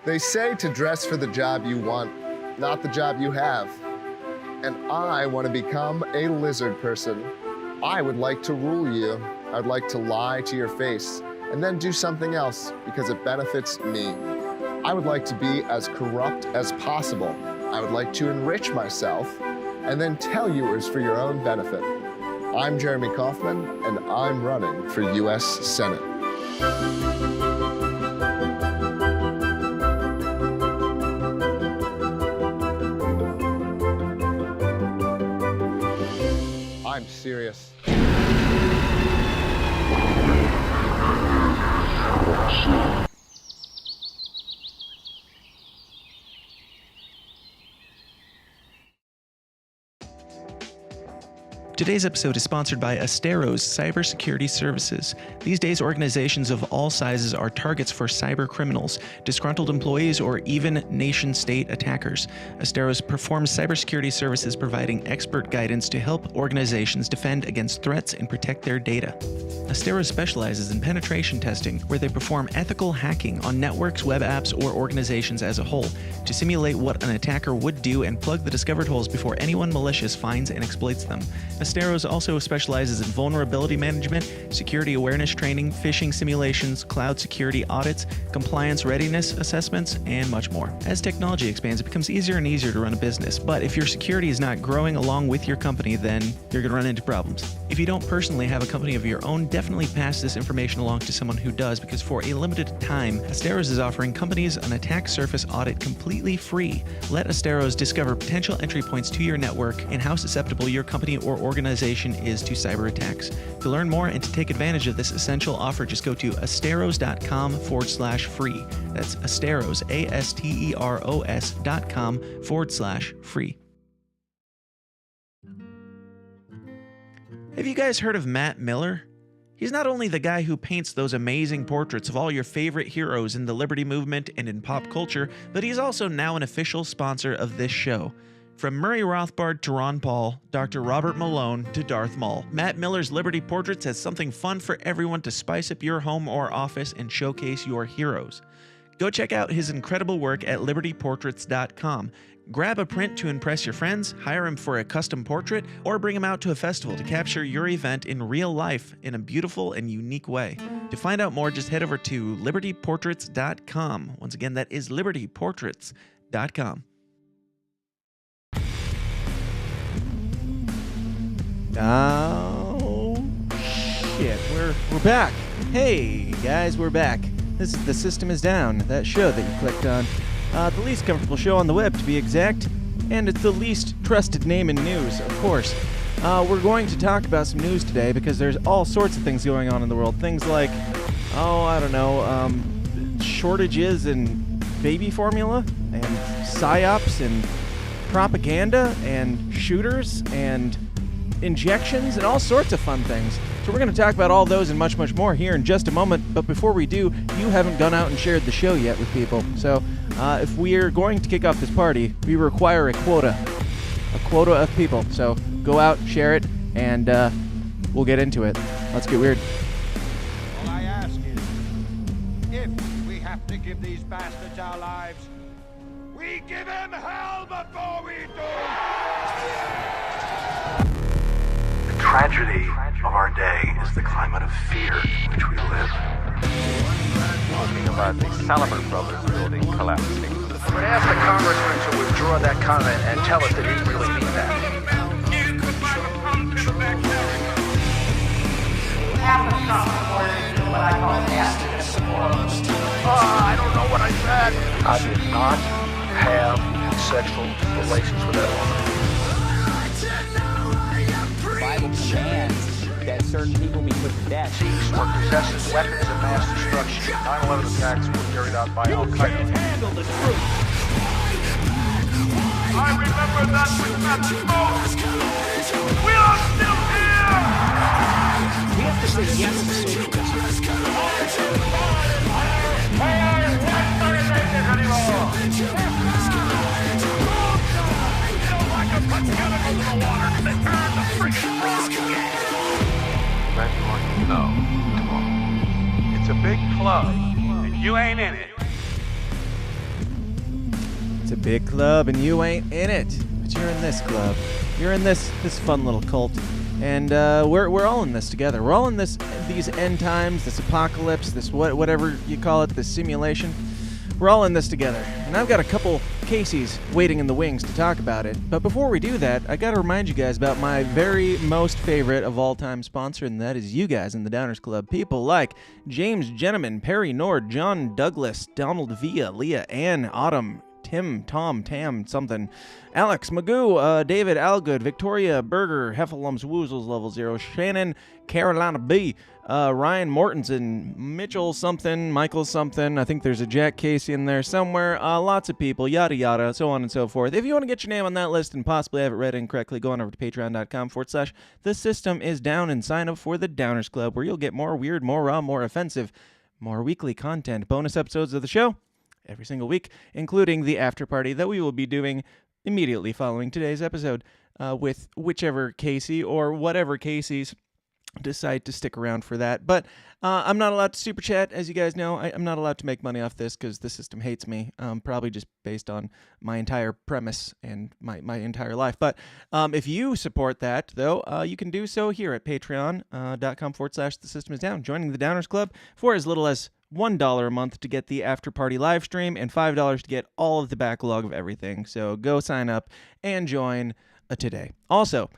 They say to dress for the job you want, not the job you have. And I want to become a lizard person. I would like to rule you. I'd like to lie to your face and then do something else because it benefits me. I would like to be as corrupt as possible. I would like to enrich myself and then tell you it was for your own benefit. I'm Jeremy Kauffman, and I'm running for U.S. Senate. I'm serious. Today's episode is sponsored by Astero's Cybersecurity Services. These days, organizations of all sizes are targets for cyber criminals, disgruntled employees, or even nation-state attackers. Astero's performs cybersecurity services providing expert guidance to help organizations defend against threats and protect their data. Astero specializes in penetration testing, where they perform ethical hacking on networks, web apps, or organizations as a whole to simulate what an attacker would do and plug the discovered holes before anyone malicious finds and exploits them. Asteros also specializes in vulnerability management, security awareness training, phishing simulations, cloud security audits, compliance readiness assessments, and much more. As technology expands, it becomes easier and easier to run a business, but if your security is not growing along with your company, then you're going to run into problems. If you don't personally have a company of your own, definitely pass this information along to someone who does, because for a limited time, Asteros is offering companies an attack surface audit completely free. Let Asteros discover potential entry points to your network and how susceptible your company or organization is to cyber attacks. To learn more and to take advantage of this essential offer, just go to asteros.com/free. That's Asteros, ASTEROS.com/free. Have you guys heard of Matt Miller? He's not only the guy who paints those amazing portraits of all your favorite heroes in the liberty movement and in pop culture, but he's also now an official sponsor of this show. From Murray Rothbard to Ron Paul, Dr. Robert Malone to Darth Maul, Matt Miller's Liberty Portraits has something fun for everyone to spice up your home or office and showcase your heroes. Go check out his incredible work at libertyportraits.com. Grab a print to impress your friends, hire him for a custom portrait, or bring him out to a festival to capture your event in real life in a beautiful and unique way. To find out more, just head over to libertyportraits.com. Once again, that is libertyportraits.com. Oh, shit. We're back. Hey, guys, we're back. This is The System is Down, that show that you clicked on. The least comfortable show on the web, to be exact. And it's the least trusted name in news, of course. We're going to talk about some news today because there's all sorts of things going on in the world. Things like, shortages in baby formula, and Psyops, and propaganda, and shooters, and injections, and all sorts of fun things. So we're going to talk about all those and much, much more here in just a moment. But before we do, you haven't gone out and shared the show yet with people. So if we're going to kick off this party, we require a quota of people. So go out, share it, and we'll get into it. Let's get weird. All I ask is, if we have to give these bastards our lives, we give them hell before we do! The tragedy of our day is the climate of fear in which we live. Talking about the Salomon Brothers building collapsing. But ask the congressman to withdraw that comment and tell us that he didn't really mean that. Half the stuff before they do what I call activist I don't know what I said. I did not have sexual relations with that woman. The Bible commands that certain people be put to death. Thieves were possessing weapons of mass destruction. 9/11 attacks were carried out by Al-Qaeda. Handle the truth. I remember that with Matt Smotz. We are still here! We have to say yes to socialism. No, it's a big club, and you ain't in it. It's a big club, and you ain't in it, but you're in this club. You're in this fun little cult, and we're all in this together. We're all in these end times, this apocalypse, this whatever you call it, this simulation. We're all in this together, and I've got a couple Caseys waiting in the wings to talk about it. But before we do that, I got to remind you guys about my very most favorite of all-time sponsor, and that is you guys in the Downers Club. People like James Jenneman, Perry Nord, John Douglas, Donald Villa, Leah Ann, Autumn, Tim, Tom, Tam, something, Alex, Magoo, David Algood, Victoria, Berger, Heffalum's Woozles, Level 0, Shannon, Carolina B, Ryan Mortensen, Mitchell something, Michael something, I think there's a Jack Casey in there somewhere, lots of people, yada yada, so on and so forth. If you want to get your name on that list and possibly have it read incorrectly, go on over to patreon.com/The System Is Down and sign up for the Downers Club, where you'll get more weird, more raw, more offensive, more weekly content, bonus episodes of the show every single week, including the after party that we will be doing immediately following today's episode with whichever Casey or whatever Casey's decide to stick around for that. But I'm not allowed to super chat, as you guys know. I'm not allowed to make money off this because the system hates me, probably just based on my entire premise and my entire life. But if you support that, though, you can do so here at patreon.com/The System Is Down, joining the Downers Club for as little as $1 a month to get the after party live stream and $5 to get all of the backlog of everything. So go sign up and join today. Also,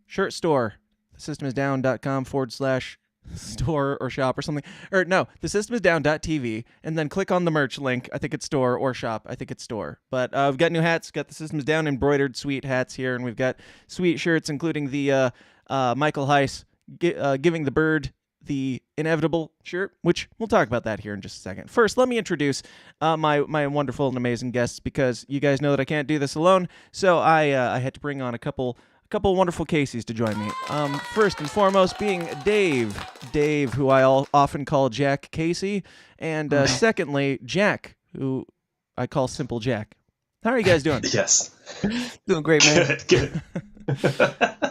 shirt store, thesystemisdown.com/store or shop or something. Or no, thesystemisdown.tv, and then click on the merch link. I think it's store, or shop. I think it's store. But we've got new hats. Got the System Is Down embroidered sweet hats here, and we've got sweet shirts, including the Michael Heiss giving the bird the inevitable shirt, which we'll talk about that here in just a second. First, let me introduce my wonderful and amazing guests, because you guys know that I can't do this alone, so I had to bring on a couple wonderful Caseys to join me. First and foremost being Dave, who I often call Jack Casey, and secondly, Jack, who I call Simple Jack. How are you guys doing? Yes. Doing great, man. Good.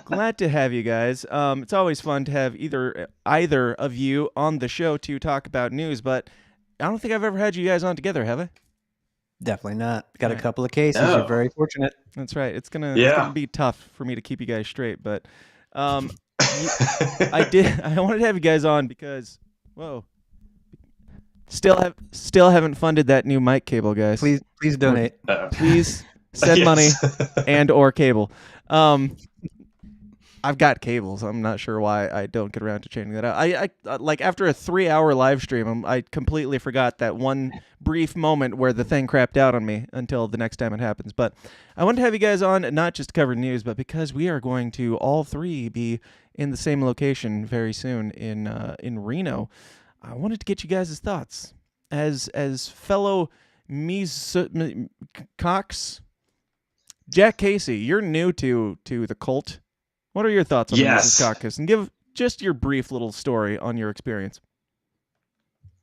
Glad to have you guys. It's always fun to have either of you on the show to talk about news, but I don't think I've ever had you guys on together, have I? Definitely not. Got a couple of cases. No. You're very fortunate. That's right. It's gonna be tough for me to keep you guys straight, but I wanted to have you guys on because still haven't funded that new mic cable, guys. Please donate. Please send money and or cable. I've got cables. I'm not sure why I don't get around to changing that out. I like after a 3-hour live stream, I completely forgot that one brief moment where the thing crapped out on me until the next time it happens. But I wanted to have you guys on, not just to cover news, but because we are going to all three be in the same location very soon in Reeeeno. I wanted to get you guys' thoughts as fellow Cox. Jack Casey, you're new to the cult. What are your thoughts on the Mrs. Caucus? And give just your brief little story on your experience.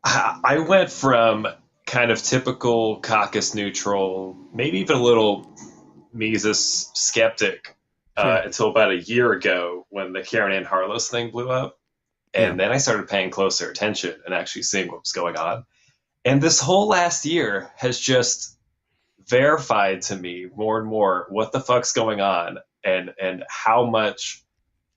I went from kind of typical Caucus neutral, maybe even a little Mises skeptic, until about a year ago when the Karen Ann Harlow's thing blew up. And then I started paying closer attention and actually seeing what was going on. And this whole last year has just verified to me more and more what the fuck's going on, and how much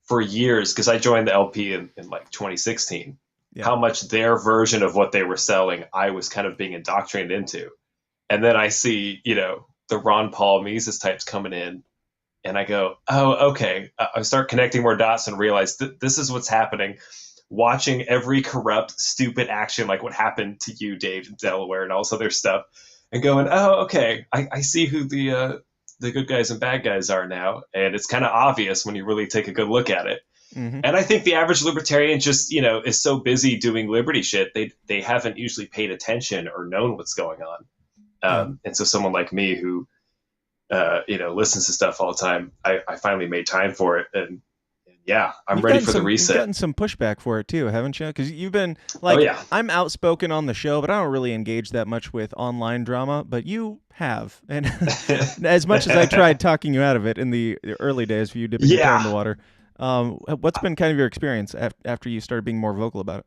for years, because I joined the LP in like 2016, how much their version of what they were selling I was kind of being indoctrinated into. And then I see, the Ron Paul Mises types coming in, and I go, oh, okay. I start connecting more dots and realize this is what's happening. Watching every corrupt, stupid action, like what happened to you, Dave, in Delaware, and all this other stuff, and going, oh, okay, I see who the good guys and bad guys are now, and it's kind of obvious when you really take a good look at it. Mm-hmm. And I think the average libertarian just, is so busy doing liberty shit, they haven't usually paid attention or known what's going on. And so someone like me who, listens to stuff all the time, I finally made time for it, and I'm ready for the reset. You've gotten some pushback for it too, haven't you? Because you've been I'm outspoken on the show, but I don't really engage that much with online drama. But you have, and as much as I tried talking you out of it in the early days for you dipping your toe in the water, what's been kind of your experience after you started being more vocal about it?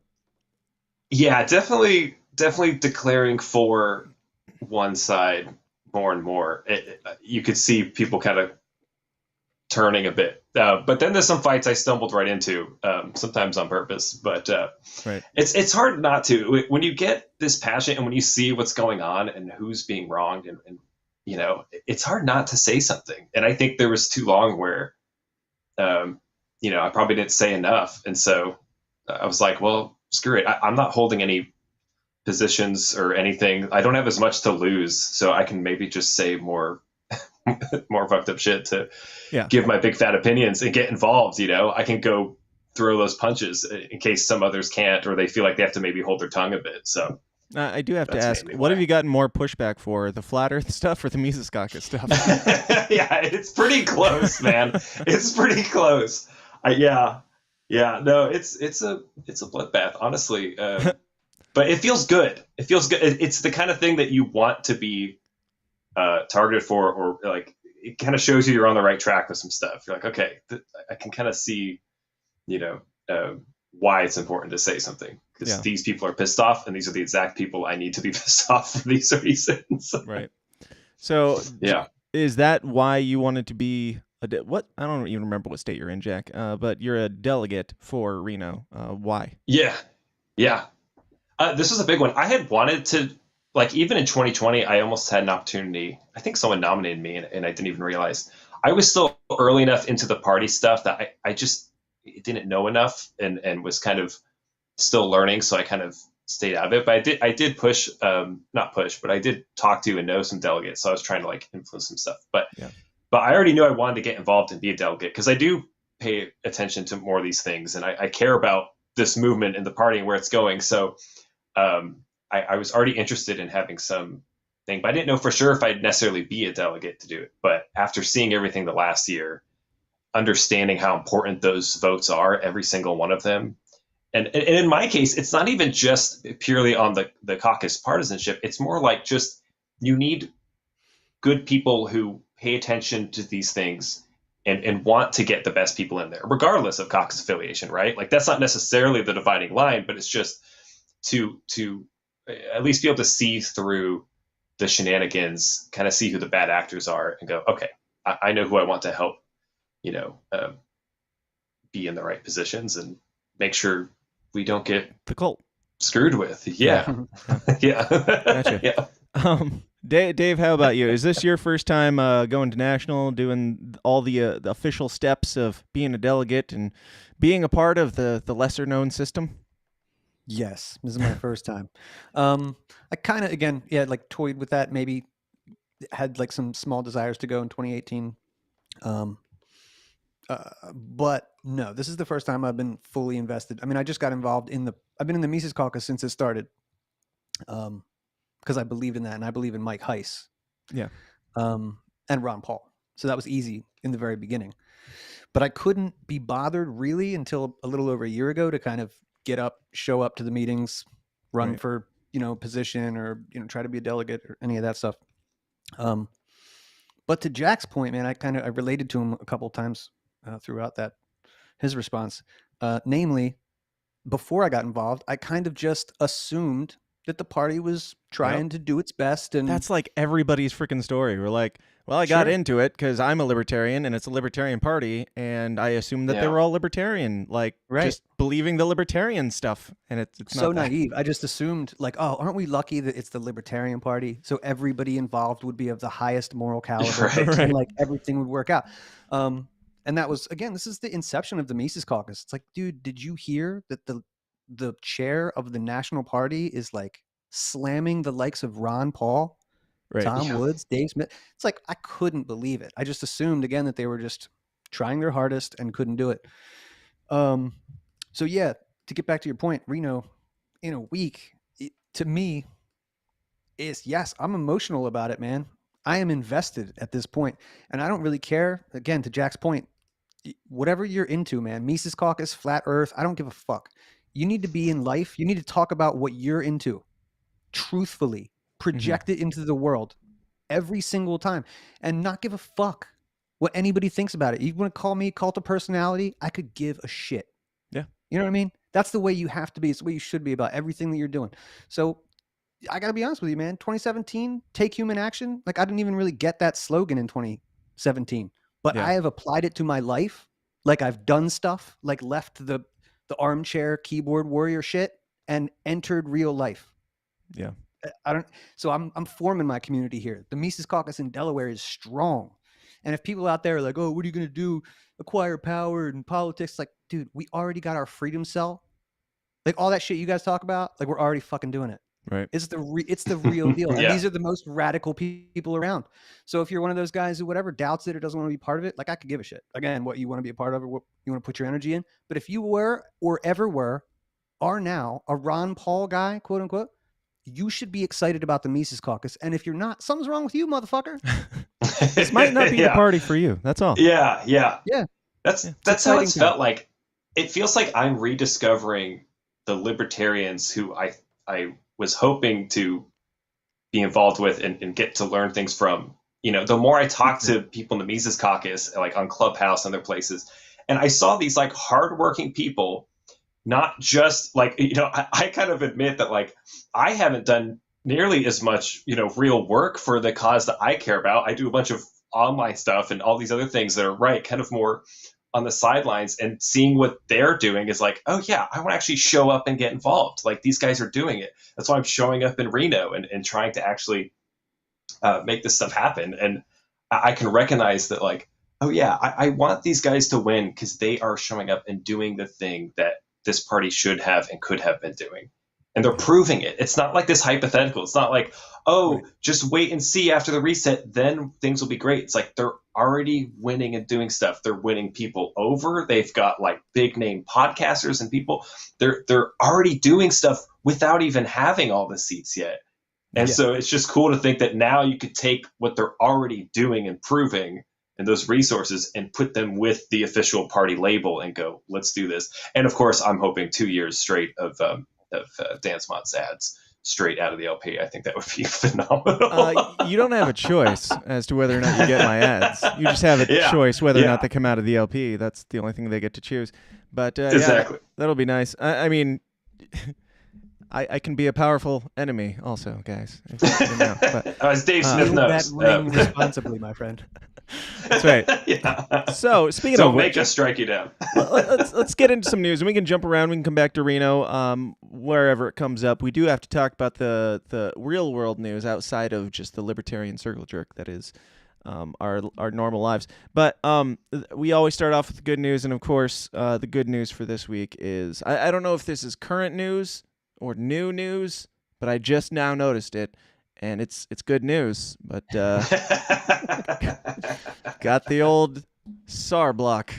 Yeah, definitely declaring for one side more and more, you could see people kind of turning a bit. But then there's some fights I stumbled right into, sometimes on purpose. But Right. it's hard not to. When you get this passion and when you see what's going on and who's being wronged, and you know, it's hard not to say something. And I think there was too long where, you know, I probably didn't say enough. And so I was like, well, screw it. I'm not holding any positions or anything. I don't have as much to lose, so I can maybe just say more fucked up shit to give my big fat opinions and get involved. You know, I can go throw those punches in case some others can't, or they feel like they have to maybe hold their tongue a bit. So I do have to ask, what have you gotten more pushback for, the flat Earth stuff or the Mises Caucus stuff? Yeah, it's pretty close, man. It's pretty close. No, it's a bloodbath, honestly. But it feels good. It feels good. It's the kind of thing that you want to be targeted for, or like it kind of shows you're on the right track with some stuff. You're like, okay, I can kind of see, you know, why it's important to say something, because these people are pissed off, and these are the exact people I need to be pissed off for these reasons. Right. So is that why you wanted to be what? I don't even remember what state you're in, Jack. But you're a delegate for Reeeeno. Why? Yeah. This was a big one. I had wanted to, like, even in 2020, I almost had an opportunity. I think someone nominated me, and I didn't even realize. I was still early enough into the party stuff that I just didn't know enough, and was kind of still learning. So I kind of stayed out of it. But I did push, not push, but I did talk to and know some delegates. So I was trying to like influence some stuff. But I already knew I wanted to get involved and be a delegate, because I do pay attention to more of these things, and I care about this movement and the party and where it's going. So I was already interested in having some thing, but I didn't know for sure if I'd necessarily be a delegate to do it. But after seeing everything the last year, understanding how important those votes are, every single one of them. And in my case, it's not even just purely on the caucus partisanship. It's more like just you need good people who pay attention to these things and want to get the best people in there, regardless of caucus affiliation, right? Like that's not necessarily the dividing line, but it's just to at least be able to see through the shenanigans, kind of see who the bad actors are, and go, okay, I know who I want to help, you know, be in the right positions and make sure we don't get the cult screwed with. Yeah. Gotcha. Yeah. Dave, how about you? Is this your first time going to national, doing all the official steps of being a delegate and being a part of the lesser known system? Yes, this is my first time. I kind of, again, like toyed with that, maybe had like some small desires to go in 2018. But no, this is the first time I've been fully invested. I mean, I just got involved I've been in the Mises Caucus since it started. Because I believed in that, and I believe in Mike Heiss. Yeah. And Ron Paul. So that was easy in the very beginning. But I couldn't be bothered really until a little over a year ago to kind of get up, show up to the meetings, run for, you know, position, or, you know, try to be a delegate or any of that stuff. But to Jack's point, man, I related to him a couple of times throughout his response. Namely, before I got involved, I kind of just assumed that the party was trying to do its best. And that's like everybody's freaking story. We're like, well, I got into it because I'm a libertarian and it's a libertarian party, and I assumed that they were all libertarian, like just believing the libertarian stuff. And it's so not naive. I just assumed like, oh, aren't we lucky that it's the libertarian party? So everybody involved would be of the highest moral caliber, and like everything would work out. And that was, again, this is the inception of the Mises Caucus. It's like, dude, did you hear that the chair of the National Party is like slamming the likes of Ron Paul, Tom Woods, Dave Smith? It's like, I couldn't believe it. I just assumed, again, that they were just trying their hardest and couldn't do it. So yeah, to get back to your point, Reeeeno, in a week, to me, is, yes, I'm emotional about it, man. I am invested at this point, and I don't really care. Again, to Jack's point, whatever you're into, man, Mises Caucus, flat earth, I don't give a fuck. You need to be in life. You need to talk about what you're into truthfully, project it into the world every single time, and not give a fuck what anybody thinks about it. You want to call me cult of personality? I could give a shit. Yeah. You know what I mean? That's the way you have to be. It's the way you should be about everything that you're doing. So I gotta be honest with you, man. 2017, take human action. Like I didn't even really get that slogan in 2017, but I have applied it to my life. Like I've done stuff, like left the armchair keyboard warrior shit and entered real life. Yeah. So I'm forming my community here. The Mises Caucus in Delaware is strong. And if people out there are like, oh, what are you going to do? Acquire power and politics. Like, dude, we already got our freedom cell. Like all that shit you guys talk about, like we're already fucking doing it. Right. It's the real deal. And these are the most radical people around. So if you're one of those guys who whatever doubts it or doesn't want to be part of it, like I could give a shit. Again, what you want to be a part of or what you want to put your energy in. But if you were or ever were, are now a Ron Paul guy, quote unquote, you should be excited about the Mises Caucus. And if you're not, something's wrong with you, motherfucker. This might not be the party for you. That's all. Yeah. That's how it's felt like. It feels like I'm rediscovering the libertarians who I was hoping to be involved with and get to learn things from. You know, the more I talk to people in the Mises Caucus, like on Clubhouse and other places, and I saw these like hardworking people, not just like, you know, I kind of admit that like I haven't done nearly as much, you know, real work for the cause that I care about. I do a bunch of online stuff and all these other things that are kind of more on the sidelines, and seeing what they're doing is like, oh yeah, I want to actually show up and get involved. Like these guys are doing it. That's why I'm showing up in Reeeeno and trying to actually make this stuff happen. And I can recognize that like, oh yeah, I want these guys to win because they are showing up and doing the thing that this party should have and could have been doing. And they're proving it. It's not like this hypothetical. It's not like, oh, just wait and see after the reset, then things will be great. It's like they're already winning and doing stuff. They're winning people over. They've got like big name podcasters and people. They're already doing stuff without even having all the seats yet. And so it's just cool to think that now you could take what they're already doing and proving and those resources and put them with the official party label and go, let's do this. And of course, I'm hoping 2 years straight of Dan Smotz ads straight out of the LP. I think that would be phenomenal. You don't have a choice as to whether or not you get my ads. You just have a choice whether or not they come out of the LP. That's the only thing they get to choose. But exactly. That'll be nice. I mean, I can be a powerful enemy also, guys. As Dave Smith knows. That ring responsibly, my friend. That's right. So speaking Don't of which, make us strike you down. let's get into some news, and we can jump around. We can come back to Reeeeno, wherever it comes up. We do have to talk about the real world news outside of just the libertarian circle jerk that is our normal lives. But we always start off with the good news, and of course, the good news for this week is I don't know if this is current news or new news, but I just now noticed it. And it's good news, but got the old SAR block.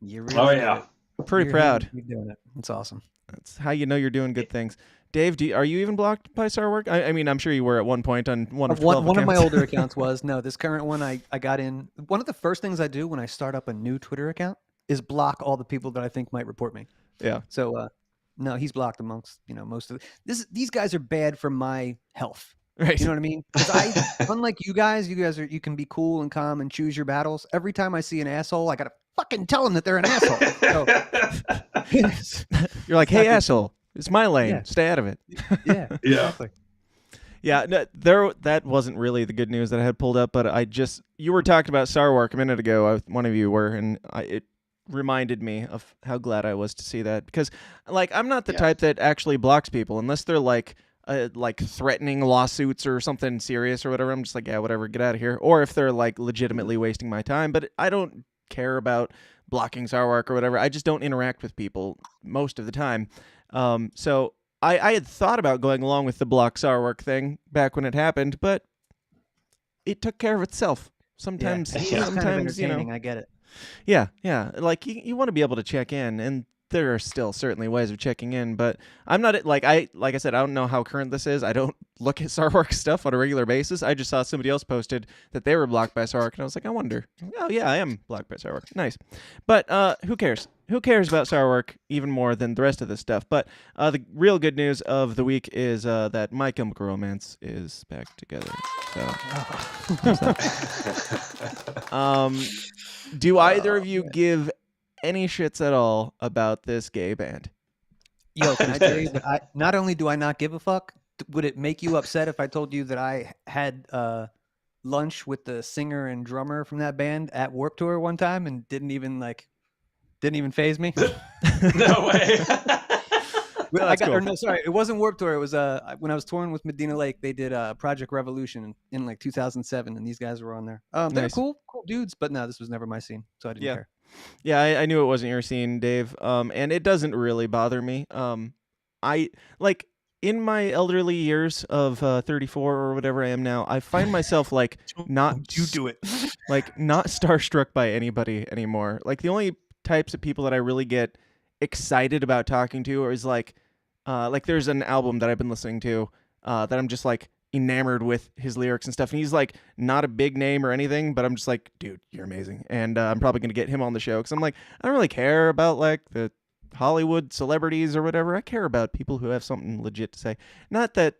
You're really pretty proud. You're doing it. It's awesome. That's how you know you're doing good things. Dave, are you even blocked by SAR work? I mean, I'm sure you were at one point on one of 12 One of my older accounts was. No, this current one I got in. One of the first things I do when I start up a new Twitter account is block all the people that I think might report me. Yeah. So no, he's blocked amongst most of these guys are bad for my health. Right. You know what I mean? Because unlike you guys you can be cool and calm and choose your battles. Every time I see an asshole, I gotta fucking tell them that they're an asshole. So, you're like, hey, asshole, it's my lane. Yeah. Stay out of it. Yeah. Exactly. Yeah, no, that wasn't really the good news that I had pulled up, but you were talking about SAR work a minute ago. One of you were, and it reminded me of how glad I was to see that, because like I'm not the type that actually blocks people unless they're like threatening lawsuits or something serious or whatever. I'm just like, yeah, whatever, get out of here. Or if they're like legitimately wasting my time, but I don't care about blocking SAR work or whatever. I just don't interact with people most of the time. So I had thought about going along with the block SAR work thing back when it happened, but it took care of itself. Sometimes, sometimes, I get it. Yeah. Like you want to be able to check in, and there are still certainly ways of checking in, but I'm not like I said, I don't know how current this is. I don't look at SAR work stuff on a regular basis. I just saw somebody else posted that they were blocked by SAR work, and I was like, I wonder. Oh yeah, I am blocked by SAR work. Nice. But who cares? Who cares about SAR work even more than the rest of this stuff? But the real good news of the week is that My Chemical Romance is back together. So do either of you give any shits at all about this gay band? Yo, can I tell you that not only do I not give a fuck, would it make you upset if I told you that I had lunch with the singer and drummer from that band at Warped Tour one time and didn't even faze me? No way. Well, sorry, it wasn't Warped Tour. It was when I was touring with Medina Lake. They did Project Revolution in like 2007, and these guys were on there. They're Nice. cool dudes, but no, this was never my scene, so I didn't care. Yeah, I knew it wasn't your scene, Dave. And it doesn't really bother me. I like in my elderly years of 34 or whatever I am now, I find myself like not starstruck by anybody anymore. Like the only types of people that I really get excited about talking to is like there's an album that I've been listening to that I'm just like enamored with his lyrics and stuff, and he's like not a big name or anything, but I'm just like, dude, you're amazing, and I'm probably gonna get him on the show because I'm like, I don't really care about like the Hollywood celebrities or whatever. I care about people who have something legit to say. Not that,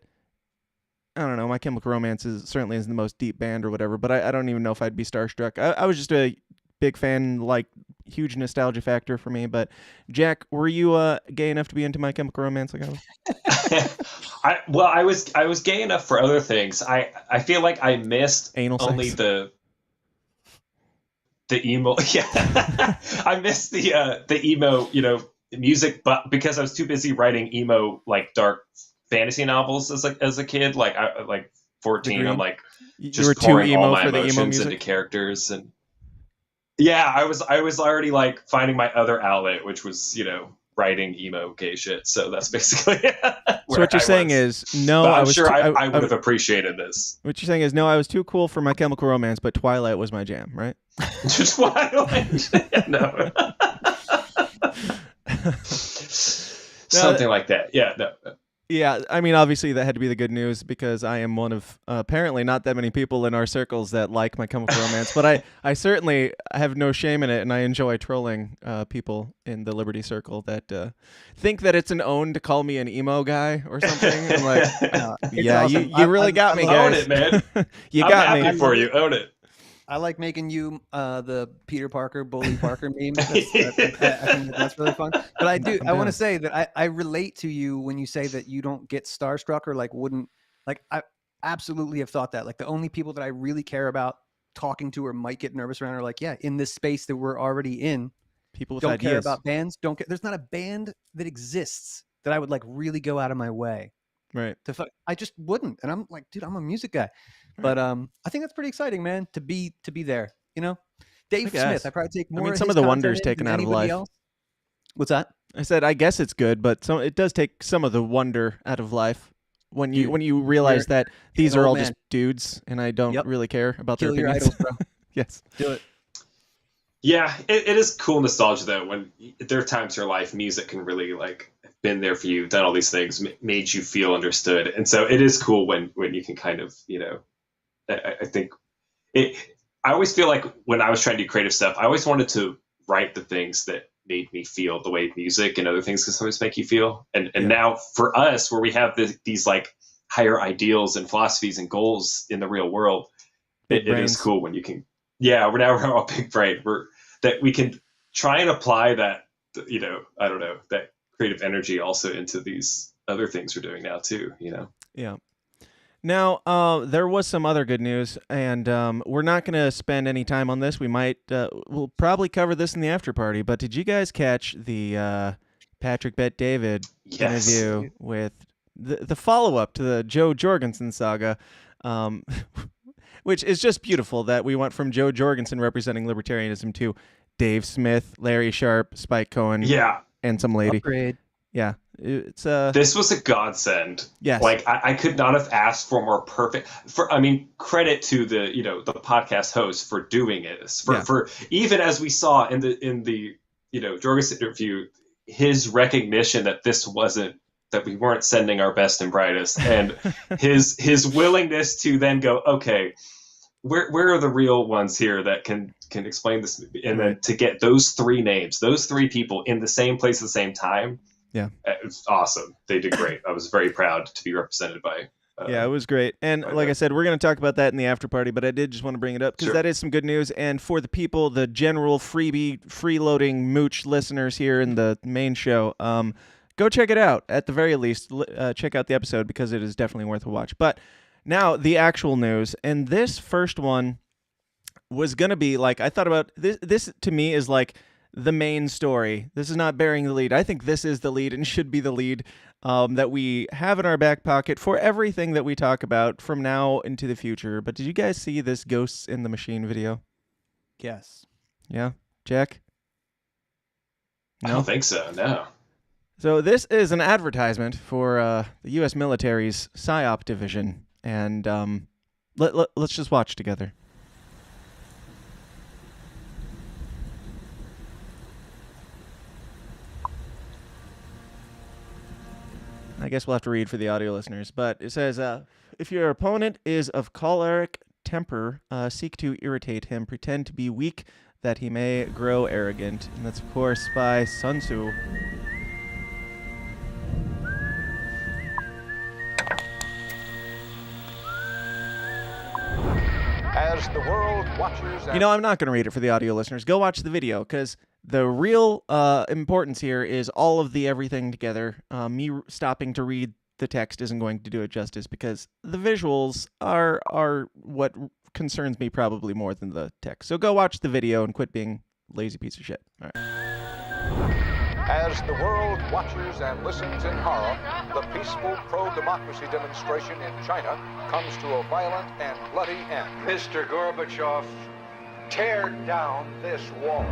I don't know, My Chemical Romance certainly isn't the most deep band or whatever, but I don't even know if I'd be starstruck. I was just a big fan, like huge nostalgia factor for me. But Jack, were you gay enough to be into My Chemical Romance like I was? I was gay enough for other things. I feel like I missed Anal only sex. the emo. Yeah, I missed the emo, music, but because I was too busy writing emo like dark fantasy novels as a kid, like 14, I'm like You just were too pouring all emo my for the emo emotions into music? characters. And yeah, I was already like finding my other outlet, which was writing emo gay shit. So that's basically So what you're saying is no. But I'm I was sure I would have appreciated this. What you're saying is no. I was too cool for My Chemical Romance, but Twilight was my jam, right? Just Twilight. No. Something like that. Yeah. No. Yeah, I mean, obviously that had to be the good news because I am one of apparently not that many people in our circles that like My Chemical Romance, but I certainly have no shame in it, and I enjoy trolling people in the Liberty Circle that think that it's an own to call me an emo guy or something. I'm like, yeah, awesome. you really got me, Own guys. it, man. You I'm got happy me. for you. Own it. I like making you the Peter Parker, Bully Parker meme. I think that's really fun. But I do. I want to say that I relate to you when you say that you don't get starstruck or like wouldn't like. I absolutely have thought that. Like the only people that I really care about talking to or might get nervous around are like, yeah, in this space that we're already in. People with don't ideas. care about bands. Don't care. There's not a band that exists that I would like really go out of my way. Right. I just wouldn't. And I'm like, dude, I'm a music guy. But I think that's pretty exciting, man, to be there. Dave Smith, I probably take more. I mean, of some his of the content wonders in taken than out of anybody life. else. What's that? I said I guess it's good, but it does take some of the wonder out of life when you realize that these are all just dudes, and I don't really care about Kill their your opinions. idols, bro. Yes. Do it. Yeah, it is cool nostalgia though. When there are times in your life, music can really like been there for you, done all these things, made you feel understood, and so it is cool when you can kind of I think it. I always feel like when I was trying to do creative stuff, I always wanted to write the things that made me feel the way music and other things can sometimes make you feel. And now for us, where we have these like higher ideals and philosophies and goals in the real world, it is cool when you can. Yeah, we're all big brain. That we can try and apply that. I don't know, that creative energy also into these other things we're doing now too. Yeah. Now, there was some other good news, and we're not going to spend any time on this. We'll probably cover this in the after party, but did you guys catch the Patrick Bet David interview with the follow-up to the Joe Jorgensen saga, which is just beautiful that we went from Joe Jorgensen representing libertarianism to Dave Smith, Larry Sharp, Spike Cohen, and some lady. Upgrade. Yeah. It's this was a godsend. Yes. Like I could not have asked for more perfect. Credit to the the podcast host for doing it. For even as we saw in the Jorgensen interview, his recognition that that we weren't sending our best and brightest, and his willingness to then go, okay, where are the real ones here that can explain this movie, and then to get those three names, those three people in the same place at the same time. Yeah, it was awesome. They did great. I was very proud to be represented by. Yeah, it was great. And like I said, we're going to talk about that in the after party, but I did just want to bring it up because that is some good news. And for the people, the general freeloading mooch listeners here in the main show, go check it out. At the very least, check out the episode because it is definitely worth a watch. But now the actual news, and this first one was going to be like, I thought about this. This to me is like the main story. This is not bearing the lead. I think this is the lead and should be the lead that we have in our back pocket for everything that we talk about from now into the future. But did you guys see this Ghosts in the Machine video? Yes. Yeah, Jack? No? I don't think so, no. So this is an advertisement for the U.S. military's Psyop division, and let's just watch together. I guess we'll have to read for the audio listeners, but it says, if your opponent is of choleric temper, seek to irritate him, pretend to be weak, that he may grow arrogant. And that's, of course, by Sun Tzu. As the world watches... You know, I'm not going to read it for the audio listeners. Go watch the video, because the real importance here is all of the everything together. Me stopping to read the text isn't going to do it justice, because the visuals are what concerns me probably more than the text. So go watch the video and quit being lazy piece of shit. All right. As the world watches and listens in horror, the peaceful pro-democracy demonstration in China comes to a violent and bloody end. Mr. Gorbachev, tear down this wall.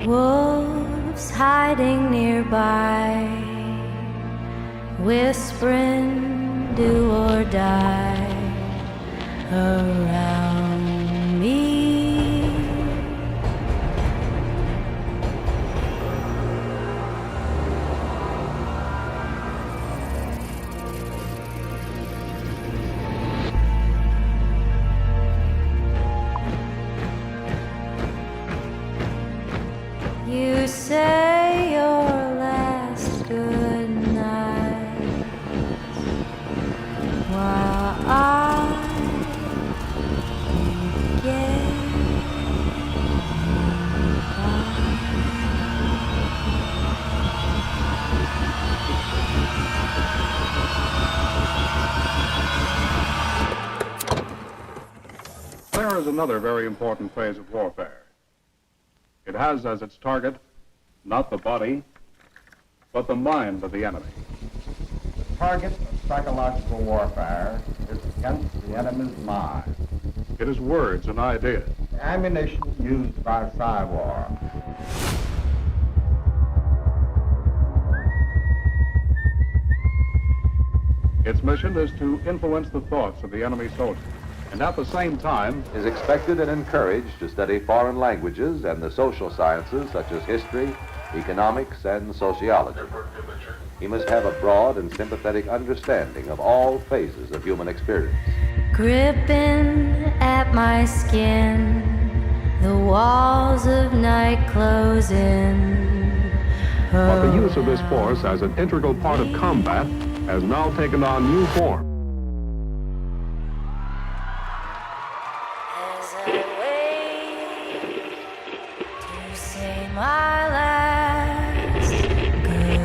Wolves hiding nearby, whispering do or die around me. You say your last good night while I There is another very important phase of warfare. It has as its target not the body, but the mind of the enemy. The target of psychological warfare is against the enemy's mind. It is words and ideas. The ammunition used by Psywar. Its mission is to influence the thoughts of the enemy soldiers, and at the same time is expected and encouraged to study foreign languages and the social sciences such as history, economics, and sociology. He must have a broad and sympathetic understanding of all phases of human experience. Gripping at my skin, the walls of night closing. But the use of this force as an integral part of combat has now taken on new form. As I wait to say my last goodbye.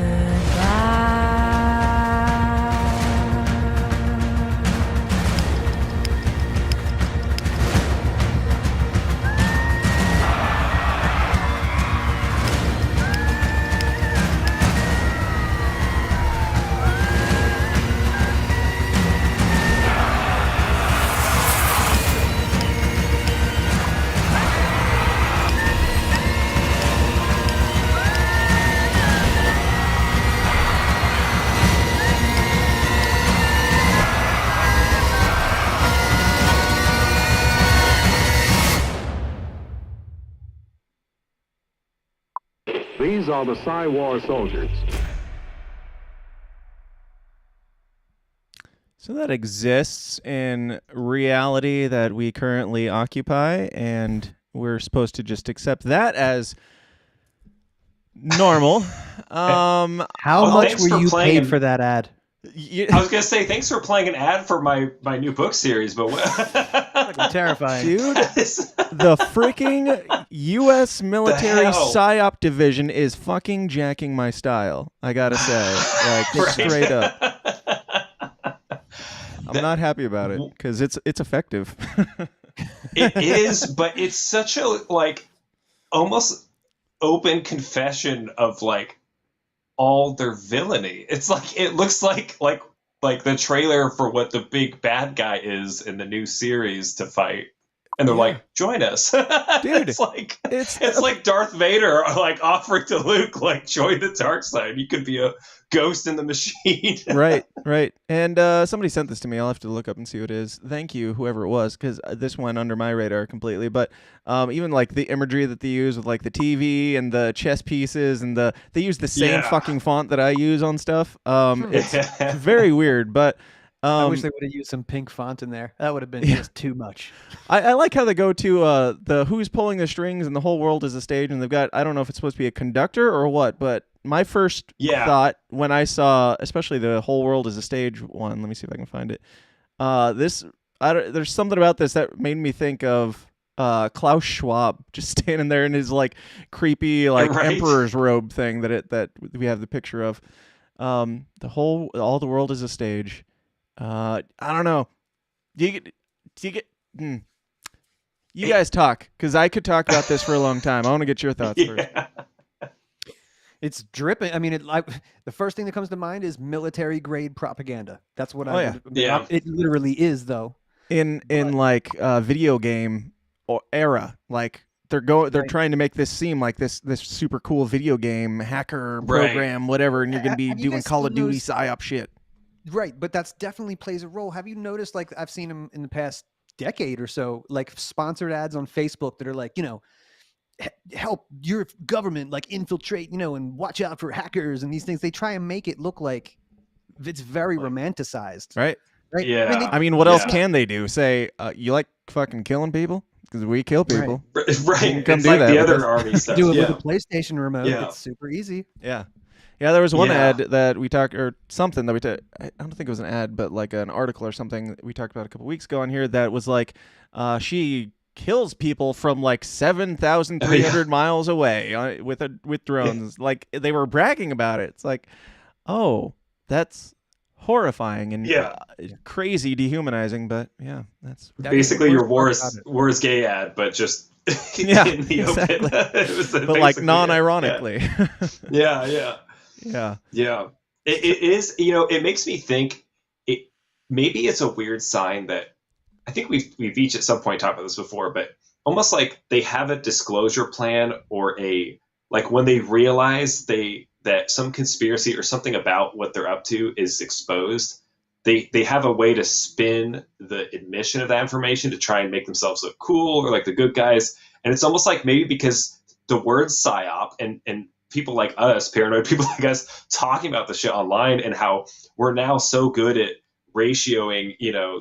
These are the Psywar soldiers. So that exists in reality that we currently occupy, and we're supposed to just accept that as normal. How much were you paid for that ad? I was gonna say thanks for playing an ad for my new book series, but I'm terrifying, dude. The freaking U.S. military Psyop division is fucking jacking my style. I gotta say, like straight up. I'm not happy about it because it's effective. It is, but it's such a like almost open confession of like all their villainy. It's like it looks like the trailer for what the big bad guy is in the new series to fight. And they're like, join us. Dude, it's like Darth Vader like offering to Luke, like, join the dark side. You could be a ghost in the machine. Right. And somebody sent this to me. I'll have to look up and see what it is. Thank you, whoever it was, because this went under my radar completely. But even like the imagery that they use with like the TV and the chess pieces and they use the same fucking font that I use on stuff. It's very weird, but I wish they would have used some pink font in there. That would have been just too much. I like how they go to the who's pulling the strings and the whole world is a stage, and they've got, I don't know if it's supposed to be a conductor or what, but my first thought when I saw, especially the whole world is a stage one, let me see if I can find it. There's something about this that made me think of Klaus Schwab just standing there in his like creepy like emperor's robe thing that we have the picture of. All the world is a stage. I don't know. You guys talk, because I could talk about this for a long time. I want to get your thoughts first. It's dripping. I mean, the first thing that comes to mind is military grade propaganda. That's what it literally is, though. In like video game era, like they're trying to make this seem like this super cool video game hacker program, whatever, and you're going to be doing Call of Duty Psyop shit. Right, but that's definitely plays a role. Have you noticed, like, I've seen them in the past decade or so, like sponsored ads on Facebook that are like, help your government like infiltrate, and watch out for hackers and these things. They try and make it look like it's very romanticized. Right? Yeah. I mean, what else can they do? Say, you like fucking killing people? Because we kill people. Right. Come it's do like that the other army stuff. Do it with a PlayStation remote. Yeah. It's super easy. Yeah. Yeah, there was one ad that we talked, or something that we talked, I don't think it was an ad, but like an article or something that we talked about a couple weeks ago on here that was like, she kills people from like 7,300 miles away with drones. Like, they were bragging about it. It's like, oh, that's horrifying and crazy dehumanizing, but that's basically your war is gay ad, but just in the open. But like non-ironically. Yeah. It is, it makes me think maybe it's a weird sign that I think we've each at some point talked about this before, but almost like they have a disclosure plan or like when they realize that some conspiracy or something about what they're up to is exposed, they have a way to spin the admission of that information to try and make themselves look cool or like the good guys. And it's almost like maybe because the word psyop and people like us, paranoid people like us, talking about the shit online and how we're now so good at ratioing,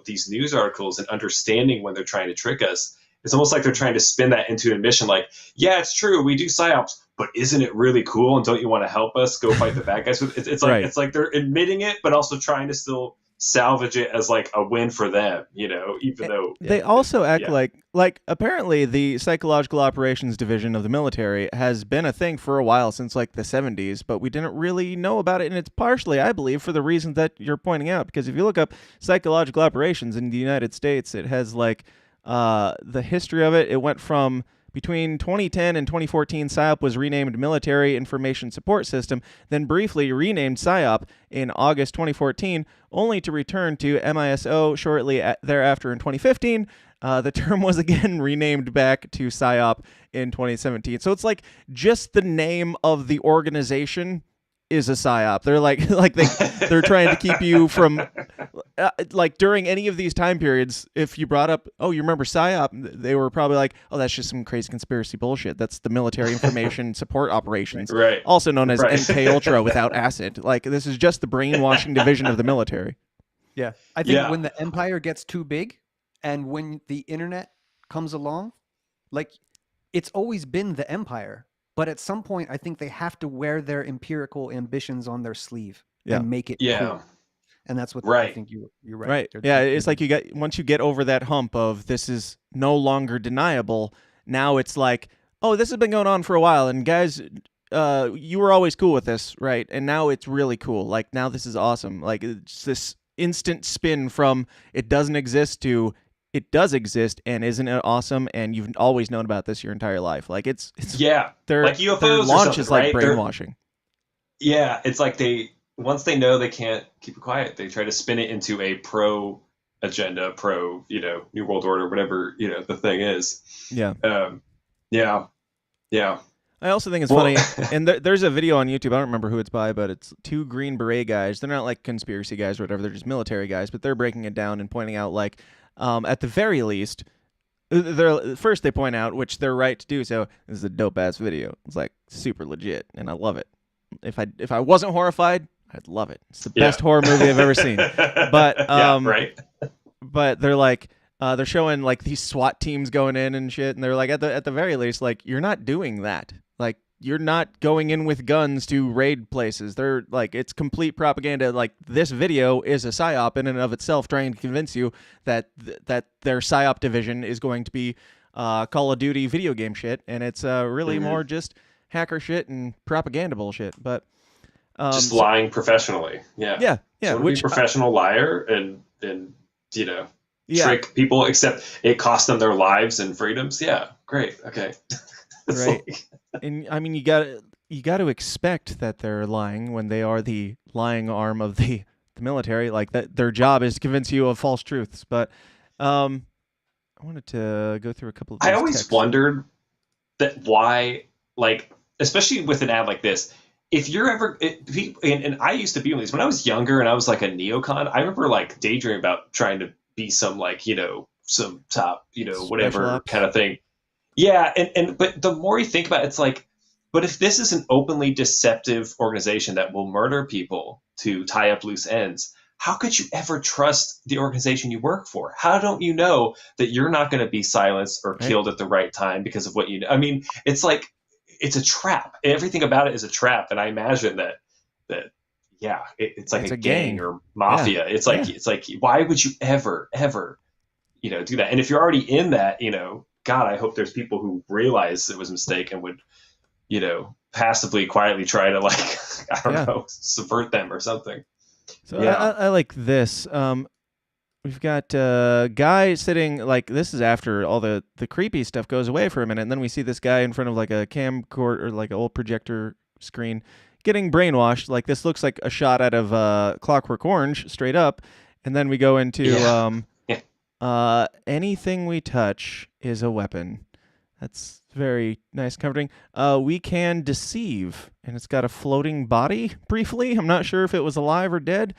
these news articles and understanding when they're trying to trick us. It's almost like they're trying to spin that into an admission like, yeah, it's true, we do psyops, but isn't it really cool? And don't you want to help us go fight the bad guys? It's like it's like they're admitting it, but also trying to still salvage it as like a win for them, even though they also act like apparently the psychological operations division of the military has been a thing for a while, since like the 70s, but we didn't really know about it. And it's partially, I believe, for the reason that you're pointing out, because if you look up psychological operations in the United States, it has like the history of it. It went from between 2010 and 2014, Psyop was renamed Military Information Support System, then briefly renamed Psyop in August 2014, only to return to MISO shortly thereafter in 2015. The term was again renamed back to Psyop in 2017. So it's like just the name of the organization is a psyop. They're they're trying to keep you from like during any of these time periods. If you brought up, oh, you remember psyop, they were probably like, oh, that's just some crazy conspiracy bullshit. That's the military information support operations, right? Also known as MK Ultra without acid. Like, this is just the brainwashing division of the military. Yeah, I think when the empire gets too big, and when the internet comes along, like, it's always been the empire. But at some point, I think they have to wear their empirical ambitions on their sleeve and make it cool. And that's what I think you're right. Right. Yeah, it's like once you get over that hump of this is no longer deniable, now it's like, oh, this has been going on for a while, and guys, you were always cool with this, right? And now it's really cool. Like, now this is awesome. Like, it's this instant spin from it doesn't exist to it does exist, and isn't it awesome? And you've always known about this your entire life. Like, it's like UFOs. Their launch is like right? brainwashing. It's like once they know they can't keep it quiet, they try to spin it into a pro agenda, pro, New World Order, whatever, the thing is. Yeah. Yeah. I also think it's funny, and there's a video on YouTube, I don't remember who it's by, but it's two Green Beret guys. They're not like conspiracy guys or whatever, they're just military guys, but they're breaking it down and pointing out, like, at the very least, first they point out, which they're right to do so, this is a dope-ass video. It's like super legit, and I love it. If I wasn't horrified, I'd love it. It's the best horror movie I've ever seen. But right. But they're like they're showing like these SWAT teams going in and shit, and they're like at the very least, like, you're not doing that. Like, you're not going in with guns to raid places. They're like, it's complete propaganda. Like, this video is a psyop in and of itself, trying to convince you that their psyop division is going to be Call of Duty video game shit, and it's really more just hacker shit and propaganda bullshit. But just lying professionally. Yeah. So which be a professional liar and trick people, except it cost them their lives and freedoms. Yeah, great. Okay. Right. And I mean, you got to expect that they're lying when they are the lying arm of the military. Like, that their job is to convince you of false truths. But I wanted to go through a couple of these I always texts. wondered that why, like, especially with an ad like this, if you're ever, and I used to be one of these when I was younger and I was like a neocon, I remember like daydreaming about trying to be some like, some top, whatever kind of thing. Yeah. But the more you think about it, it's like, but if this is an openly deceptive organization that will murder people to tie up loose ends, how could you ever trust the organization you work for? How don't you know that you're not going to be silenced or killed at the right time because of what you know? I mean, it's like, it's a trap. Everything about it is a trap. And I imagine that it's like a gang or mafia. Yeah. It's like, why would you ever, do that? And if you're already in that, God, I hope there's people who realize it was a mistake and would, passively, quietly try to, like, I don't know, subvert them or something. So I like this. We've got a guy sitting, like, this is after all the creepy stuff goes away for a minute, and then we see this guy in front of like a camcorder or like an old projector screen getting brainwashed. Like, this looks like a shot out of Clockwork Orange, straight up. And then we go into anything we touch is a weapon. That's very nice, comforting. We can deceive, and it's got a floating body briefly. I'm not sure if it was alive or dead.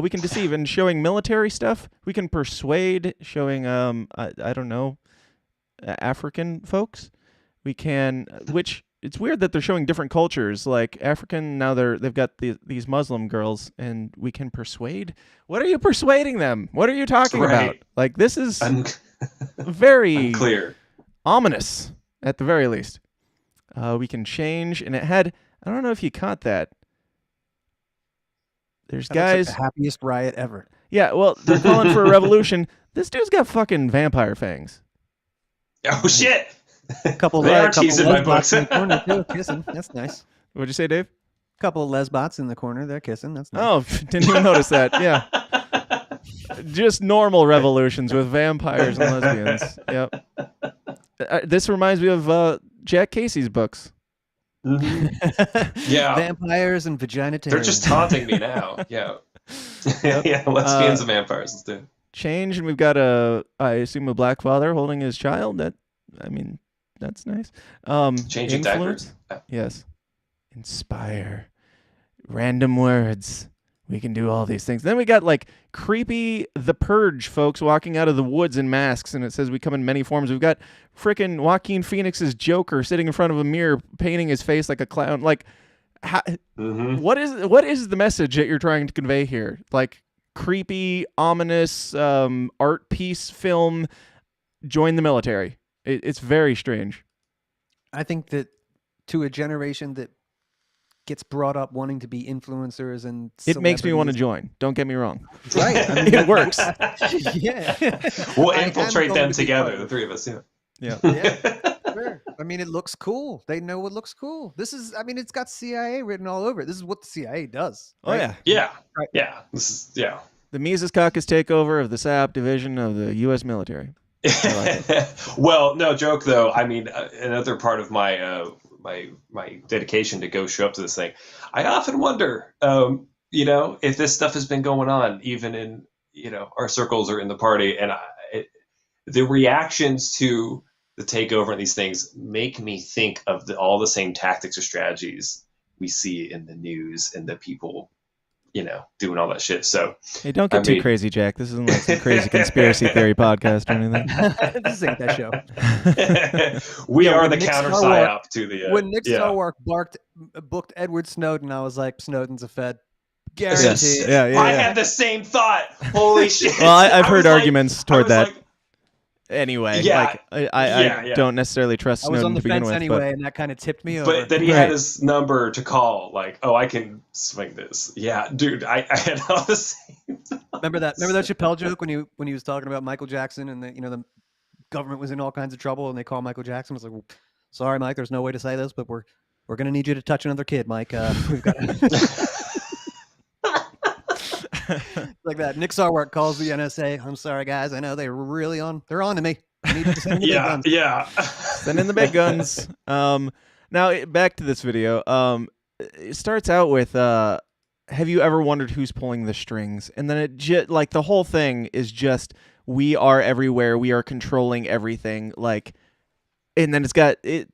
We can deceive, and showing military stuff. We can persuade, showing I don't know, African folks. We can, which it's weird that they're showing different cultures. Like African, now they've got these Muslim girls, and we can persuade. What are you persuading them? What are you talking about? Like, this is very unclear, ominous at the very least. We can change, and it had, I don't know if you caught that. There's guys, like the happiest riot ever. Yeah, well, they're calling for a revolution. This dude's got fucking vampire fangs. Oh shit! Couple lesbots in the corner too, kissing. That's nice. What'd you say, Dave? Couple of lesbots in the corner, they're kissing. That's nice. Oh, didn't even notice that. Yeah, just normal revolutions with vampires and lesbians. Yep. This reminds me of Jack Casey's books. Mm-hmm. Yeah, vampires and vaginitarians. They're just taunting me now. Yeah, yeah, lesbians and vampires. Let's do it. Change, and we've got I assume a black father holding his child. That's nice. Changing influence? diapers. Yes. Inspire. Random words. We can do all these things. Then we got like creepy The Purge folks walking out of the woods in masks, and it says we come in many forms. We've got frickin' Joaquin Phoenix's Joker sitting in front of a mirror, painting his face like a clown. Like, what is the message that you're trying to convey here? Like, creepy, ominous art piece film. Join the military. It's very strange. I think that to a generation that gets brought up wanting to be influencers and It makes me want to celebrities. join. Don't get me wrong. Right. I mean, It works. Yeah. We'll I am infiltrate going them to be together, part the of three of us. Yeah. Yeah. Sure. I mean, it looks cool. They know it looks cool. This is, I mean, it's got CIA written all over it. This is what the CIA does. Oh, yeah. Yeah. Right. Yeah. This is, yeah. The Mises Caucus takeover of the Psyop division of the U.S. military. Well, no joke though. I mean, another part of my my dedication to go show up to this thing, I often wonder, if this stuff has been going on even in our circles or in the party, and the reactions to the takeover and these things make me think of all the same tactics or strategies we see in the news and the people doing all that shit. So hey, don't get too crazy, Jack. This isn't like some crazy conspiracy theory podcast or anything. This ain't that show. We are the Nick counter Sarwark- psyop to the. when Nick Sarwark booked Edward Snowden, I was like, Snowden's a Fed. Yes. Guaranteed. Yeah. I had the same thought. Holy shit. Well, I've heard was arguments like, toward I that. was like, Anyway, Yeah. I don't necessarily trust I was Snowden on the to begin fence with. anyway, and that kind of tipped me over. But then he had his number to call, like, oh, I can swing this. Yeah, dude, I had all the same. Remember that Chappelle joke when he was talking about Michael Jackson and the government was in all kinds of trouble and they called Michael Jackson. It was like, well, sorry, Mike, there's no way to say this, but we're gonna need you to touch another kid, Mike. We've got like that. Nick Sarwark calls the NSA. I'm sorry, guys. I know they're on to me. I need to send the big guns. Yeah. Send in the big guns. Now back to this video. It starts out with have you ever wondered who's pulling the strings? And then it like the whole thing is just we are everywhere. We are controlling everything. Like, and then it's got it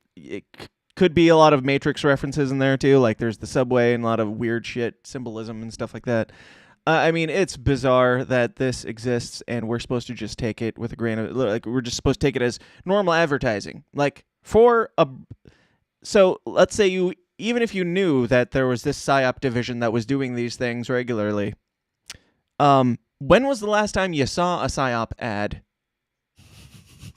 could be a lot of Matrix references in there too. Like there's the subway and a lot of weird shit symbolism and stuff like that. I mean, it's bizarre that this exists, and we're supposed to just take it with a grain of we're just supposed to take it as normal advertising. Like so let's say even if you knew that there was this Psyop division that was doing these things regularly, when was the last time you saw a Psyop ad?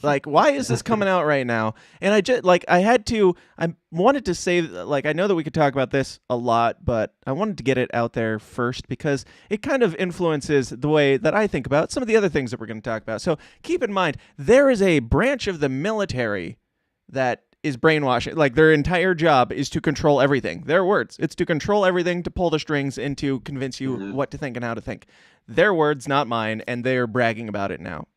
Like, why is this coming out right now? And I wanted to say, like, I know that we could talk about this a lot, but I wanted to get it out there first because it kind of influences the way that I think about some of the other things that we're going to talk about. So keep in mind, there is a branch of the military that is brainwashing. Like, their entire job is to control everything. Their words. It's to control everything, to pull the strings, and to convince you what to think and how to think. Their words, not mine, and they're bragging about it now.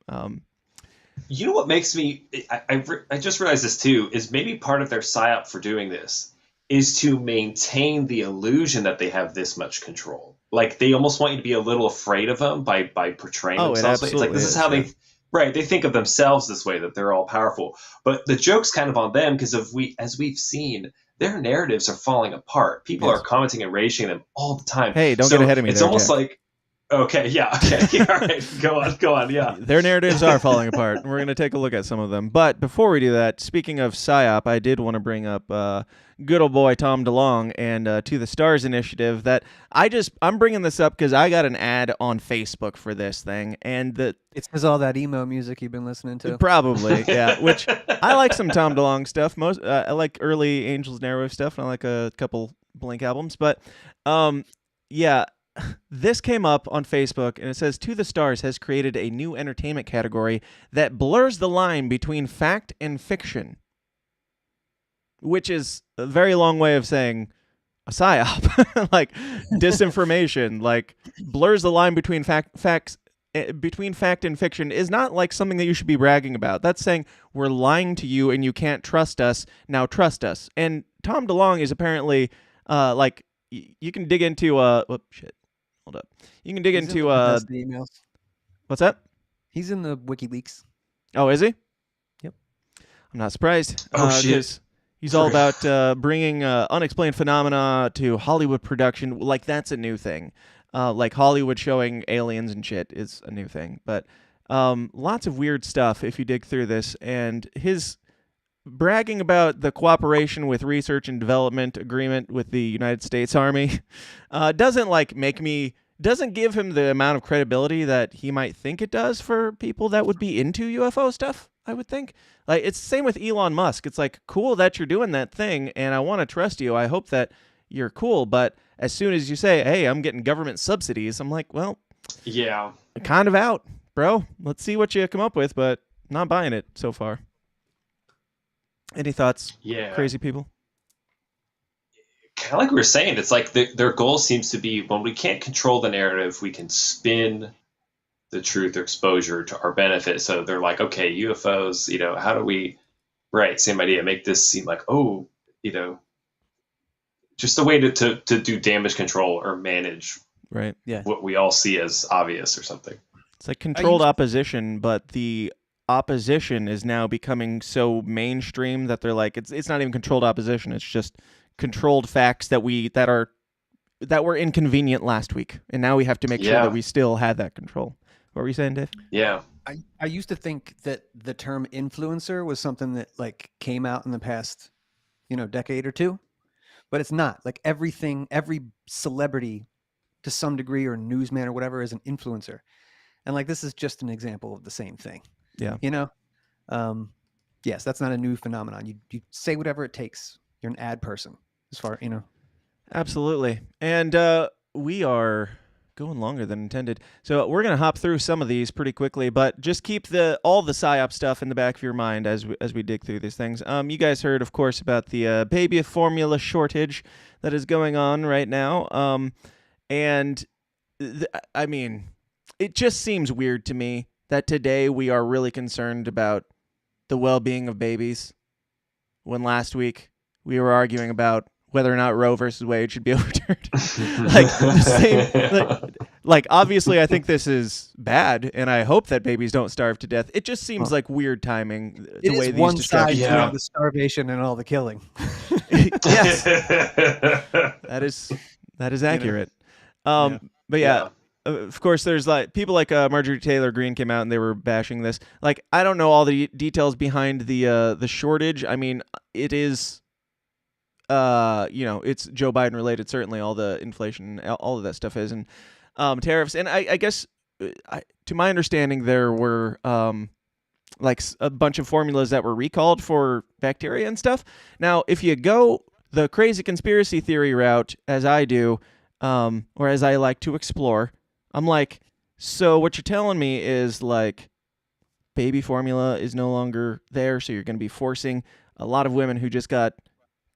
You know what makes me I just realized this too, is maybe part of their psyop for doing this is to maintain the illusion that they have this much control. Like they almost want you to be a little afraid of them by portraying themselves. It's like this is how they think of themselves this way, that they're all powerful. But the joke's kind of on them because as we've seen, their narratives are falling apart. People are commenting and raging them all the time. Hey, don't get ahead of me. It's almost like okay, yeah, okay, all right, go on, yeah. Their narratives are falling apart, and we're going to take a look at some of them. But before we do that, speaking of Psyop, I did want to bring up good old boy Tom DeLong and To the Stars initiative. That I'm bringing this up because I got an ad on Facebook for this thing, and it's because all that emo music you've been listening to. Probably, yeah. Which I like some Tom DeLong stuff. I like early Angels and Airwaves stuff, and I like a couple Blink albums. But yeah. This came up on Facebook, and it says, To the Stars has created a new entertainment category that blurs the line between fact and fiction, which is a very long way of saying a psyop, like disinformation, like blurs the line between fact and fiction is not like something that you should be bragging about. That's saying we're lying to you and you can't trust us, now trust us. And Tom DeLong is apparently like you can dig into hold up. You can dig into the emails. What's that? He's in the WikiLeaks. Oh, is he? Yep. I'm not surprised. Oh shit. He's all about bringing unexplained phenomena to Hollywood production. Like that's a new thing. Like Hollywood showing aliens and shit is a new thing. But lots of weird stuff if you dig through this. And his bragging about the cooperation with research and development agreement with the United States Army doesn't give him the amount of credibility that he might think it does for people that would be into UFO stuff, I would think. Like it's the same with Elon Musk. It's like, cool that you're doing that thing, and I want to trust you. I hope that you're cool. But as soon as you say, hey, I'm getting government subsidies, I'm like, well, yeah, kind of out, bro. Let's see what you come up with, but not buying it so far. Any thoughts? Yeah. Crazy people? Kind of like we were saying, it's like their goal seems to be, when we can't control the narrative, we can spin the truth or exposure to our benefit. So they're like, okay, UFOs, how do we, right, same idea, make this seem like, just a way to do damage control or manage right. Yeah. what we all see as obvious or something. It's like controlled opposition, but the opposition is now becoming so mainstream that they're like, it's not even controlled opposition. It's just controlled facts that were inconvenient last week, and now we have to make sure that we still had that control. What were you saying, Dave? Yeah. I used to think that the term influencer was something that like came out in the past, decade or two, but it's not. Like every celebrity to some degree or newsman or whatever is an influencer. And like, this is just an example of the same thing. Yeah. Yes, that's not a new phenomenon. You say whatever it takes. You're an ad person as far, Absolutely. And we are going longer than intended. So we're going to hop through some of these pretty quickly, but just keep all the Psyop stuff in the back of your mind as we dig through these things. You guys heard, of course, about the baby formula shortage that is going on right now. I mean, it just seems weird to me that today we are really concerned about the well-being of babies when last week we were arguing about whether or not Roe versus Wade should be overturned. Like obviously I think this is bad, and I hope that babies don't starve to death. It just seems like weird timing. It is one side doing the starvation and all the killing. Yes. That is accurate. But yeah. Of course, there's like people like Marjorie Taylor Greene came out and they were bashing this. Like, I don't know all the details behind the shortage. I mean, it is, it's Joe Biden related. Certainly, all the inflation, all of that stuff is, and tariffs. And I guess, to my understanding, there were like a bunch of formulas that were recalled for bacteria and stuff. Now, if you go the crazy conspiracy theory route, as I do, or as I like to explore, I'm like, so what you're telling me is like baby formula is no longer there, so you're going to be forcing a lot of women who just got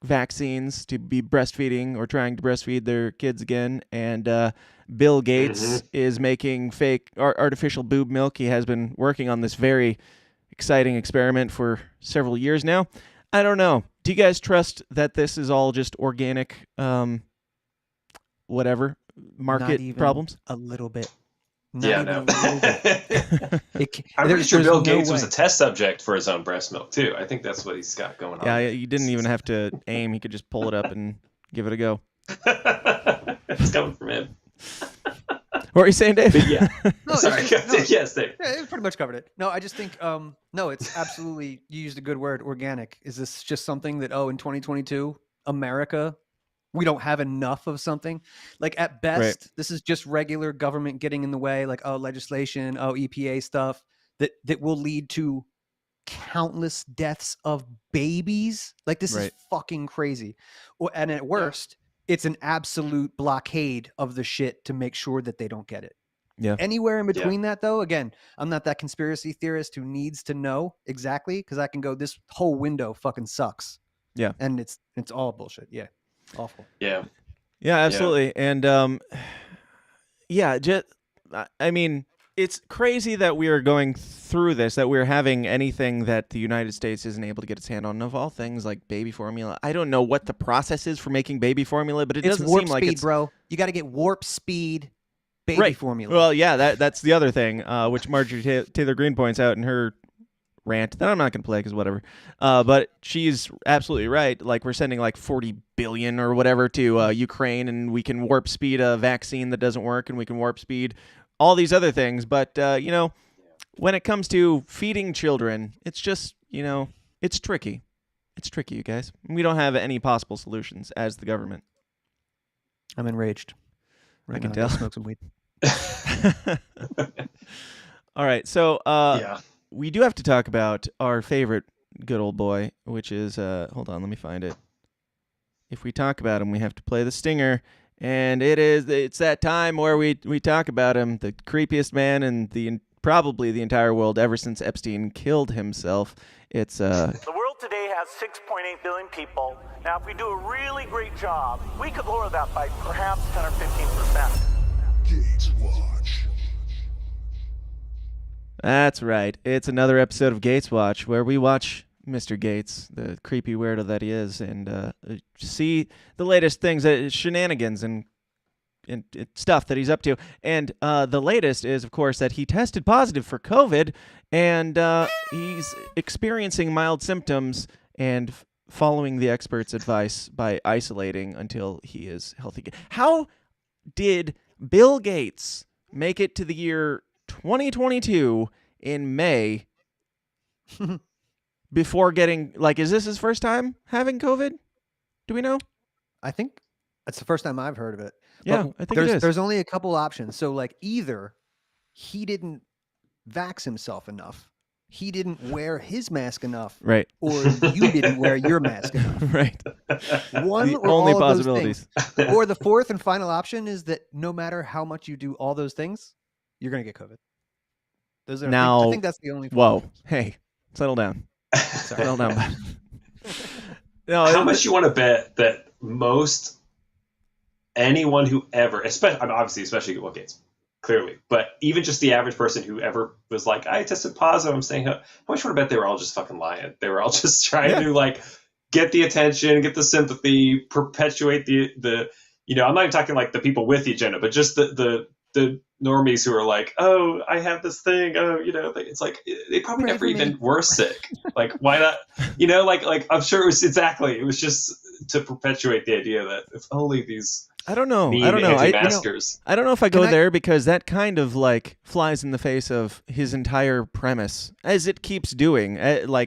vaccines to be breastfeeding or trying to breastfeed their kids again, and Bill Gates is making fake artificial boob milk. He has been working on this very exciting experiment for several years now. I don't know. Do you guys trust that this is all just organic, whatever, market problems? A little bit. I'm pretty sure Bill Gates was a test subject for his own breast milk too. I think that's what he's got going on. Yeah, he didn't even have to aim. He could just pull it up and give it a go. It's coming from him. What were you saying, Dave? Yeah. Sorry. Yes, Dave. Yeah, it pretty much covered it. No, I just think, no, it's absolutely, you used a good word, organic. Is this just something that, in 2022, America, we don't have enough of something? Like at best, This is just regular government getting in the way, like, legislation, EPA stuff that will lead to countless deaths of babies. Like this is fucking crazy. And at worst, it's an absolute blockade of the shit to make sure that they don't get it. Yeah. Anywhere in between that, though, again, I'm not that conspiracy theorist who needs to know exactly, because I can go, this whole window fucking sucks. Yeah. And it's all bullshit. Yeah. Awful. Yeah. Yeah, absolutely. And I mean, it's crazy that we are going through this, that we're having anything that the United States isn't able to get its hand on, of all things like baby formula. I don't know what the process is for making baby formula, but it doesn't seem like it's... bro. You got to get warp speed baby formula. Well, yeah, that's the other thing, which Marjorie Taylor Greene points out in her rant that I'm not going to play because whatever. But she's absolutely right. Like, we're sending like 40 billion or whatever to Ukraine, and we can warp speed a vaccine that doesn't work, and we can warp speed all these other things. But, when it comes to feeding children, it's just, it's tricky. It's tricky, you guys. We don't have any possible solutions as the government. I'm enraged. I can tell. Smoke some weed. All right. So, we do have to talk about our favorite good old boy, which is, hold on, let me find it. if we talk about him, we have to play the stinger. And it's that time where we talk about him, the creepiest man in probably the entire world ever since Epstein killed himself. It's The world today has 6.8 billion people. Now, if we do a really great job, we could lower that by perhaps 10 or 15%. Gates Watch. That's right. It's another episode of Gates Watch where we watch Mr. Gates, the creepy weirdo that he is, and see the latest things, shenanigans and stuff that he's up to. And the latest is, of course, that he tested positive for COVID, and he's experiencing mild symptoms and following the experts' advice by isolating until he is healthy. How did Bill Gates make it to the year 2022 in May before getting, is this his first time having COVID? Do we know? I think that's the first time I've heard of it. Yeah, But I think it is. There's only a couple options. So either he didn't vax himself enough, he didn't wear his mask enough, right? Or you didn't wear your mask enough, right? One the or only all possibilities. Of those things. Or the fourth and final option is that no matter how much you do all those things, you're going to get COVID. Those are, I think that's the only. Whoa, hey, settle down. Settle down. No, how much you want to bet that anyone who ever, especially Bill Gates, clearly, but even just the average person who ever was like, I tested positive, I'm saying, how much you want to bet they were all just fucking lying? They were all just trying to get the attention, get the sympathy, perpetuate the I'm not even talking like the people with the agenda, but just the normies who are like, oh, I have this thing, it's like they probably never even were sick. Like, why not? I'm sure it was just to perpetuate the idea that if only these I don't know. anti-maskers. I don't know if I go there because that kind of flies in the face of his entire premise, as it keeps doing.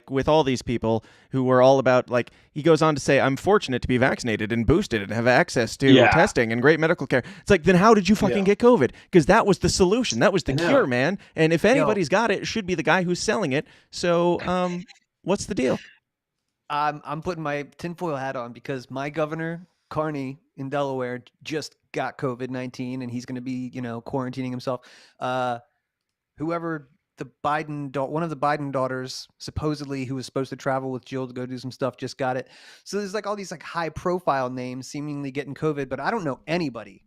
With all these people who were all about, he goes on to say, I'm fortunate to be vaccinated and boosted and have access to testing and great medical care. It's like, then how did you fucking get COVID? Because that was the solution. That was the cure, man. And if anybody's got it, it should be the guy who's selling it. So what's the deal? I'm putting my tinfoil hat on because my governor, Carney in Delaware, just got COVID-19 and he's going to be, quarantining himself. Whoever one of the Biden daughters, supposedly, who was supposed to travel with Jill to go do some stuff, just got it. So there's all these high profile names seemingly getting COVID, but I don't know anybody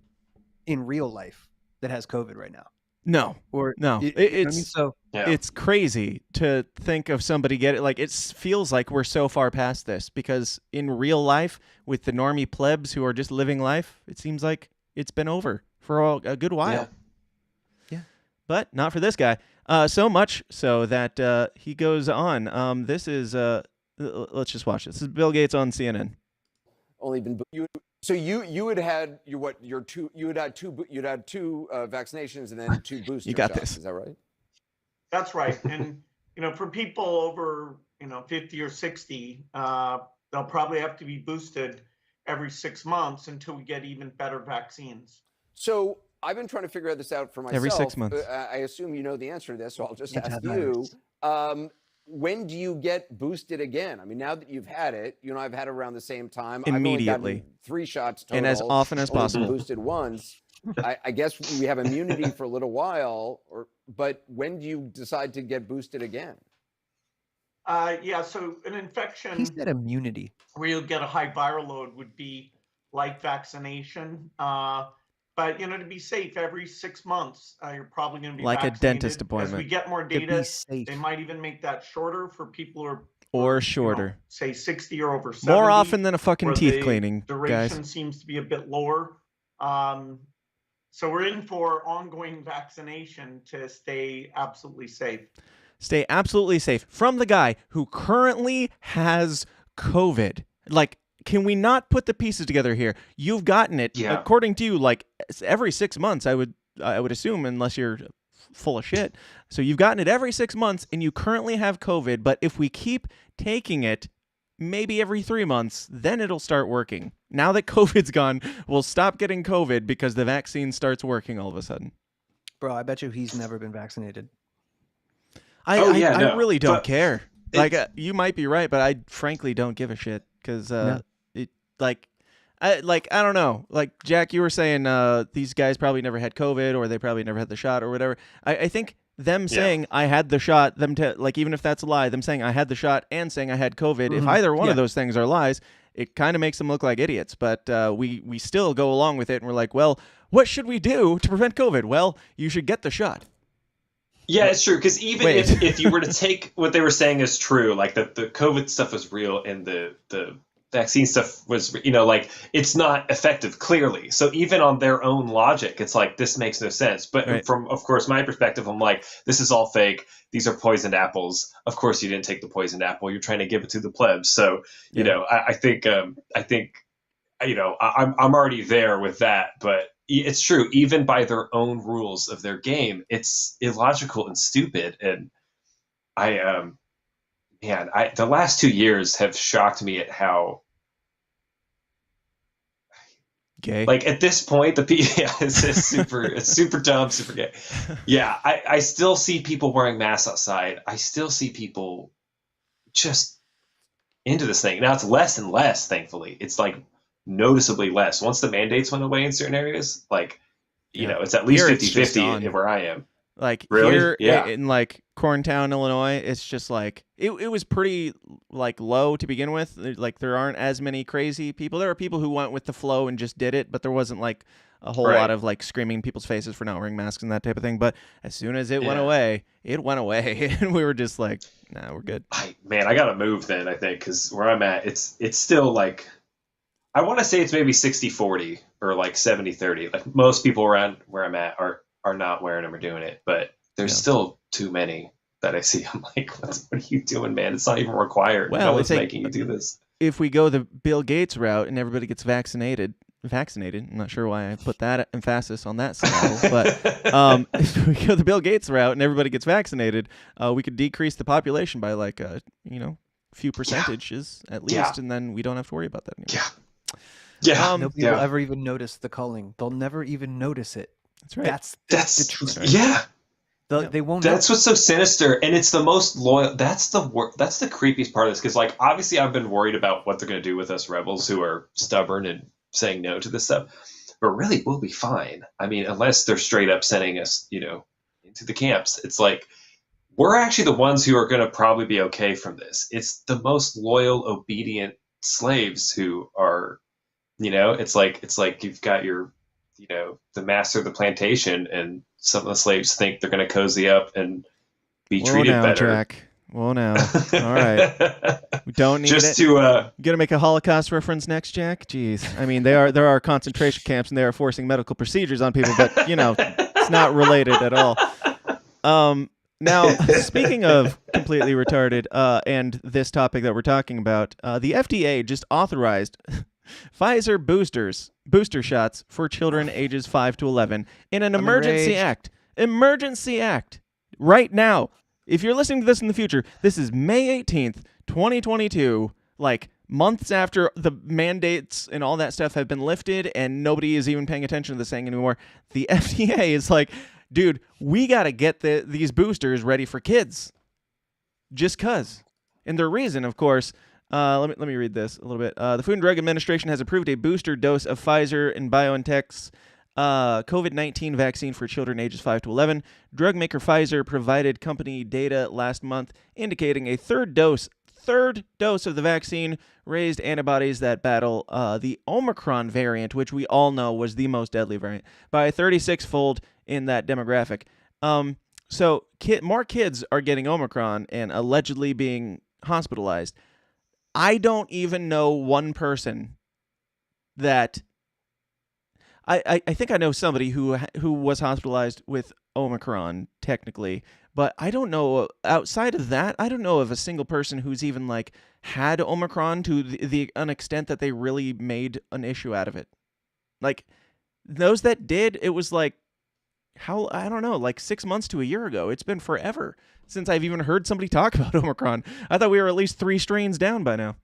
in real life that has COVID right now. No, it's crazy to think of somebody get it. It feels like we're so far past this because in real life with the normie plebs who are just living life, it seems like it's been over for a good while. Yeah. But not for this guy. So much so that he goes on. This is let's just watch this. This is Bill Gates on CNN. Only been so you had had two vaccinations and then 2 booster You got shots. this. Is that right? That's right. And for people over 50 or 60, they'll probably have to be boosted every 6 months until we get even better vaccines. So I've been trying to figure this out for myself. Every 6 months. I assume you know the answer to this, so I'll just ask you. When do you get boosted again? I mean, now that you've had it, I've had it around the same time. Immediately. I've only gotten 3 shots total. And as often as possible. Boosted once. I guess we have immunity for a little while, but when do you decide to get boosted again? So an infection. He said immunity. Where you'll get a high viral load would be like vaccination. But to be safe, every 6 months, you're probably going to be like vaccinated. A dentist appointment. As we get more data, they might even make that shorter for people who are shorter. Say 60 or over 70. More often than a fucking teeth cleaning, duration guys. Seems to be a bit lower. So we're in for ongoing vaccination to stay absolutely safe. Stay absolutely safe from the guy who currently has COVID. Can we not put the pieces together here? You've gotten it, according to you, every 6 months, I would assume, unless you're full of shit. So you've gotten it every 6 months, and you currently have COVID. But if we keep taking it, maybe every 3 months, then it'll start working. Now that COVID's gone, we'll stop getting COVID because the vaccine starts working all of a sudden. Bro, I bet you he's never been vaccinated. I really don't care. You might be right, but I frankly don't give a shit because I don't know. Like Jack, you were saying these guys probably never had COVID, or they probably never had the shot, or whatever. I think them saying I had the shot, like even if that's a lie, them saying I had the shot and saying I had COVID, if either one of those things are lies, it kind of makes them look like idiots. But we still go along with it, and we're like, well, what should we do to prevent COVID? Well, you should get the shot. Yeah, it's true. Because even if you were to take what they were saying as true, like that the COVID stuff was real and the vaccine stuff was, like it's not effective clearly. So even on their own logic, it's like, this makes no sense. But from, of course, my perspective, I'm like, this is all fake. These are poisoned apples. Of course, you didn't take the poisoned apple. You're trying to give it to the plebs. So, I think, I'm already there with that. But it's true. Even by their own rules of their game, it's illogical and stupid. And the last 2 years have shocked me at how gay. Like at this point, it's super dumb, super gay. Yeah, I still see people wearing masks outside. I still see people just into this thing. Now it's less and less, thankfully. It's like noticeably less. Once the mandates went away in certain areas, like, it's at least 50-50 where I am. Like really? Here in like Corntown, Illinois, it's just like it was pretty like low to begin with. Like there aren't as many crazy people. There are people who went with the flow and just did it, but there wasn't like a whole lot of like screaming in people's faces for not wearing masks and that type of thing. But as soon as it went away, and we were just like, nah, we're good. I gotta move then, I think, because where I'm at, it's still like, I want to say it's maybe 60-40 or like 70-30. Like most people around where I'm at are not wearing them or doing it, but there's still too many that I see. I'm like, what are you doing, man? It's not even required. Well, no one's making you do this. If we go the Bill Gates route and everybody gets vaccinated, I'm not sure why I put that emphasis on that syllable, but if we go the Bill Gates route and everybody gets vaccinated, we could decrease the population by like a few percentages at least, and then we don't have to worry about that anymore. Yeah. Nobody will ever even notice the culling. They'll never even notice it. That's right. That's the truth. Yeah. They won't. That's what's so sinister, and it's the most loyal. That's the creepiest part of this, because like obviously I've been worried about what they're going to do with us rebels who are stubborn and saying no to this stuff, but really we'll be fine. I mean, unless they're straight up sending us, into the camps. It's like we're actually the ones who are going to probably be okay from this. It's the most loyal, obedient slaves who are, it's like you've got your, the master of the plantation, and some of the slaves think they're going to cozy up and be treated better. Jack. Well, now, all right. We don't need just it. to gonna make a Holocaust reference next, Jack. Jeez, I mean, there are concentration camps and they are forcing medical procedures on people, but it's not related at all. Now, speaking of completely retarded, and this topic that we're talking about, the FDA just authorized Pfizer booster shots for children ages 5 to 11 in an emergency act. Emergency act right now. If you're listening to this in the future, this is May 18th, 2022, like months after the mandates and all that stuff have been lifted and nobody is even paying attention to this thing anymore. The FDA is like, dude, we got to get these boosters ready for kids. Just cuz. And the reason, of course, let me read this a little bit. The Food and Drug Administration has approved a booster dose of Pfizer and BioNTech's COVID-19 vaccine for children ages 5 to 11. Drug maker Pfizer provided company data last month indicating a third dose of the vaccine raised antibodies that battle the Omicron variant, which we all know was the most deadly variant, by 36-fold in that demographic. So more kids are getting Omicron and allegedly being hospitalized. I don't even know one person that... I think I know somebody who was hospitalized with Omicron, technically, but I don't know, outside of that, I don't know of a single person who's even, like, had Omicron to the an extent that they really made an issue out of it. Like, those that did, it was like, I don't know, like 6 months to a year ago. It's been forever since I've even heard somebody talk about Omicron. I thought we were at least 3 strains down by now.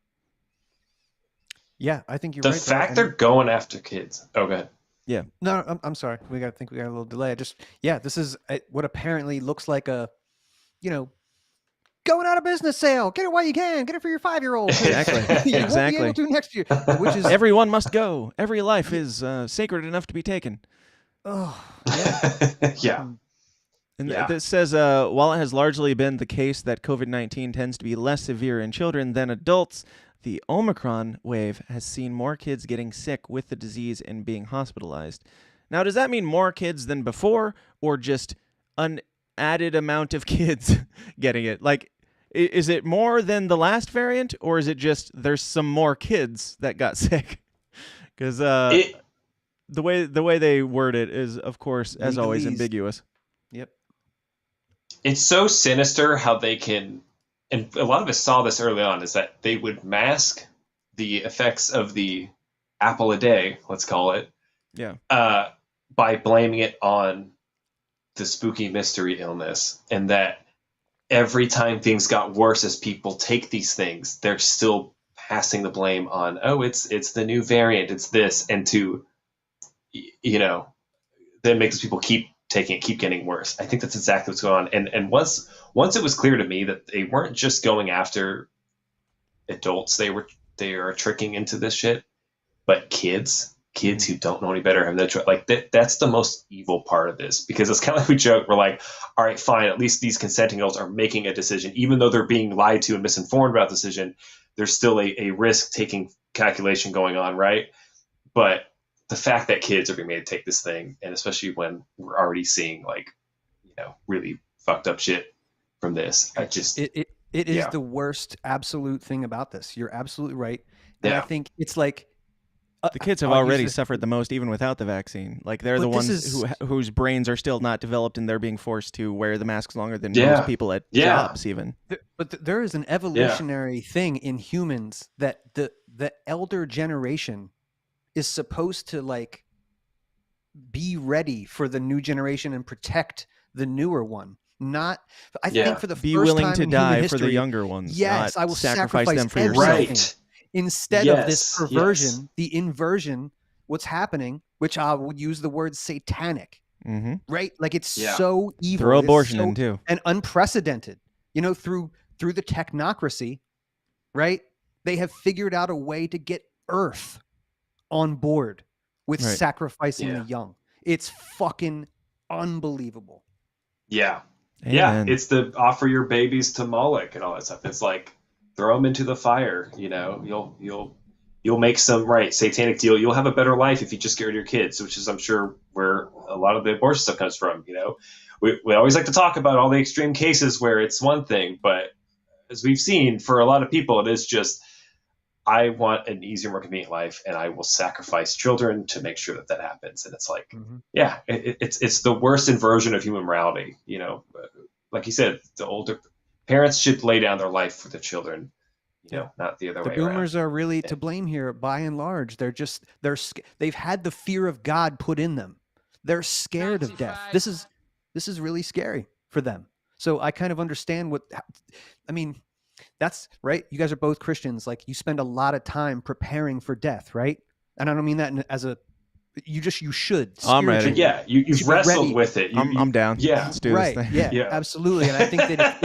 Yeah, I think you're right. The fact they're going after kids. Oh, go ahead. Yeah. No, I'm sorry. We got a little delay. This is what apparently looks like a, going out of business sale. Get it while you can. Get it for your 5-year-old. Exactly. You won't Exactly. be able to next year. Which is Everyone must go. Every life is sacred enough to be taken. Oh, Yeah. And Yeah. this says, while it has largely been the case that COVID-19 tends to be less severe in children than adults, the Omicron wave has seen more kids getting sick with the disease and being hospitalized. Now, does that mean more kids than before, or just an added amount of kids getting it? Like, is it more than the last variant, or is it just there's some more kids that got sick? Because the way they word it is, of course, as always, ambiguous. Yep. It's so sinister how they can, and a lot of us saw this early on, is that they would mask the effects of the apple a day, let's call it, Yeah. by blaming it on the spooky mystery illness, and that every time things got worse as people take these things, they're still passing the blame on, oh, it's the new variant, it's this, and to, that makes people keep taking it, keep getting worse. I think that's exactly what's going on. And once it was clear to me that they weren't just going after adults, they are tricking into this shit, but kids who don't know any better have no choice. Like that's the most evil part of this, because it's kind of like we joke. We're like, all right, fine. At least these consenting adults are making a decision, even though they're being lied to and misinformed about the decision. There's still a risk-taking calculation going on, right? But the fact that kids are being made to take this thing, and especially when we're already seeing really fucked up shit from this, I just it is the worst absolute thing about this. You're absolutely right. And I think it's like the kids have already suffered the most, even without the vaccine. Like they're the ones whose brains are still not developed, and they're being forced to wear the masks longer than most people at jobs, even. But there is an evolutionary thing in humans that the elder generation is supposed to like be ready for the new generation and protect the newer one. I think for the be first willing time to in die human for the history, younger ones. Yes, not I will sacrifice them for everything. yourself. Right. Instead of this perversion, the inversion, what's happening, which I would use the word satanic, right? Like it's so evil. Throw abortion in too. And unprecedented, through the technocracy, right? They have figured out a way to get Earth on board with sacrificing the young. It's fucking unbelievable. Yeah. Amen. Yeah. It's the offer your babies to Moloch and all that stuff. It's like, throw them into the fire. You'll make some satanic deal. You'll have a better life if you just get rid of your kids, which is, I'm sure, where a lot of the abortion stuff comes from. We always like to talk about all the extreme cases where it's one thing, but as we've seen, for a lot of people, it is just, I want an easier, more convenient life, and I will sacrifice children to make sure that happens. And it's like, it's the worst inversion of human morality. Like you said, the older parents should lay down their life for the children, not the other way around. The boomers are really to blame here, by and large. They've had the fear of God put in them. They're scared of death. This is really scary for them. So I kind of understand that's right. You guys are both Christians. Like you spend a lot of time preparing for death, right? And I don't mean that as a, you should. I'm ready. Yeah. You've wrestled with it. I'm down. Yeah. Let's do this thing. Yeah, absolutely. And I think that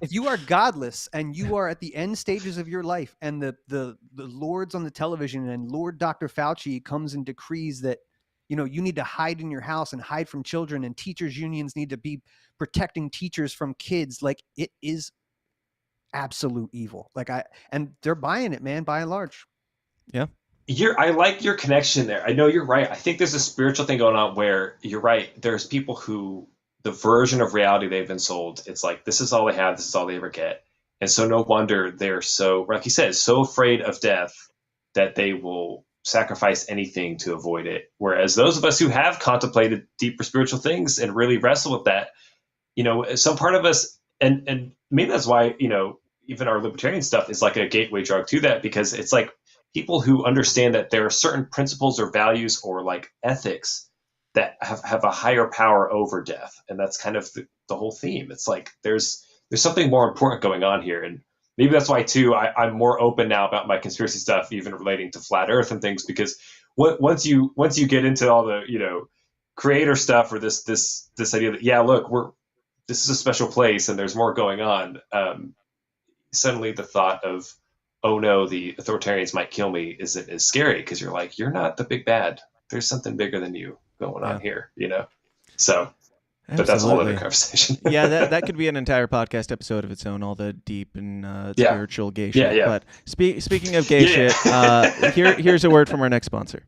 if you are godless and you are at the end stages of your life, and the lords on the television and Lord Dr. Fauci comes and decrees that, you need to hide in your house and hide from children, and teachers unions need to be protecting teachers from kids. Like it is absolute evil. And they're buying it, man, by and large. Yeah. I like your connection there. I know you're right. I think there's a spiritual thing going on where you're right. There's people who the version of reality they've been sold, it's like, this is all they have. This is all they ever get. And so no wonder they're so, like you said, so afraid of death that they will sacrifice anything to avoid it. Whereas those of us who have contemplated deeper spiritual things and really wrestle with that, some part of us, and maybe that's why, even our libertarian stuff is like a gateway drug to that, because it's like people who understand that there are certain principles or values or like ethics that have a higher power over death. And that's kind of the whole theme. It's like, there's something more important going on here. And maybe that's why too, I'm more open now about my conspiracy stuff, even relating to flat earth and things, because once you get into all the, creator stuff or this idea that, look, this is a special place and there's more going on, suddenly the thought of, oh no, the authoritarians might kill me isn't as scary, because you're like, you're not the big bad. There's something bigger than you going on here, you know? So, but that's a whole other conversation. Yeah, that could be an entire podcast episode of its own, all the deep and spiritual gay shit. Yeah. But speaking of gay shit, here's a word from our next sponsor.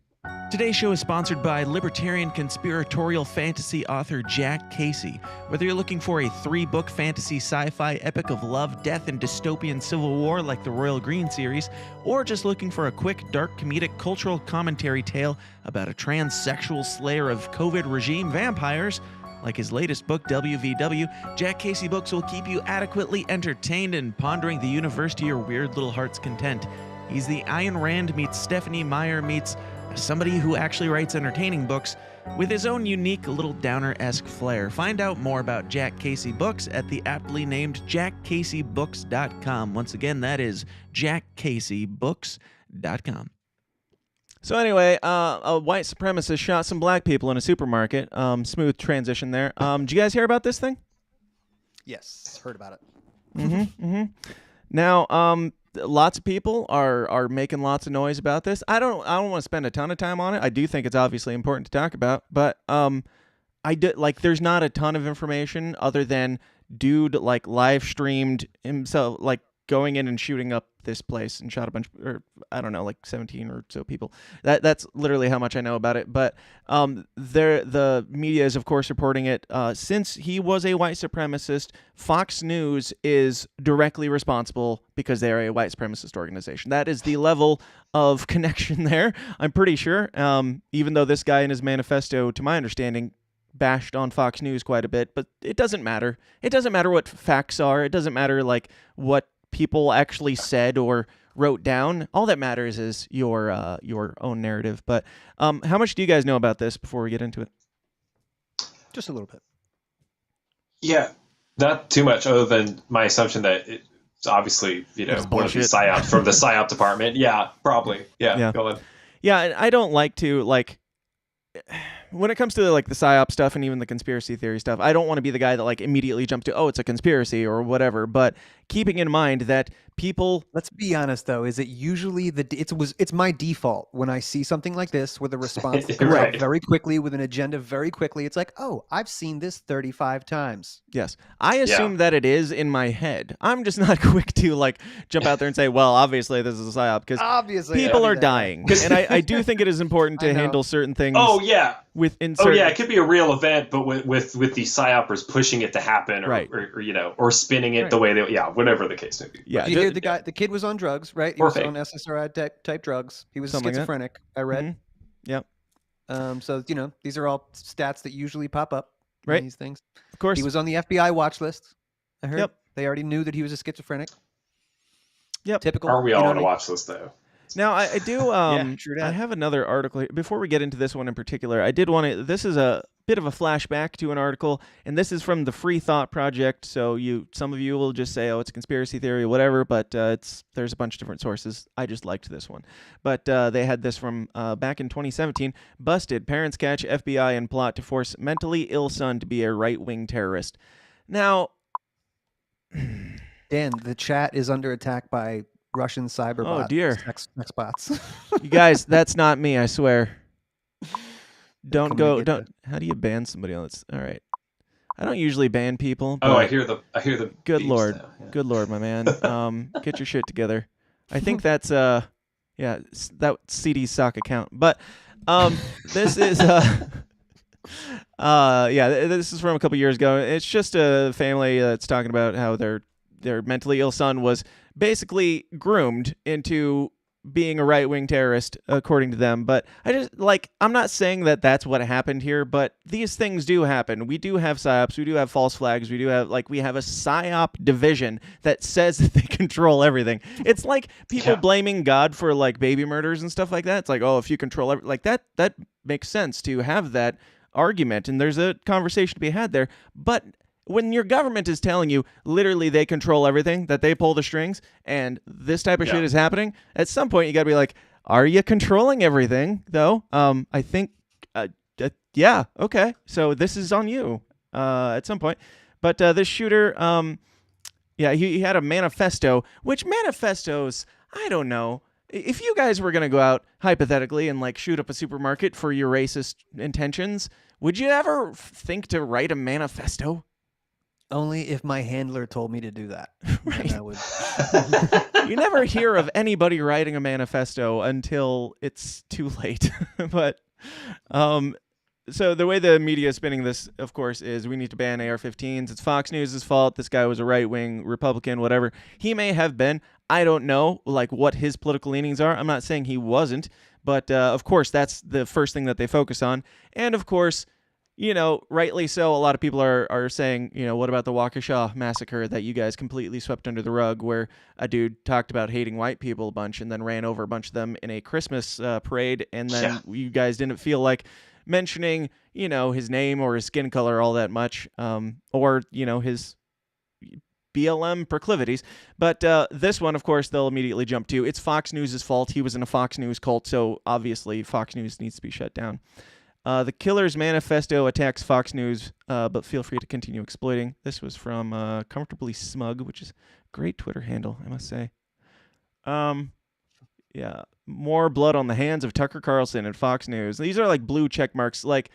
Today's show is sponsored by libertarian conspiratorial fantasy author Jack Casey. Whether you're looking for a 3-book fantasy sci-fi epic of love, death, and dystopian civil war like the Royal Green series, or just looking for a quick, dark, comedic cultural commentary tale about a transsexual slayer of COVID regime vampires, like his latest book, WVW, Jack Casey Books will keep you adequately entertained and pondering the universe to your weird little heart's content. He's the Ayn Rand meets Stephanie Meyer meets somebody who actually writes entertaining books with his own unique little downer-esque flair. Find out more about Jack Casey Books at the aptly named jackcaseybooks.com. Once again, that is jackcaseybooks.com. So anyway, a white supremacist shot some black people in a supermarket. Smooth transition there. Did you guys hear about this thing? Yes, heard about it. Now, lots of people are making lots of noise about this. I don't want to spend a ton of time on it. I do think it's obviously important to talk about, but there's not a ton of information other than dude like live streamed himself like going in and shooting up this place and shot a bunch, or I don't know, like 17 or so people. That's literally how much I know about it. But the media is, of course, reporting it. Since he was a white supremacist, Fox News is directly responsible because they are a white supremacist organization. That is the level of connection there, I'm pretty sure. Even though this guy in his manifesto, to my understanding, bashed on Fox News quite a bit, but it doesn't matter. It doesn't matter what facts are. It doesn't matter like what people actually said or wrote down. All that matters is your own narrative. But how much do you guys know about this before we get into it? Just a little bit. Yeah, not too much, other than my assumption that it's obviously, one of the Psyops from the Psyop department. Yeah, probably. Yeah. Go on. Yeah, I don't like to when it comes to like the Psyop stuff and even the conspiracy theory stuff, I don't want to be the guy that like immediately jumps to, oh, it's a conspiracy or whatever. But keeping in mind that people, let's be honest though, is it usually it's my default when I see something like this where the response comes out very quickly with an agenda very quickly. It's like, oh, I've seen this 35 times. Yes, I assume that it is in my head. I'm just not quick to like jump out there and say, well, obviously this is a Psyop, because people are dying, and I do think it is and to handle certain things. Oh yeah. It could be a real event, but with the psyopers pushing it to happen, or spinning it the way they, whatever the case may be. Yeah, you hear the kid was on drugs, right? He was on SSRI type drugs. He was schizophrenic. I read. Mm-hmm. Yep. So these are all stats that usually pop up. Right. In these things. Of course. He was on the FBI watch list. I heard. Yep. They already knew that he was a schizophrenic. Yep. Typical. Are we all on a watch list though? Now, I do, I have another article here. Before we get into this one in particular, I did want to, this is a bit of a flashback to an article, and this is from the Free Thought Project, so some of you will just say, oh, it's a conspiracy theory, whatever, but there's a bunch of different sources. I just liked this one. But they had this from back in 2017, Busted, Parents Catch FBI in Plot to Force Mentally Ill Son to be a Right-Wing Terrorist. Now... Dan, the chat is under attack by Russian cyber bots. Oh dear, sex bots. You guys, that's not me. I swear. Don't. How do you ban somebody on this? All right. I don't usually ban people. Oh, I hear the. Good lord, now. Yeah. Good lord, my man. Get your shit together. I think that's that CD sock account. But this is this is from a couple years ago. It's just a family that's talking about how their mentally ill son was basically groomed into being a right-wing terrorist, according to them. But I'm not saying that that's what happened here, but these things do happen. We do have psyops, we do have false flags, we do have we have a psyop division that says that they control everything. It's like people blaming God for baby murders and stuff like that. It's like, oh, if you control that makes sense to have that argument, and there's a conversation to be had there. But when your government is telling you literally they control everything, that they pull the strings, and this type of shit is happening, at some point you got to be like, are you controlling everything, though? I think, okay, so this is on you at some point. But this shooter, he had a manifesto, which manifestos, I don't know. If you guys were going to go out, hypothetically, and like shoot up a supermarket for your racist intentions, would you ever think to write a manifesto? Only if my handler told me to do that. Right. Then I would. You never hear of anybody writing a manifesto until it's too late. But so the way the media is spinning this, of course, is we need to ban AR-15s. It's Fox News' fault. This guy was a right-wing Republican, whatever. He may have been. I don't know, like, what his political leanings are. I'm not saying he wasn't. But, of course, that's the first thing that they focus on. And, of course, you know, rightly so, a lot of people are saying, you know, what about the Waukesha massacre that you guys completely swept under the rug, where a dude talked about hating white people a bunch and then ran over a bunch of them in a Christmas parade, and then you guys didn't feel like mentioning, you know, his name or his skin color all that much, or, you know, his BLM proclivities. But this one, of course, they'll immediately jump to. It's Fox News' fault. He was in a Fox News cult, so obviously Fox News needs to be shut down. The Killer's Manifesto attacks Fox News, but feel free to continue exploiting. This was from Comfortably Smug, which is a great Twitter handle, I must say. Yeah, more blood on the hands of Tucker Carlson and Fox News. These are like blue check marks. Like,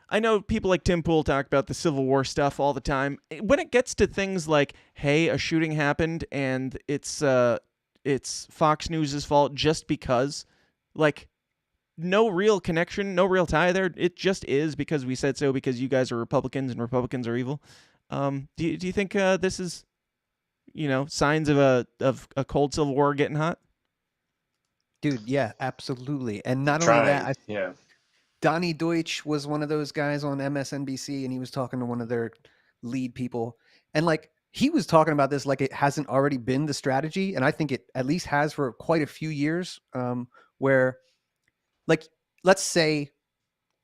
I know people like Tim Pool talk about the Civil War stuff all the time. When it gets to things like, hey, a shooting happened and it's Fox News' fault just because, like, no real connection, no real tie there. It just is because we said so, because you guys are Republicans and Republicans are evil. Do you think this is, you know, signs of a cold Civil War getting hot? Dude, yeah, absolutely. And not only that, Donnie Deutsch was one of those guys on MSNBC, and he was talking to one of their lead people. And like, he was talking about this like it hasn't already been the strategy. And I think it at least has for quite a few years, where, like, let's say,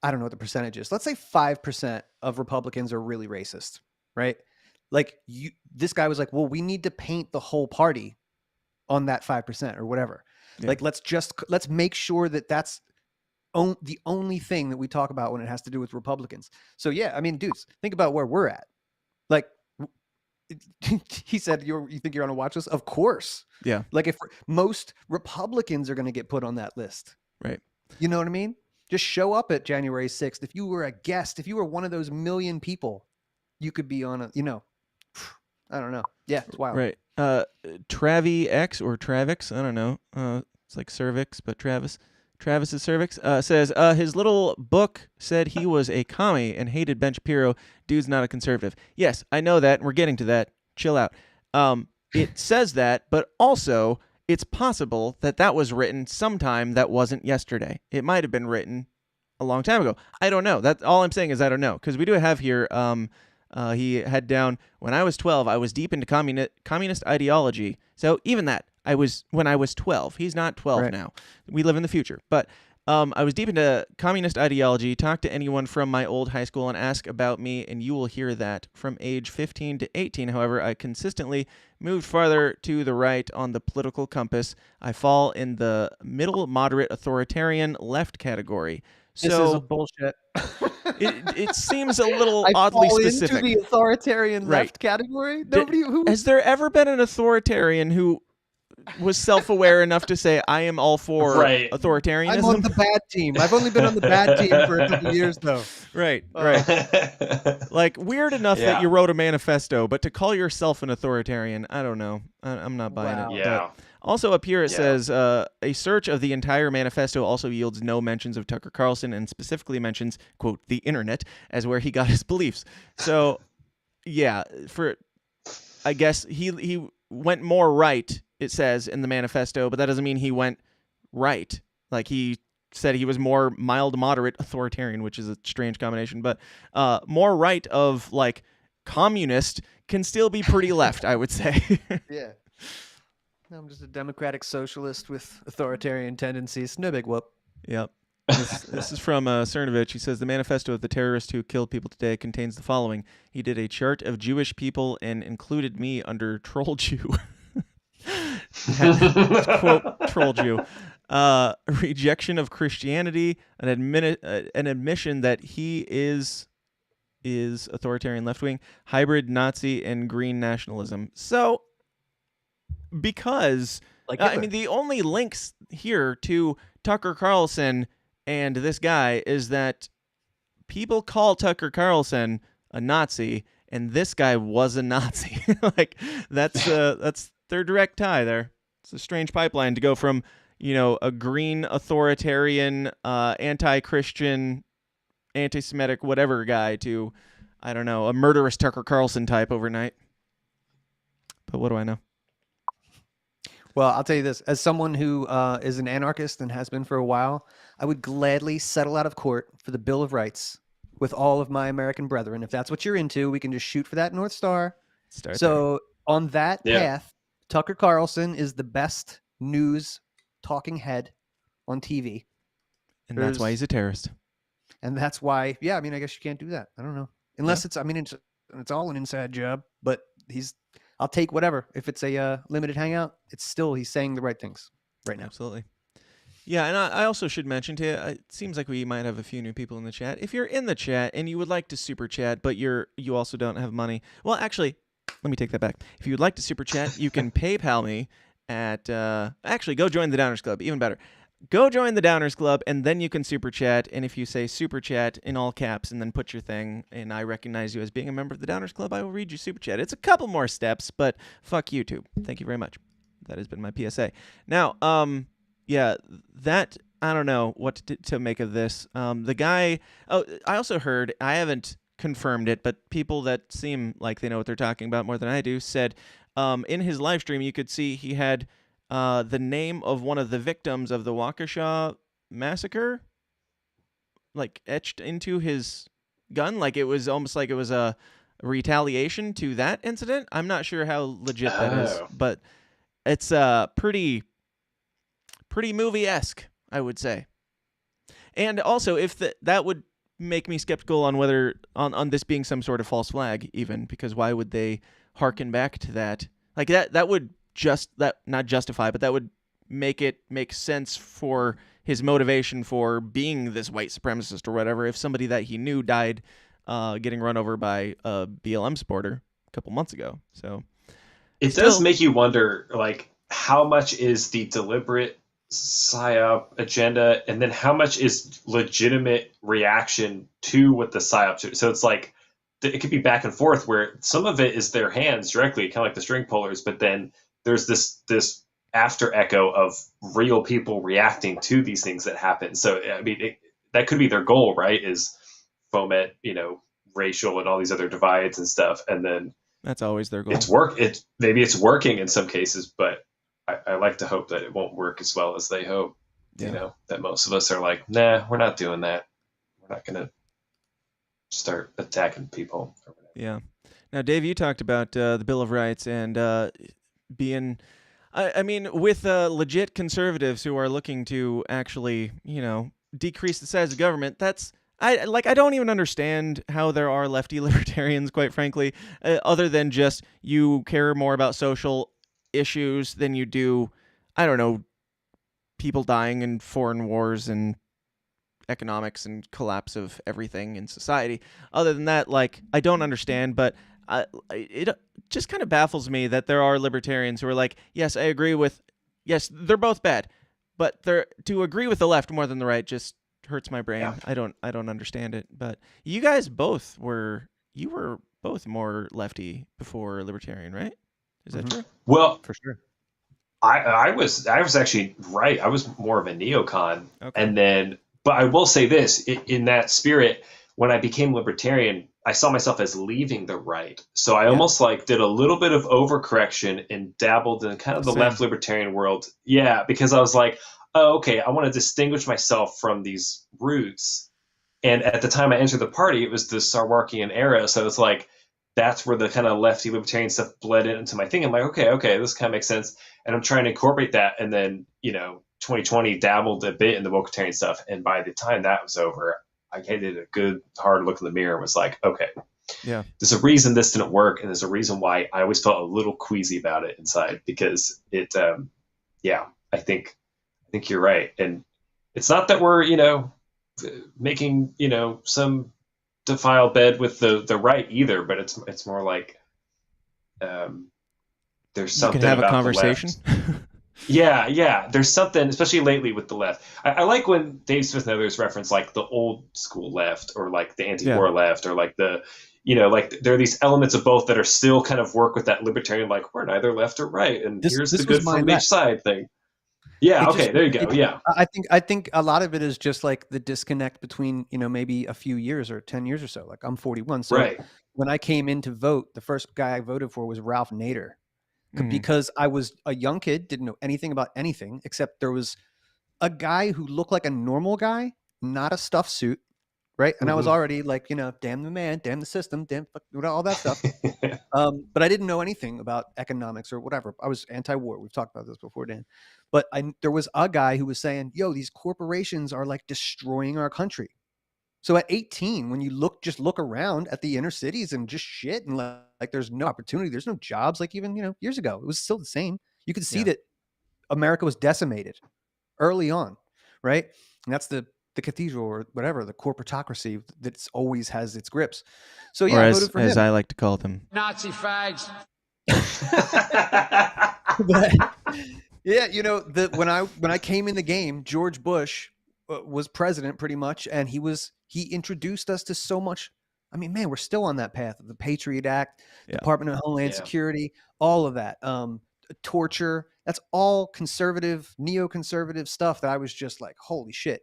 I don't know what the percentage is. Let's say 5% of Republicans are really racist, right? Like, this guy was like, well, we need to paint the whole party on that 5% or whatever. Yeah. Like, let's make sure that that's the only thing that we talk about when it has to do with Republicans. So yeah, I mean, dudes, think about where we're at. Like, he said, you think you're on a watch list? Of course. Yeah. Like, if most Republicans are going to get put on that list. Right. You know what I mean? Just show up at January 6th. If you were a guest, if you were one of those million people, you could be on a, you know, I don't know. Yeah, it's wild. Right. Travi-X or Travix, I don't know. It's like cervix, but Travis's cervix, says his little book said he was a commie and hated Ben Shapiro. Dude's not a conservative. Yes, I know that, and we're getting to that. Chill out. It says that, but also it's possible that that was written sometime that wasn't yesterday. It might have been written a long time ago. I don't know. That's all I'm saying is I don't know, because we do have here. He had down, when I was 12, I was deep into communist ideology. So even that, I was when I was 12. He's not 12 now. We live in the future. But I was deep into communist ideology. Talk to anyone from my old high school and ask about me, and you will hear that. From age 15 to 18, however, I consistently moved farther to the right on the political compass. I fall in the middle, moderate, authoritarian, left category. This is a bullshit. It seems a little oddly specific. Into the authoritarian left category? Nobody Has there ever been an authoritarian who was self-aware enough to say, I am all for authoritarianism? I'm on the bad team. I've only been on the bad team for a couple years, though. Right. Like, weird enough that you wrote a manifesto, but to call yourself an authoritarian, I don't know. I'm not buying it. Yeah. But also up here it says, a search of the entire manifesto also yields no mentions of Tucker Carlson, and specifically mentions, quote, the internet as where he got his beliefs. So, yeah, I guess he went more right, it says in the manifesto, but that doesn't mean he went right. Like, he said he was more mild, moderate, authoritarian, which is a strange combination, but more right of, like, communist can still be pretty left, I would say. Yeah. I'm just a democratic socialist with authoritarian tendencies. No big whoop. Yep. This is from Cernovich. He says, the manifesto of the terrorist who killed people today contains the following. He did a chart of Jewish people and included me under troll Jew. Quote, troll Jew. Rejection of Christianity, an admission that he is is authoritarian left-wing, hybrid Nazi, and green nationalism. So, because, I mean, the only links here to Tucker Carlson and this guy is that people call Tucker Carlson a Nazi, and this guy was a Nazi. Like, that's their direct tie there. It's a strange pipeline to go from, a green authoritarian, anti-Christian, anti-Semitic, whatever guy to, I don't know, a murderous Tucker Carlson type overnight. But what do I know? Well, I'll tell you this. As someone who is an anarchist and has been for a while, I would gladly settle out of court for the Bill of Rights with all of my American brethren. If that's what you're into, we can just shoot for that North Star. On that path, Tucker Carlson is the best news talking head on TV. And that's why he's a terrorist. And that's why, I mean, I guess you can't do that. I don't know. Unless it's all an inside job, but I'll take whatever. If it's a limited hangout, he's saying the right things right now. Absolutely. Yeah, and I also should mention to you, it seems like we might have a few new people in the chat. If you're in the chat and you would like to super chat, but you also don't have money, well, actually, let me take that back. If you would like to super chat, you can PayPal me at, actually, go join the Downers Club, even better. Go join the Downers Club, and then you can super chat. And if you say super chat in all caps and then put your thing, and I recognize you as being a member of the Downers Club, I will read you super chat. It's a couple more steps, but fuck YouTube. Thank you very much. That has been my PSA. Now, that I don't know what to make of this. The guy. Oh, I also heard. I haven't confirmed it, but people that seem like they know what they're talking about more than I do said, in his live stream, you could see he had the name of one of the victims of the Waukesha massacre, like etched into his gun, like it was almost like it was a retaliation to that incident. I'm not sure how legit that is, but it's pretty movie-esque, I would say. And also, if that would make me skeptical on whether on this being some sort of false flag, even, because why would they harken back to that? Like that would not justify, but that would make sense for his motivation for being this white supremacist or whatever. If somebody that he knew died getting run over by a BLM supporter a couple months ago, so it does make you wonder, like, how much is the deliberate Psyop agenda, and then how much is legitimate reaction to what the Psyops. So it's like it could be back and forth, where some of it is their hands directly, kind of like the string pullers, but then there's this after echo of real people reacting to these things that happen. So I mean, that could be their goal, right? Is foment, racial and all these other divides and stuff, and then that's always their goal. Maybe it's working in some cases, but I like to hope that it won't work as well as they hope. Yeah. That most of us are like, nah, we're not doing that. We're not going to start attacking people. Yeah. Now, Dave, you talked about the Bill of Rights and being, I mean, with legit conservatives who are looking to actually, decrease the size of government. I don't even understand how there are lefty libertarians, quite frankly, other than just you care more about social issues than you do, I don't know, people dying in foreign wars and economics and collapse of everything in society. Other than that, I don't understand, but it just kind of baffles me that there are libertarians who are like, yes, I agree with, yes, they're both bad, but to agree with the left more than the right just hurts my brain. Yeah. I don't understand it. But you guys both were both more lefty before libertarian, right? Is that true? Well, for sure. I was actually right. I was more of a neocon, but I will say this: in that spirit, when I became libertarian, I saw myself as leaving the right. So I almost did a little bit of overcorrection and dabbled in kind of the left libertarian world. Yeah, because I was like, oh, okay, I want to distinguish myself from these roots. And at the time I entered the party, it was the Sarwarkian era. So it's like, that's where the kind of lefty libertarian stuff bled into my thing. I'm like, okay, this kind of makes sense. And I'm trying to incorporate that. And then, 2020 dabbled a bit in the vocalitarian stuff. And by the time that was over, I did a good hard look in the mirror and was like, okay, yeah, there's a reason this didn't work. And there's a reason why I always felt a little queasy about it inside, because it, I think you're right. And it's not that we're, making, some to file bed with the right either, but it's more like there's something you can have about a conversation. The left. Yeah. There's something, especially lately with the left. I like when Dave Smith and others reference like the old school left or like the anti-war left or like the, like there are these elements of both that are still kind of work with that libertarian, like we're neither left or right, and here's the good from each side thing. Yeah. Okay. There you go. Yeah. I think a lot of it is just like the disconnect between, maybe a few years or 10 years or so. Like I'm 41. So when I came in to vote, the first guy I voted for was Ralph Nader. Because I was a young kid, didn't know anything about anything, except there was a guy who looked like a normal guy, not a stuffed suit, right? And I was already like, damn the man, damn the system, damn all that stuff. But I didn't know anything about economics or whatever. I was anti-war. We've talked about this before, Dan. But there was a guy who was saying, yo, these corporations are like destroying our country. So at 18, when you just look around at the inner cities and just shit and like there's no opportunity, there's no jobs, like even, years ago, it was still the same. You could see that America was decimated early on, right? And that's the cathedral or whatever, the corporatocracy that always has its grips. So yeah, or I voted for as him. I like to call them. Nazi fags. But, yeah, when I came in the game, George Bush was president pretty much, and he introduced us to so much. I mean, man, we're still on that path of the Patriot Act, Department of Homeland Security, all of that, torture. That's all conservative, neoconservative stuff that I was just like, holy shit.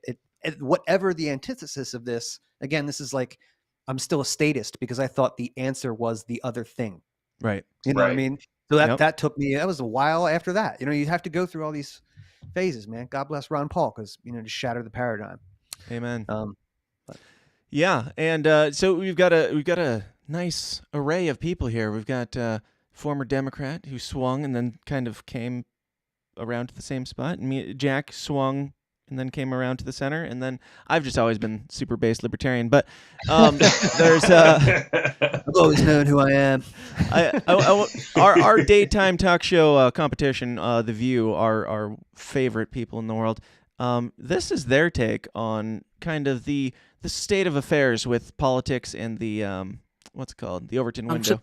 Whatever the antithesis of this, again, this is like, I'm still a statist because I thought the answer was the other thing. Right. You know what I mean? So that took me, that was a while after that. You have to go through all these phases, man. God bless Ron Paul, because to shatter the paradigm. Amen. Yeah, and so we've got a nice array of people here. We've got former Democrat who swung and then kind of came around to the same spot. And Jack swung and then came around to the center. And then I've just always been super based libertarian. But there's I've always known who I am. Our daytime talk show competition, The View, our favorite people in the world. This is their take on kind of the state of affairs with politics and the what's it called? The Overton window.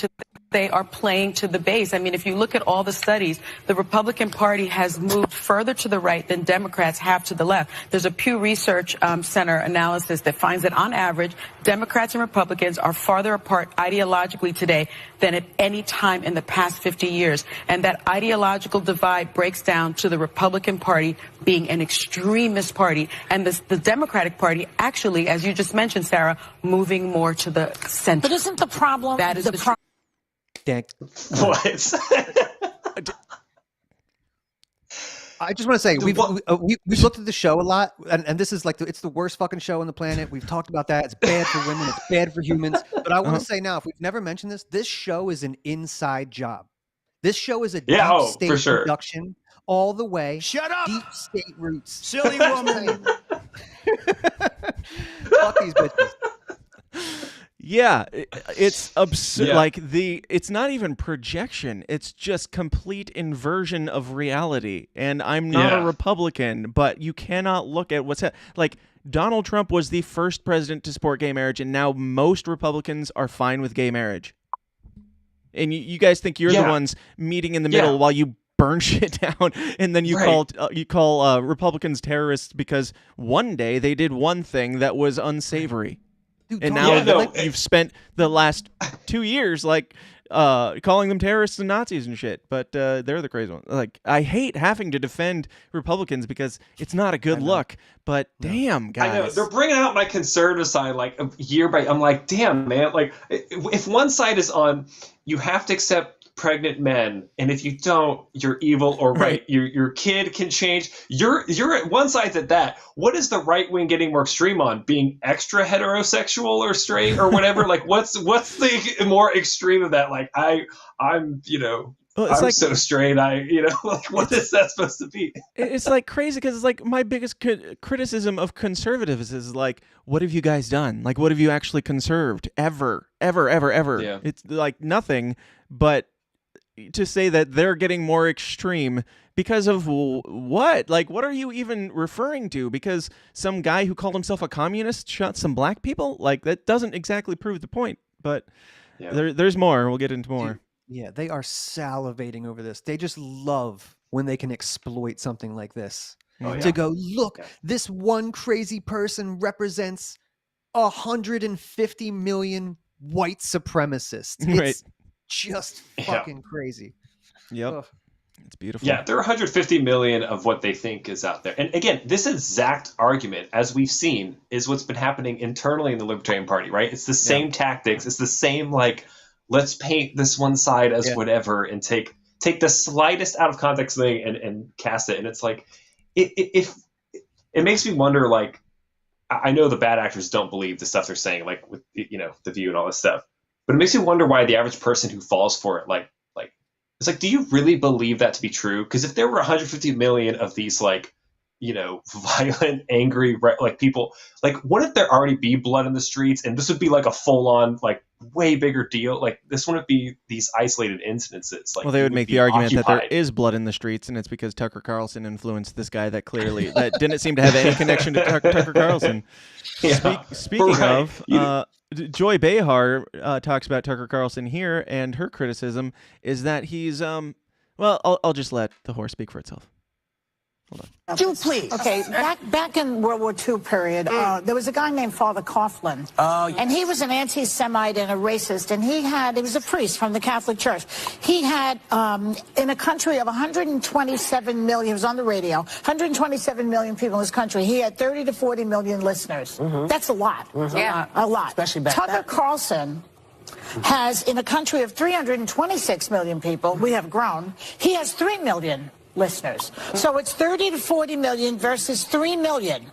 They are playing to the base. I mean, if you look at all the studies, the Republican Party has moved further to the right than Democrats have to the left. There's a Pew Research Center analysis that finds that on average, Democrats and Republicans are farther apart ideologically today than at any time in the past 50 years. And that ideological divide breaks down to the Republican Party being an extremist party, and the Democratic Party actually, as you just mentioned, Sarah, moving more to the center. But isn't the problem that is the problem? What? I just want to say we've looked at the show a lot, and this is like it's the worst fucking show on the planet. We've talked about that. It's bad for women. It's bad for humans. But I want to say now, if we've never mentioned this show is an inside job. This show is a deep state production all the way. Shut up! Deep state roots. Silly woman. Fuck these bitches. Yeah, it's absurd. Yeah. Like it's not even projection. It's just complete inversion of reality. And I'm not a Republican, but you cannot look at what's like. Donald Trump was the first president to support gay marriage, and now most Republicans are fine with gay marriage. And you guys think you're the ones meeting in the middle while you burn shit down, and then you call Republicans terrorists because one day they did one thing that was unsavory. Dude, and now you've spent the last 2 years calling them terrorists and Nazis and shit, but they're the crazy ones. Like, I hate having to defend Republicans because it's not a good look, but damn, guys. I know. They're bringing out my conservative side like year by. I'm like, damn, man. Like, if one side is on, you have to accept pregnant men, and if you don't, you're evil, or your kid can change. You're at one side at that. What is the right wing getting more extreme on? Being extra heterosexual or straight or whatever? Like, what's the more extreme of that? Like, I'm I'm like, so straight. Like, what is that supposed to be? It's like crazy because it's like my biggest criticism of conservatives is like, what have you guys done? Like, what have you actually conserved ever? Yeah. It's like nothing, but to say that they're getting more extreme Because of what? Like, what are you even referring to? Because some guy who called himself a communist shot some black people? Like, that doesn't exactly prove the point. But there's more. We'll get into more. Yeah, they are salivating over this. They just love when they can exploit something like this. To go, look, this one crazy person represents 150 million white supremacists. It's just fucking crazy. Yep. Ugh. It's beautiful. Yeah, there are 150 million of what they think is out there. And again, this exact argument, as we've seen, is what's been happening internally in the Libertarian Party, right? It's the same tactics. It's the same, like, let's paint this one side as whatever and take the slightest out of context thing and cast it. And it's like, it makes me wonder, like, I know the bad actors don't believe the stuff they're saying, like with, The View and all this stuff, but it makes me wonder why the average person who falls for it, like, it's like, do you really believe that to be true? Because if there were 150 million of these, like, violent, angry, like, people, like, wouldn't there already be blood in the streets? And this would be like a full-on, like, way bigger deal. Like, this wouldn't be these isolated incidences. Like, well, they would make the argument that there is blood in the streets, and it's because Tucker Carlson influenced this guy that clearly that didn't seem to have any connection to Tucker Carlson. Speaking of, Joy Behar talks about Tucker Carlson here, and her criticism is that he's well, I'll just let the horse speak for itself. Hold on. Do please. Okay, back in World War II period, there was a guy named Father Coughlin. And he was an anti-Semite and a racist, and he was a priest from the Catholic Church. He had, in a country of 127 million, he was on the radio, 127 million people in this country, he had 30 to 40 million listeners. That's a lot. Yeah. A lot. Especially back Tucker Carlson has, in a country of 326 million people, we have grown, he has 3 million listeners. So it's 30 to 40 million versus 3 million.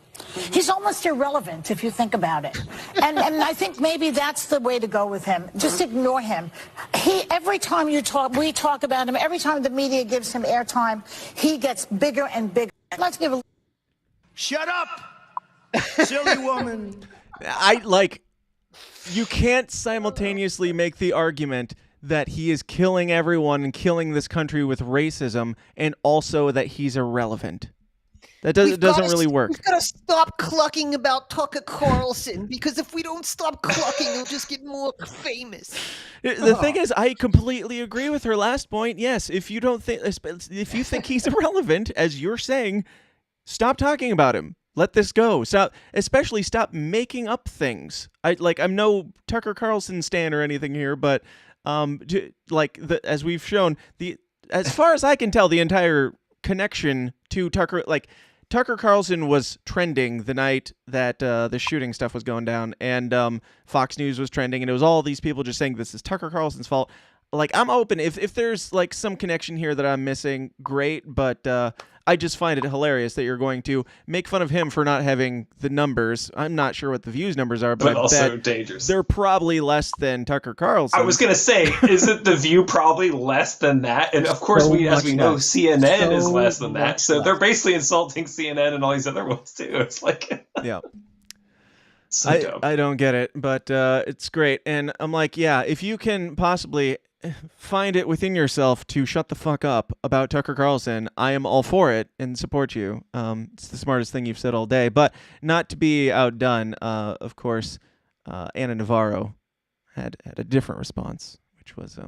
He's almost irrelevant if you think about it. And I think maybe that's the way to go with him. Just ignore him. Every time we talk about him, every time the media gives him airtime, he gets bigger and bigger. I'd like to give a... Shut up, silly woman. You can't simultaneously make the argument that he is killing everyone and killing this country with racism, and also that he's irrelevant. That doesn't really work. We've got to stop clucking about Tucker Carlson, because if we don't stop clucking, he'll just get more famous. The thing is, I completely agree with her last point. Yes, if you think he's irrelevant, as you're saying, stop talking about him. Let this go. Stop making up things. I'm no Tucker Carlson stan or anything here, but as we've shown, as far as I can tell, the entire connection to Tucker Carlson was trending the night that the shooting stuff was going down, and Fox News was trending, and it was all these people just saying this is Tucker Carlson's fault. Like, I'm open if there's like some connection here that I'm missing, great, but I just find it hilarious that you're going to make fun of him for not having the numbers. I'm not sure what the views numbers are, but I also bet dangerous. They're probably less than Tucker Carlson. I was gonna say, isn't the View probably less than that? And of course, as we know, CNN is less than that. So they're basically insulting CNN and all these other ones too. It's like, yeah. So dumb. I don't get it, but it's great. And I'm like, yeah, if you can possibly find it within yourself to shut the fuck up about Tucker Carlson, I am all for it and support you. It's the smartest thing you've said all day. But not to be outdone, of course, Ana Navarro had a different response, which was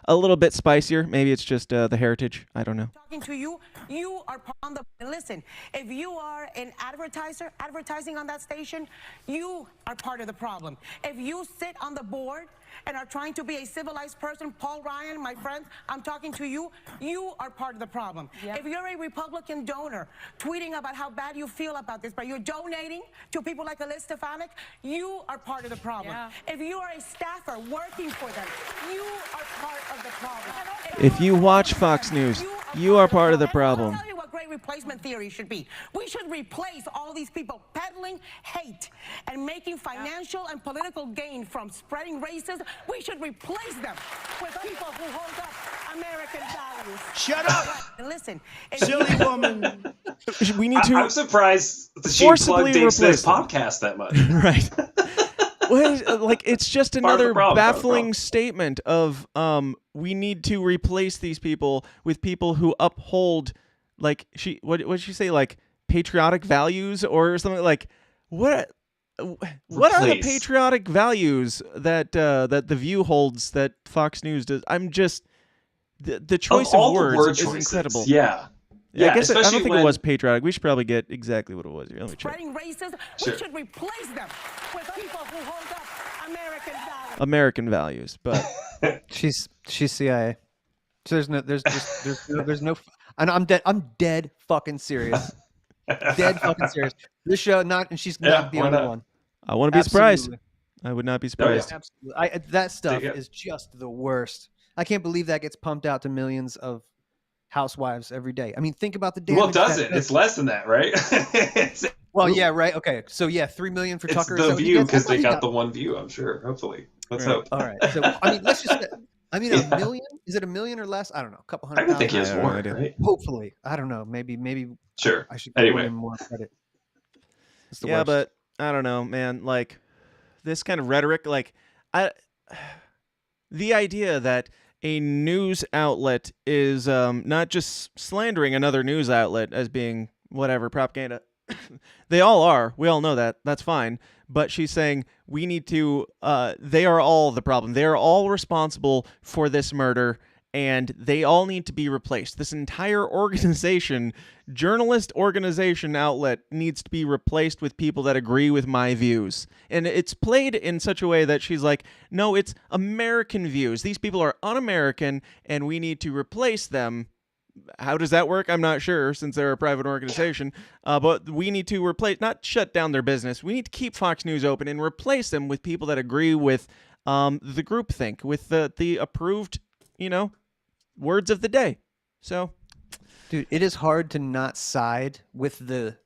a little bit spicier. Maybe it's just the heritage. I don't know. Talking to you, you are on the... Listen, if you are an advertiser, advertising on that station, you are part of the problem. If you sit on the board and are trying to be a civilized person, Paul Ryan, my friend, I'm talking to you, you are part of the problem. Yep. If you're a Republican donor tweeting about how bad you feel about this, but you're donating to people like Elise Stefanik, you are part of the problem. Yeah. If you are a staffer working for them, you are part of the problem. If you watch Fox News, you are part of the problem. I'll tell you what great replacement theory should be. We should replace all these people peddling hate and making financial and political gain from spreading racism. We should replace them with people who hold up American values. Shut up! And listen, silly woman. We need to. I'm surprised that she forcibly plugged into this replace them. podcast that much. Right. Like it's just another baffling statement of we need to replace these people with people who uphold like what did she say, like patriotic values or something, like what are the patriotic values that that The View holds that Fox News does? I'm just the choice of words is incredible. Yeah, I guess I don't think it was patriotic. We should probably get exactly what it was here. Let me check. Racism, we should replace them with people who hold up American values. American values, but she's CIA. So there's no. And I'm dead fucking serious. Dead fucking serious. This show and she's not the only one. I want to be surprised. I would not be surprised. Absolutely. That stuff is just the worst. I can't believe that gets pumped out to millions of housewives every day. I mean, think about the damage. Well, it doesn't. It's less than that, right? Well, yeah, right. Okay, so yeah, 3 million for Tucker. It's The View because they got the one view. I'm sure. Hopefully, let's hope. All right. So I mean, let's just. I mean, a million? Is it a million or less? I don't know. A couple hundred. I don't think he has more. Right? Hopefully, I don't know. Maybe. Sure. I should give him more credit. Yeah, worst. But I don't know, man. Like this kind of rhetoric, like the idea that a news outlet is not just slandering another news outlet as being whatever propaganda. They all are. We all know that. That's fine. But she's saying we need to. They are all the problem. They are all responsible for this murder, and they all need to be replaced. This entire organization, journalist organization outlet, needs to be replaced with people that agree with my views. And it's played in such a way that she's like, no, it's American views. These people are un-American, and we need to replace them. How does that work? I'm not sure, since they're a private organization. But we need to replace, not shut down their business. We need to keep Fox News open and replace them with people that agree with the groupthink, with the approved, words of the day. So, dude, it is hard to not side with the,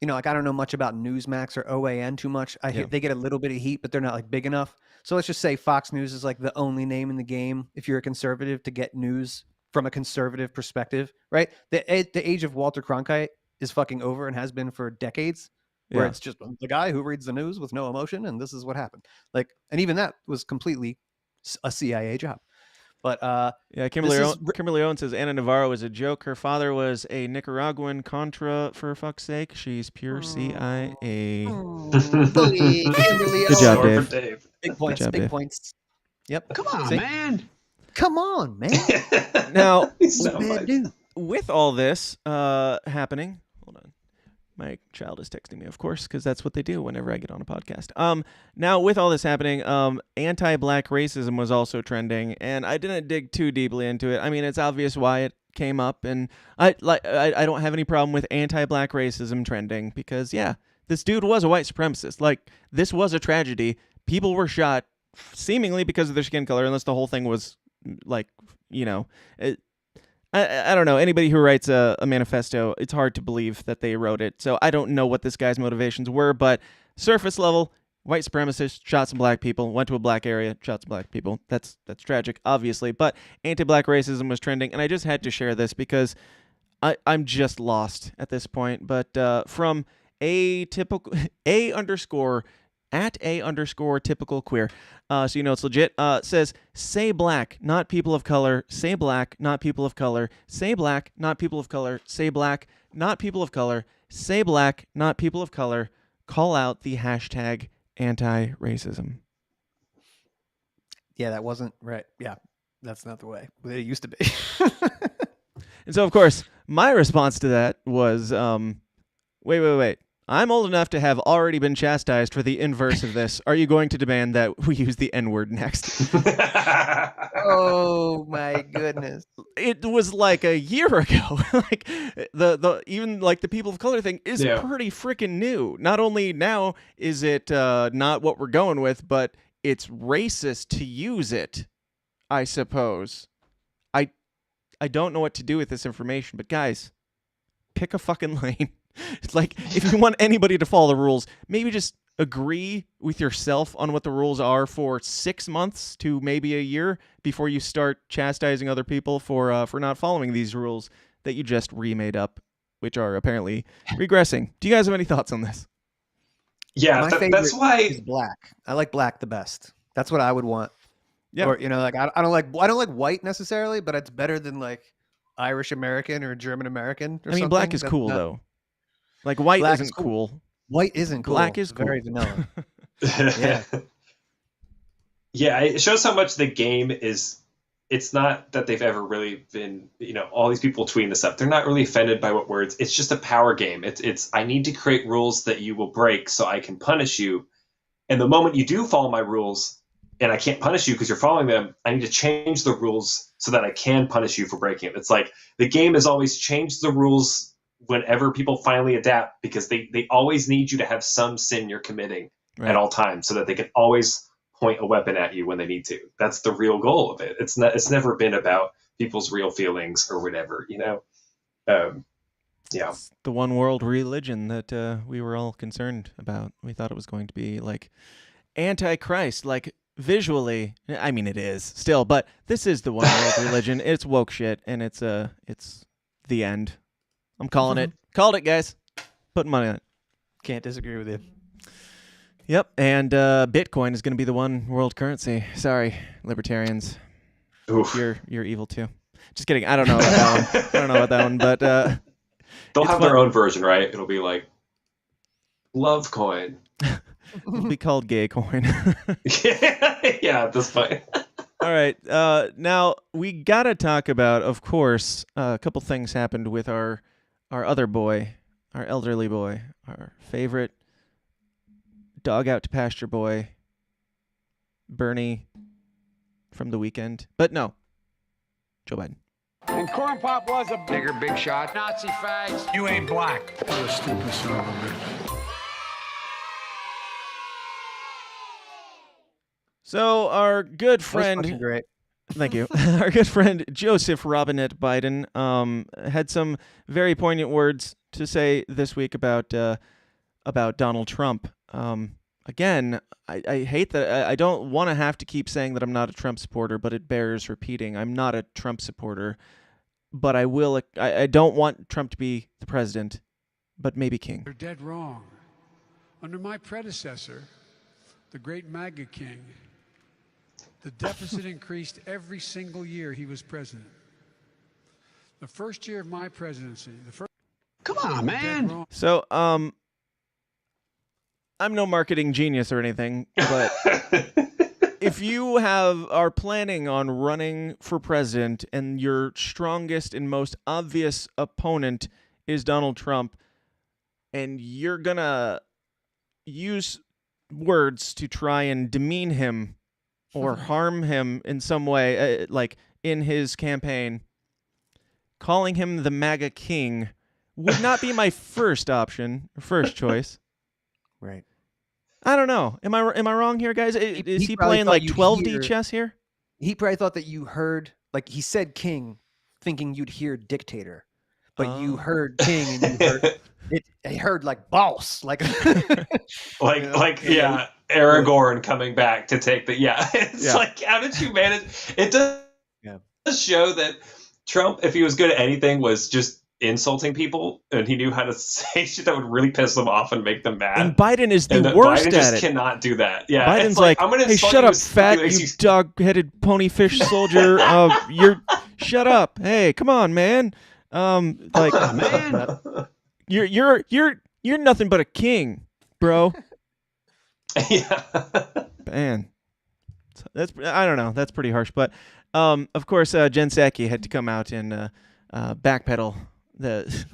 like I don't know much about Newsmax or OAN too much. I hear they get a little bit of heat, but they're not like big enough. So let's just say Fox News is like the only name in the game if you're a conservative to get news from a conservative perspective, right? The age of Walter Cronkite is fucking over and has been for decades, where it's just the guy who reads the news with no emotion, and this is what happened. Like, and even that was completely a CIA job. But Kimberly Owen says Ana Navarro is a joke. Her father was a Nicaraguan Contra, for fuck's sake. She's pure CIA. Kimberly Good job, Dave. Big points. Job, big Dave. points. Yep. Come on, man. Come on, man. Now, with all this happening, hold on. My child is texting me, of course, because that's what they do whenever I get on a podcast. Now, with all this happening, anti-black racism was also trending, and I didn't dig too deeply into it. I mean, it's obvious why it came up, and I don't have any problem with anti-black racism trending because, yeah, this dude was a white supremacist. Like, this was a tragedy. People were shot seemingly because of their skin color, unless the whole thing was like, I don't know. Anybody who writes a manifesto, it's hard to believe that they wrote it. So I don't know what this guy's motivations were, but surface level, white supremacist, shot some black people, went to a black area, shot some black people. That's tragic, obviously. But anti-black racism was trending, and I just had to share this because I'm just lost at this point. But from @A_typical queer. So you know it's legit. Says, say black, not people of color. Say black, not people of color. Say black, not people of color. Say black, not people of color. Say black, not people of color. Call out the hashtag anti-racism. Yeah, that wasn't right. Yeah, that's not the way it used to be. And so, of course, my response to that was, wait. I'm old enough to have already been chastised for the inverse of this. Are you going to demand that we use the N-word next? Oh my goodness. It was like a year ago. Like the even like the people of color thing is pretty freaking new. Not only now is it not what we're going with, but it's racist to use it, I suppose. I don't know what to do with this information, but guys, pick a fucking lane. It's like, if you want anybody to follow the rules, maybe just agree with yourself on what the rules are for 6 months to maybe a year before you start chastising other people for not following these rules that you just remade up, which are apparently regressing. Do you guys have any thoughts on this? Yeah, My favorite that's why is black. I like black the best. That's what I would want. Yeah. Or like I don't like white necessarily, but it's better than like Irish American or German American. Or I mean, black something. is That's cool not- though. Like white Black isn't is cool. cool. White isn't cool. Black is cool. Very vanilla. Yeah. Yeah, it shows how much the game is. It's not that they've ever really been, all these people tweeting this up. They're not really offended by what words. It's just a power game. It's I need to create rules that you will break so I can punish you. And the moment you do follow my rules and I can't punish you because you're following them, I need to change the rules so that I can punish you for breaking it. It's like the game has always changed the rules whenever people finally adapt because they always need you to have some sin you're committing at all times so that they can always point a weapon at you when they need to. That's the real goal of it. It's never been about people's real feelings or whatever, yeah. It's the one world religion that we were all concerned about. We thought it was going to be like antichrist, like visually. I mean, it is still, but this is the one world religion. It's woke shit, and it's the end. I'm calling it. Called it, guys. Putting money on it. Can't disagree with you. Yep, and Bitcoin is going to be the one world currency. Sorry, libertarians. Oof. You're evil too. Just kidding. I don't know about that one. I don't know about that one, but they'll have their own version, right? It'll be like Love Coin. It'll be called Gay Coin. Yeah, at this point. All right. Now we gotta talk about, of course, a couple things happened with our other boy, our elderly boy, our favorite dog out to pasture boy, Bernie from The Weeknd. But no, Joe Biden. And Corn Pop was a bigger big shot. Nazi fags. You ain't black. What a stupid son of a bitch. So our good friend, great. Thank you. Our good friend Joseph Robinette Biden had some very poignant words to say this week about Donald Trump. Again, I hate that. I don't want to have to keep saying that I'm not a Trump supporter, but it bears repeating. I'm not a Trump supporter, but I will. I don't want Trump to be the president, but maybe king. You're dead wrong. Under my predecessor, the great MAGA king, the deficit increased every single year he was president. The first year of my presidency, Come on, man. So, I'm no marketing genius or anything, but if you are planning on running for president and your strongest and most obvious opponent is Donald Trump, and you're gonna use words to try and demean him or harm him in some way, like in his campaign, calling him the MAGA king would not be my first choice. Right. I don't know. Am I wrong here, guys? Is he playing like 12D chess here? He probably thought that you heard, like he said king, thinking you'd hear dictator, but you heard king and you heard he heard like boss, like yeah, Aragorn coming back to take the It's like, how did you manage? It does show that Trump, if he was good at anything, was just insulting people, and he knew how to say shit that would really piss them off and make them mad. And Biden is the worst Biden just at it. Cannot do that. Yeah, Biden's it's like, I'm gonna hey, insult shut you up, as- fat, as you dog-headed ponyfish soldier. Shut up. Hey, come on, man. Like, man. You're nothing but a king, bro. Yeah. Man, I don't know. That's pretty harsh, but of course, Jen Psaki had to come out and backpedal. This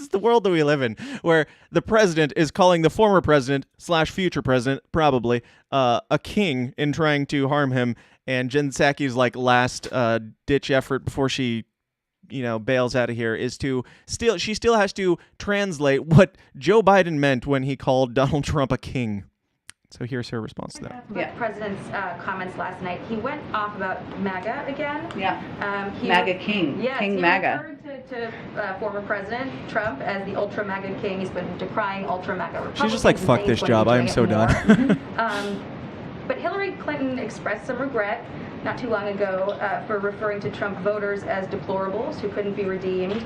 is the world that we live in, where the president is calling the former president / future president, probably, a king in trying to harm him. And Jen Psaki's like last ditch effort before she, bails out of here is she still has to translate what Joe Biden meant when he called Donald Trump a king. So here's her response to that. The president's comments last night. He went off about MAGA again. Yeah. MAGA king. Yes, King he MAGA. referred to former President Trump as the ultra MAGA king. He's been decrying ultra MAGA Republicans. She's just like, fuck this job. I am so done. But Hillary Clinton expressed some regret not too long ago for referring to Trump voters as deplorables who couldn't be redeemed.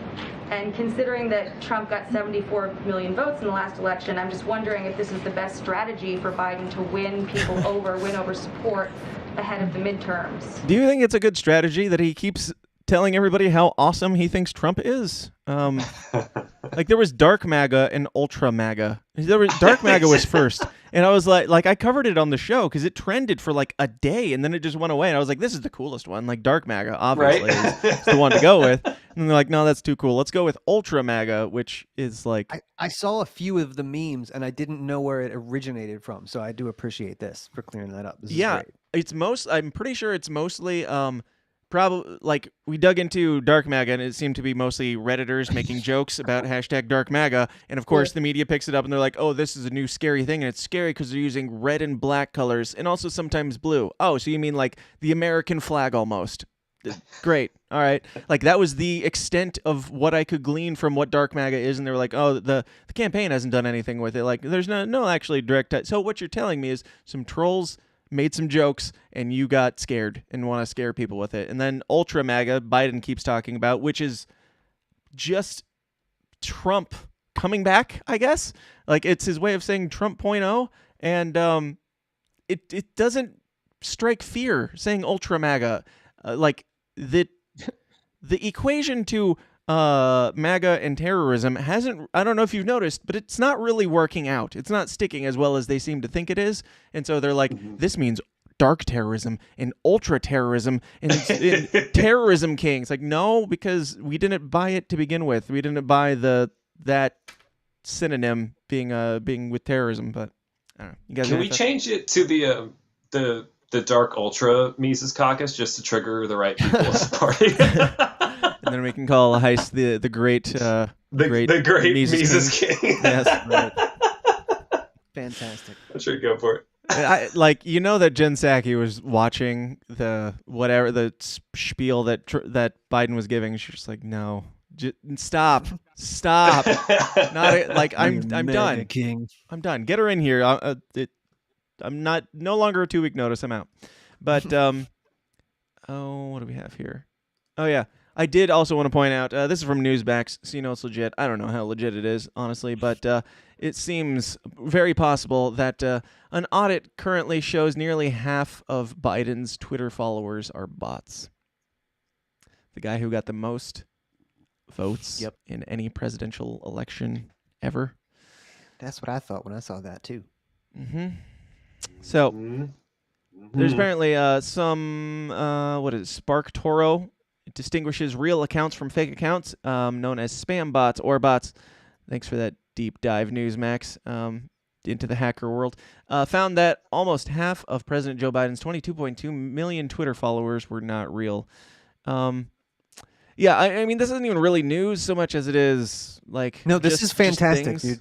And considering that Trump got 74 million votes in the last election, I'm just wondering if this is the best strategy for Biden to win people over, win over support ahead of the midterms. Do you think it's a good strategy that he keeps telling everybody how awesome he thinks Trump is? Like there was Dark MAGA and Ultra MAGA. Dark MAGA was first, and I was like I covered it on the show because it trended for like a day, and then it just went away. And I was like, this is the coolest one. Like Dark MAGA, obviously, is the one to go with. And they're like, no, that's too cool. Let's go with Ultra MAGA, which is like I saw a few of the memes, and I didn't know where it originated from. So I do appreciate this for clearing that up. This is great. I'm pretty sure it's mostly probably like we dug into Dark MAGA, and it seemed to be mostly Redditors making jokes about hashtag Dark MAGA. And of course, the media picks it up and they're like, oh, this is a new scary thing. And it's scary because they're using red and black colors and also sometimes blue. Oh, so you mean like the American flag almost. Great. All right. Like that was the extent of what I could glean from what Dark MAGA is. And they were like, oh, the campaign hasn't done anything with it. Like there's no actually direct. So what you're telling me is some trolls made some jokes and you got scared and want to scare people with it. And then Ultra MAGA, Biden keeps talking about, which is just Trump coming back, I guess. Like it's his way of saying Trump 0.0. And it doesn't strike fear saying Ultra MAGA. Like the equation to MAGA and terrorism hasn't, I don't know if you've noticed, but it's not really working out. It's not sticking as well as they seem to think it is. And so they're like, this means dark terrorism and ultra terrorism and terrorism king. It's like, no, because we didn't buy it to begin with. We didn't buy that synonym being with terrorism. But I don't know. You guys can we change it to the dark ultra Mises Caucus just to trigger the right people as a party? And then we can call Heist the great great Mises King. Yes, right. Fantastic. I'm sure you go for it. That Jen Psaki was watching the spiel that Biden was giving. She's just like, no, stop. I'm done. King. I'm done. Get her in here. I'm no longer a 2-week notice. I'm out. But what do we have here? Oh yeah. I did also want to point out, this is from Newsmax, so you know it's legit. I don't know how legit it is, honestly, but it seems very possible that an audit currently shows nearly half of Biden's Twitter followers are bots. The guy who got the most votes in any presidential election ever. That's what I thought when I saw that, too. Mm-hmm. So, there's apparently Spark Toro. It distinguishes real accounts from fake accounts, known as spam bots or bots. Thanks for that deep dive, Newsmax, into the hacker world. Found that almost half of President Joe Biden's 22.2 million Twitter followers were not real. Yeah, I mean, this isn't even really news so much as it is like. No, this is fantastic, dude.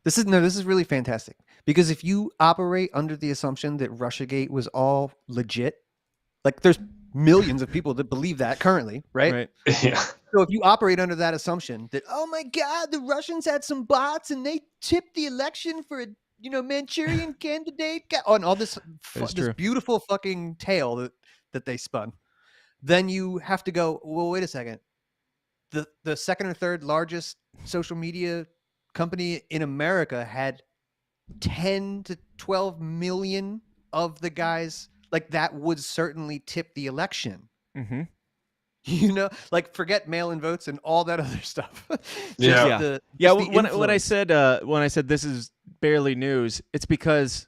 This is really fantastic because if you operate under the assumption that Russiagate was all legit, like there's millions of people that believe that currently, right? Yeah. So if you operate under that assumption that, oh my God, the Russians had some bots and they tipped the election for a Manchurian candidate on all this beautiful fucking tale that they spun, then you have to go, well, wait a second. The second or third largest social media company in America had 10 to 12 million of the guys. Like that would certainly tip the election. Mm-hmm. Like forget mail-in votes and all that other stuff. When I said this is barely news, it's because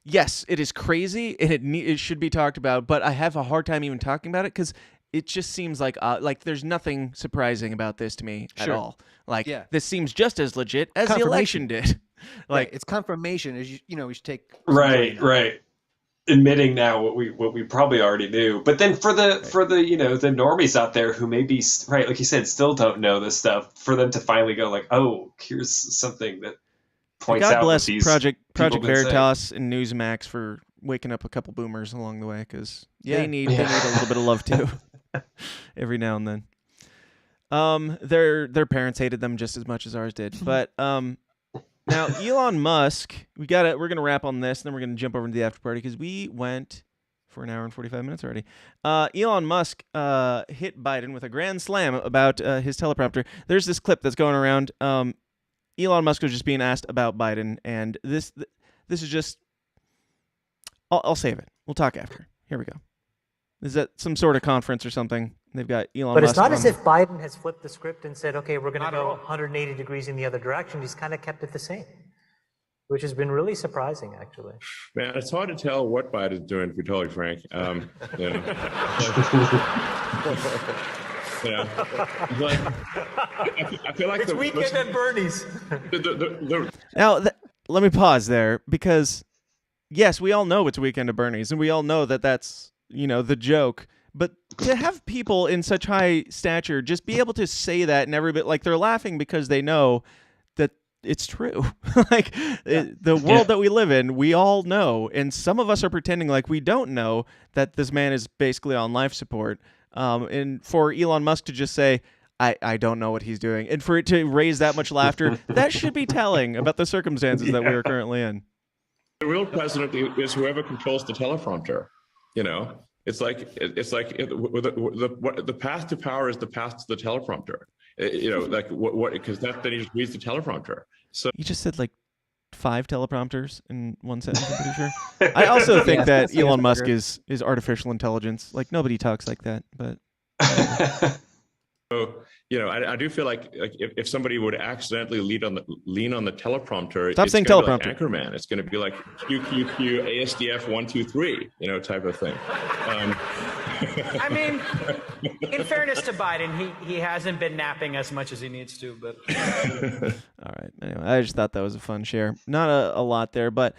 yes, it is crazy and it should be talked about, but I have a hard time even talking about it because it just seems like there's nothing surprising about this to me at all. This seems just as legit as the election did. It's confirmation. As we should take right. Admitting now what we probably already knew, but then for the the normies out there who maybe like you said still don't know this stuff, for them to finally go like, oh, here's something that points out. God bless these Project Veritas and Newsmax for waking up a couple boomers along the way because they need a little bit of love too, every now and then. Their parents hated them just as much as ours did, but Now, Elon Musk, we're gonna wrap on this, and then we're gonna jump over to the after party because we went for an hour and 45 minutes already. Elon Musk hit Biden with a grand slam about his teleprompter. There's this clip that's going around. Elon Musk was just being asked about Biden, and this is just. I'll save it. We'll talk after. Here we go. Is that some sort of conference or something? They've got Elon Musk. But it's not as if Biden has flipped the script and said, okay, we're going to go 180 degrees in the other direction. He's kind of kept it the same, which has been really surprising, actually. Man, it's hard to tell what Biden's doing, to be totally frank. But I feel like it's weekend at Bernie's. Now, let me pause there because, yes, we all know it's weekend at Bernie's, and we all know that that's, the joke. But to have people in such high stature just be able to say that and everybody, like, they're laughing because they know that it's true. The world that we live in, we all know, and some of us are pretending like we don't know that this man is basically on life support. And for Elon Musk to just say, I don't know what he's doing, and for it to raise that much laughter, that should be telling about the circumstances that we are currently in. The real president is whoever controls the teleprompter. It's like the path to power is the path to the teleprompter. Because then he just reads the teleprompter. So you just said like 5 teleprompters in one sentence, I'm pretty sure. I also think that Elon Musk is artificial intelligence. Like, nobody talks like that, but. So, I do feel like if somebody would accidentally lean on the teleprompter, stop saying teleprompter. Like Anchorman. It's going to be like QQQ ASDF 1 2 3, type of thing. I mean, in fairness to Biden, he hasn't been napping as much as he needs to. But all right. Anyway, I just thought that was a fun share. Not a lot there, but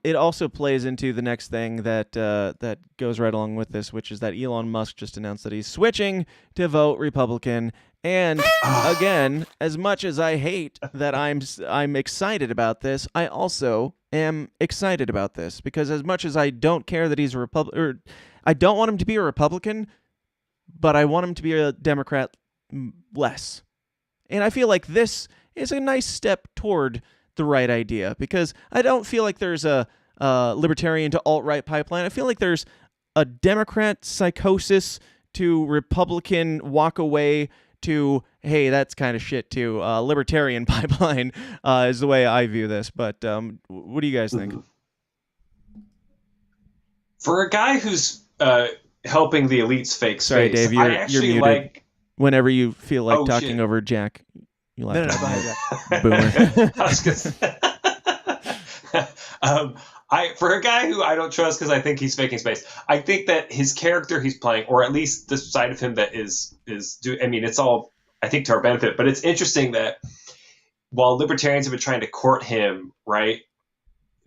it also plays into the next thing that goes right along with this, which is that Elon Musk just announced that he's switching to vote Republican. And again, as much as I hate that I'm excited about this, I also am excited about this because as much as I don't care that he's a Republican, or I don't want him to be a Republican, but I want him to be a Democrat less. And I feel like this is a nice step toward the right idea because I don't feel like there's a libertarian to alt-right pipeline. I feel like there's a Democrat psychosis to Republican walk away to, hey, that's kind of shit too. Libertarian pipeline is the way I view this. But what do you guys think? For a guy who's helping the elite's fake space, sorry, Dave, you're muted. Like... Whenever you feel like talking over Jack, you like Boomer. For a guy who I don't trust because I think he's faking space, I think that his character he's playing, or at least the side of him that is it's all, I think, to our benefit. But it's interesting that while libertarians have been trying to court him, right,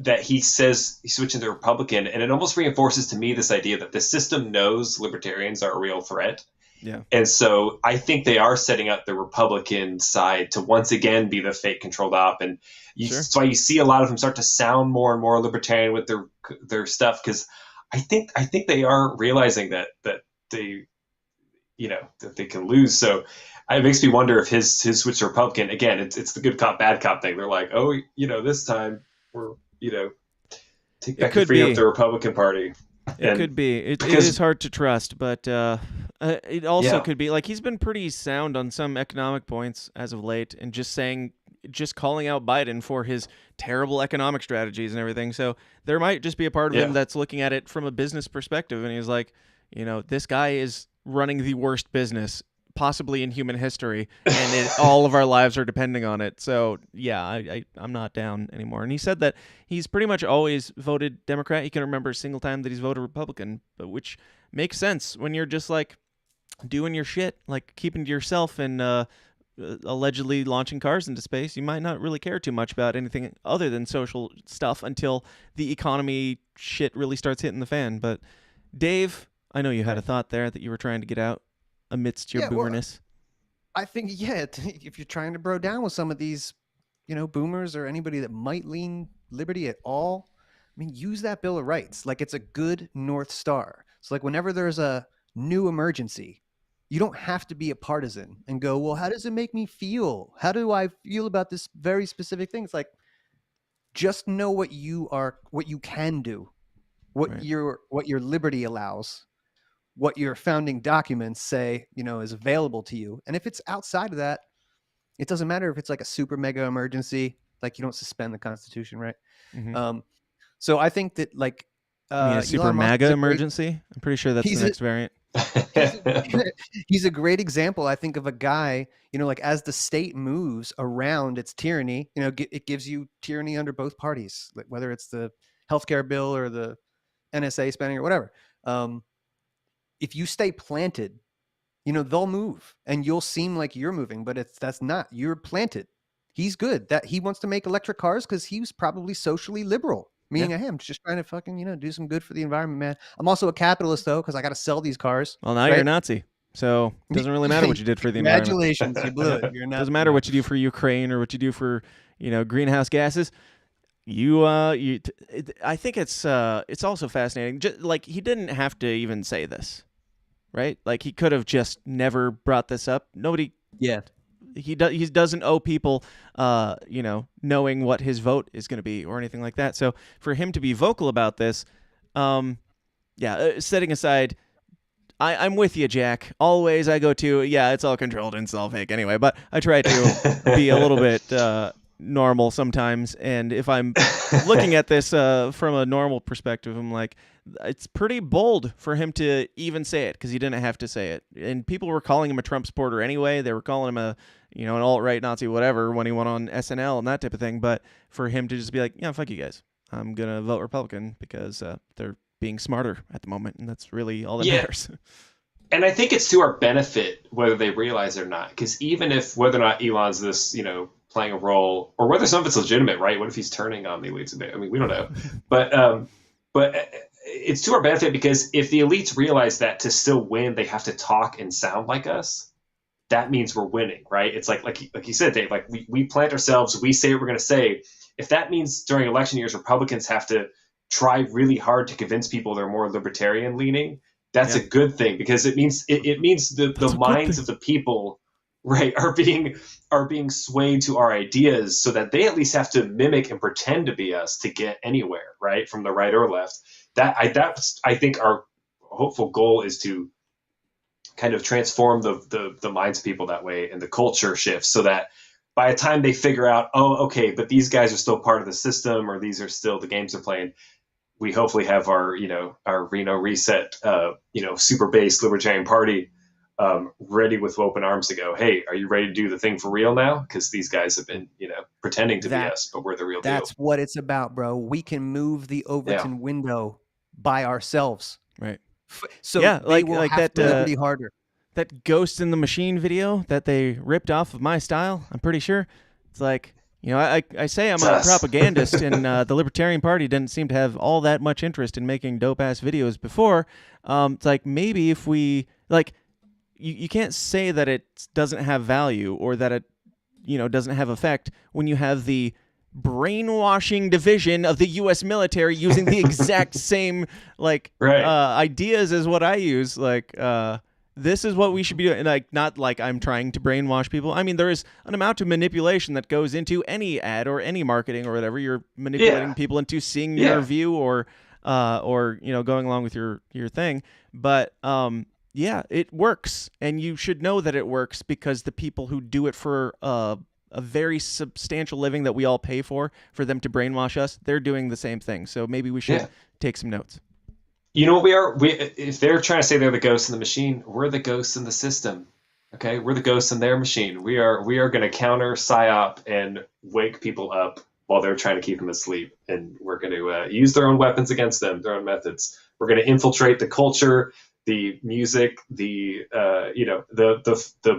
that he says he's switching to Republican, and it almost reinforces to me this idea that the system knows libertarians are a real threat. Yeah. And so I think they are setting up the Republican side to once again be the fake controlled op. And that's why you see a lot of them start to sound more and more libertarian with their stuff. Cause I think they are realizing that they, that they can lose. So it makes me wonder if his switch to Republican, again, it's the good cop, bad cop thing. They're like, oh, this time we're, take back the freedom of the Republican Party. It could be. It is hard to trust, but it also could be like he's been pretty sound on some economic points as of late, and just calling out Biden for his terrible economic strategies and everything. So there might just be a part of him that's looking at it from a business perspective, and he's like, this guy is running the worst business possibly in human history, and all of our lives are depending on it. So yeah, I'm not down anymore. And he said that he's pretty much always voted Democrat. He can remember a single time that he's voted Republican, but which makes sense when you're just like doing your shit, like keeping to yourself and allegedly launching cars into space. You might not really care too much about anything other than social stuff until the economy shit really starts hitting the fan. But Dave, I know you had a thought there that you were trying to get out amidst your boomerness. I think, if you're trying to bro down with some of these, boomers or anybody that might lean liberty at all, I mean, use that Bill of Rights. Like, it's a good North Star. So like whenever there's a new emergency, you don't have to be a partisan and go, well, how does it make me feel? How do I feel about this very specific thing? It's like, just know what you can do, what your liberty allows, what your founding documents say, is available to you. And if it's outside of that, it doesn't matter if it's like a super mega emergency, like you don't suspend the Constitution, right? So I think that like I mean, a super MAGA emergency. I'm pretty sure that's the next variant. He's a great example, I think, of a guy, like as the state moves around its tyranny, it gives you tyranny under both parties, like whether it's the healthcare bill or the NSA spending or whatever. If you stay planted, they'll move and you'll seem like you're moving, but that's not. You're planted. He's good. That he wants to make electric cars because he was probably socially liberal. Meaning I am just trying to fucking, do some good for the environment, man. I'm also a capitalist, though, because I got to sell these cars. Well, now you're a Nazi. So it doesn't really matter what you did for the environment. Congratulations, you blew it. You're not. Doesn't matter what you do for Ukraine or what you do for, greenhouse gases. I think it's also fascinating. Just, like, he didn't have to even say this, right? Like, he could have just never brought this up. Nobody. Yeah. He doesn't owe people, knowing what his vote is going to be or anything like that. So for him to be vocal about this, setting aside, I'm with you, Jack. Always I go to, it's all controlled and it's all fake anyway. But I try to be a little bit normal sometimes. And if I'm looking at this from a normal perspective, I'm like, it's pretty bold for him to even say it because he didn't have to say it. And people were calling him a Trump supporter anyway. They were calling him an alt-right Nazi, whatever, when he went on SNL and that type of thing. But for him to just be like, fuck you guys. I'm going to vote Republican because they're being smarter at the moment. And that's really all that matters. And I think it's to our benefit, whether they realize it or not. Because even if whether or not Elon's this, playing a role, or whether some of it's legitimate, right? What if he's turning on the elites a bit? I mean, we don't know. But it's to our benefit because if the elites realize that to still win, they have to talk and sound like us. That means we're winning, right? It's like you said, Dave, like we plant ourselves, we say what we're going to say. If that means during election years, Republicans have to try really hard to convince people they're more libertarian leaning, that's a good thing because it means the minds of the people, right, are being swayed to our ideas so that they at least have to mimic and pretend to be us to get anywhere, right, from the right or left. That's I think our hopeful goal is to kind of transform the minds of people that way and the culture shifts so that by the time they figure out, oh, okay, but these guys are still part of the system or these are still the games they're playing, we hopefully have our Reeeeno reset, super base libertarian party ready with open arms to go, hey, are you ready to do the thing for real now? Because these guys have been, pretending to be us, but we're the real deal. That's what it's about, bro. We can move the Overton window by ourselves. Right. So like that be harder. That Ghost in the Machine video that they ripped off of My Style, I'm pretty sure. It's like, I say I'm a propagandist, and the Libertarian Party didn't seem to have all that much interest in making dope-ass videos before. It's like, maybe if we, like, you can't say that it doesn't have value or that it, doesn't have effect when you have the brainwashing division of the U.S. military using the exact same, ideas as what I use. Like, this is what we should be doing. Like, not like I'm trying to brainwash people. I mean, there is an amount of manipulation that goes into any ad or any marketing or whatever. You're manipulating people into seeing your view or going along with your thing. But it works, and you should know that it works because the people who do it for a very substantial living that we all pay for them to brainwash us, they're doing the same thing. So maybe we should take some notes. You know what we are? If they're trying to say they're the ghosts in the machine, we're the ghosts in the system. Okay, we're the ghosts in their machine. We are going to counter Psyop and wake people up while they're trying to keep them asleep, and we're going to use their own weapons against them, their own methods. We're going to infiltrate the culture, the music, the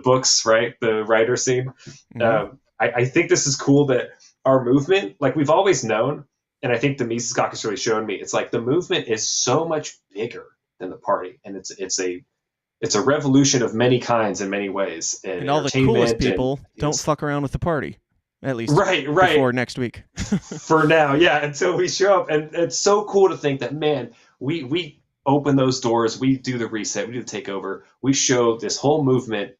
books, right? The writer scene. Mm-hmm. I think this is cool that our movement, like we've always known. And I think the Mises Caucus really showed me, it's like the movement is so much bigger than the party. And it's a revolution of many kinds in many ways. And all the coolest people don't fuck around with the party, at least before next week. For now, until we show up. And it's so cool to think that, man, we open those doors, we do the reset, we do the takeover, we show this whole movement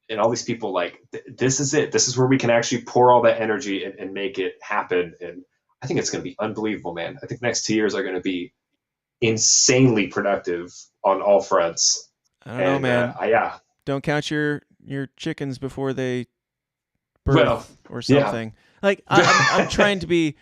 and all these people like, this is it. This is where we can actually pour all that energy and make it happen. And I think it's going to be unbelievable, man. I think the next 2 years are going to be insanely productive on all fronts. I don't know, man. Yeah. Don't count your chickens before they birth or something. Yeah. Like I'm trying to be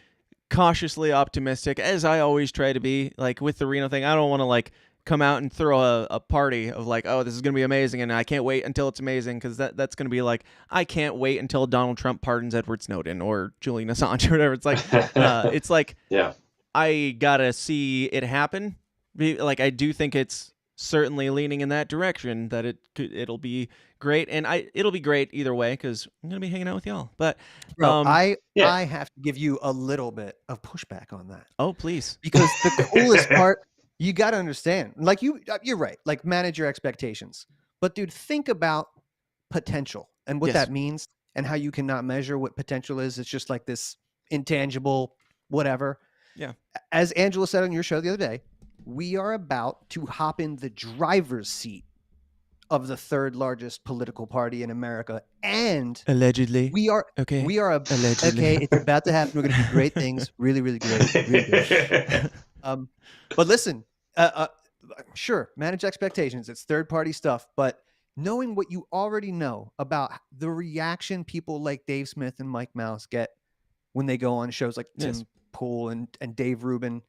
cautiously optimistic, as I always try to be. Like with the Reeeeno thing, I don't want to like come out and throw a party of like, oh, this is gonna be amazing, and I can't wait until it's amazing, because that's gonna be like, I can't wait until Donald Trump pardons Edward Snowden or Julian Assange or whatever. It's like yeah, I gotta see it happen. Like I do think it's certainly leaning in that direction, that it'll be great, and it'll be great either way, because I'm gonna be hanging out with y'all. But Bro, I have to give you a little bit of pushback on that. Oh, please. Because the coolest part, you got to understand, like you're right, like manage your expectations. But dude, think about potential and what that means, and how you cannot measure what potential is. It's just like this intangible whatever. Yeah. As Angela said on your show the other day, we are about to hop in the driver's seat of the third largest political party in America, and allegedly we are allegedly. Okay, it's about to happen. We're going to do great things, really, really great, really good. But listen, sure, manage expectations. It's third party stuff, but knowing what you already know about the reaction people like Dave Smith and Mike Mouse get when they go on shows like Tim Pool and Dave Rubin.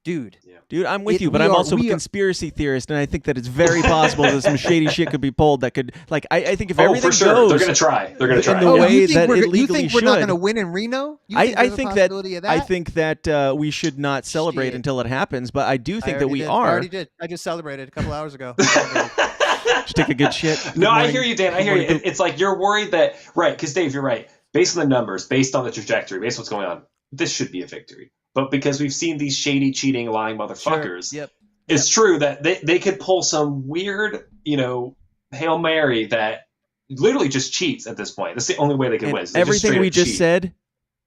Dude, I'm with you, but I'm also a conspiracy theorist, and I think that it's very possible that some shady shit could be pulled that could, like, I think if everything for sure. goes, they're going to try. They're going to try. In the way that it legally you think should. We're not going to win in Reno? I think that we should not celebrate until it happens, but I do think that we are. I already did. I just celebrated a couple hours ago. Just take a good shit. No, I hear you, Dan. I hear you. It's like you're worried that, right, because Dave, you're right. Based on the numbers, based on the trajectory, based on what's going on, this should be a victory. But because we've seen these shady, cheating, lying motherfuckers, it's true that they could pull some weird, Hail Mary that literally just cheats at this point. That's the only way they can win. Everything we just said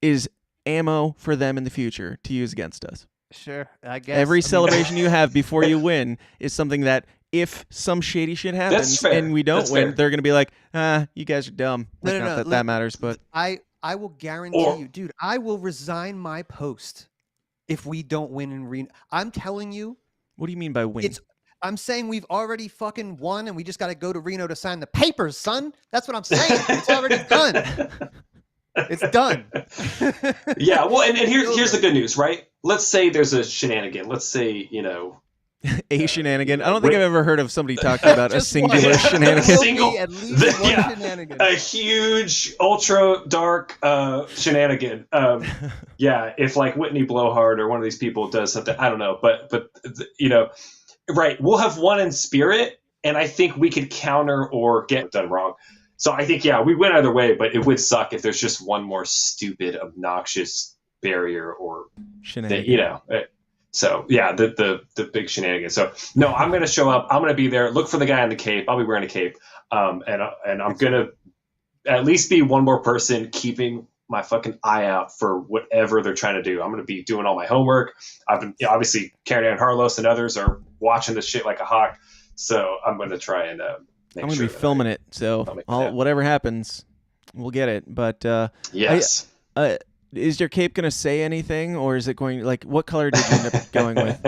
is ammo for them in the future to use against us. Sure, I guess. Every celebration you have before you win is something that if some shady shit happens and we don't win, they're going to be like, you guys are dumb. Like, not that matters, but I will guarantee you, dude, I will resign my post if we don't win in Reno. I'm telling you. What do you mean by win? I'm saying we've already fucking won, and we just got to go to Reno to sign the papers, son. That's what I'm saying. It's already done. It's done. Yeah, well, and here's the good news, right? Let's say there's a shenanigan. Let's say, a shenanigan. I don't think I've ever heard of somebody talking about a singular shenanigan. At least one shenanigan. A huge, ultra dark shenanigan. If like Whitney Blowhard or one of these people does something, I don't know, but right, we'll have won in spirit, and I think we could counter or get done wrong. So I think we win either way, but it would suck if there's just one more stupid, obnoxious barrier or shenanigan. So the big shenanigans. So no, I'm gonna show up. I'm gonna be there. Look for the guy in the cape. I'll be wearing a cape. And I'm gonna at least be one more person keeping my fucking eye out for whatever they're trying to do. I'm gonna be doing all my homework. I've been obviously Karen Ann Harlos and others are watching this shit like a hawk. So I'm gonna try and I'm gonna be filming it. So whatever happens, we'll get it. But yes. Is your cape going to say anything, or is it going, like, what color did you end up going with?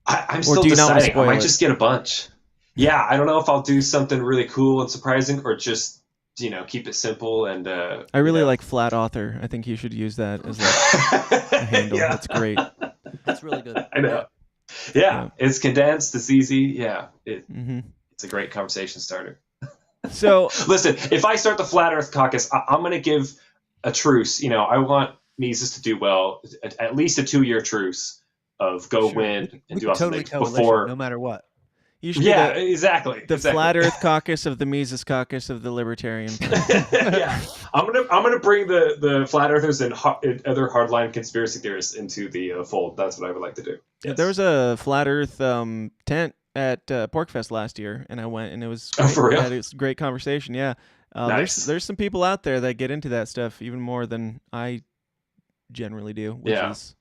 I'm still deciding. I might just get a bunch. Yeah, I don't know if I'll do something really cool and surprising, or just, keep it simple. And I really like Flat Author. I think you should use that as a handle. Yeah. That's great. That's really good. I know. Yeah, it's condensed. It's easy. Yeah, it's a great conversation starter. So listen, if I start the Flat Earth Caucus, I'm going to give a truce. I want Mises to do well, at least a 2-year truce of win and do awesome things before, no matter what. You should exactly. The Flat Earth Caucus of the Mises Caucus of the Libertarian. Yeah, I'm gonna bring the Flat Earthers and other hardline conspiracy theorists into the fold. That's what I would like to do. Yes. There was a Flat Earth tent at Porkfest last year, and I went, and it was great. For real? It was a great conversation. Yeah. Nice. There's some people out there that get into that stuff even more than I generally do, which is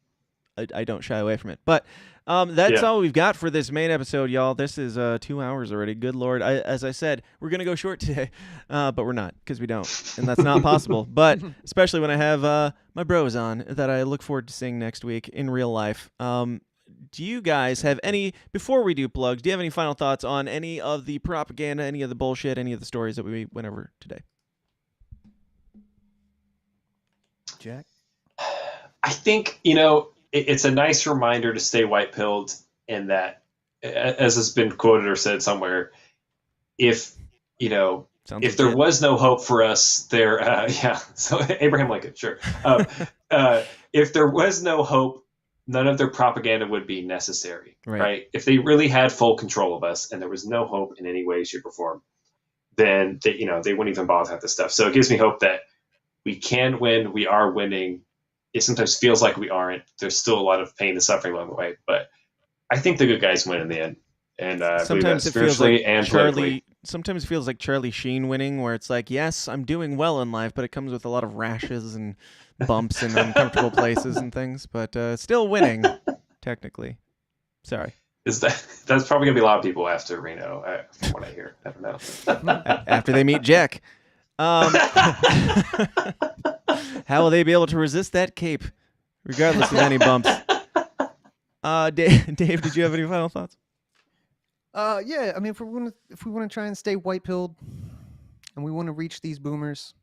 I don't shy away from it. But That's Yeah. all we've got for this main episode, y'all. This is 2 hours already. Good Lord. As I said, we're going to go short today, but we're not because we don't. And that's not possible. But especially when I have my bros on that I look forward to seeing next week in real life. Do you guys have any, before we do plugs, do you have any final thoughts on any of the propaganda, any of the bullshit, any of the stories that we went over today? Jack? I think, it's a nice reminder to stay white-pilled in that, as has been quoted or said somewhere, if there was no hope for us there, so Abraham Lincoln, sure. If there was no hope, none of their propaganda would be necessary, right? If they really had full control of us and there was no hope in any way, shape, or form, then they wouldn't even bother with this stuff. So it gives me hope that we can win, we are winning. It sometimes feels like we aren't. There's still a lot of pain and suffering along the way, but I think the good guys win in the end. And I believe that spiritually and politically. Sometimes it feels like Charlie Sheen winning, where it's like, yes, I'm doing well in life, but it comes with a lot of rashes and bumps and uncomfortable places and things, but still winning, technically. Sorry. That's probably going to be a lot of people after Reeeeno, from what I hear. I don't know. After they meet Jack. How will they be able to resist that cape, regardless of any bumps? Dave, did you have any final thoughts? Yeah, I mean, if we want to try and stay white-pilled, and we want to reach these boomers,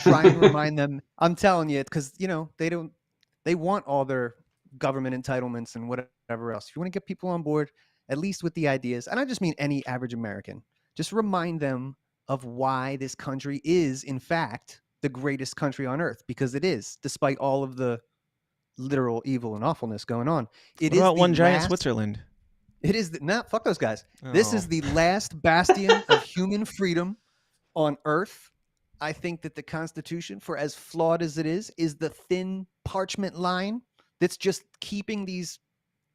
try and remind them. I'm telling you, because they want all their government entitlements and whatever else. If you want to get people on board, at least with the ideas, and I just mean any average American, just remind them of why this country is, in fact, the greatest country on earth, because it is, despite all of the literal evil and awfulness going on. What about one giant Switzerland? It is fuck those guys. Oh. This is the last bastion of human freedom on earth. I think that the Constitution, for as flawed as it is the thin parchment line that's just keeping these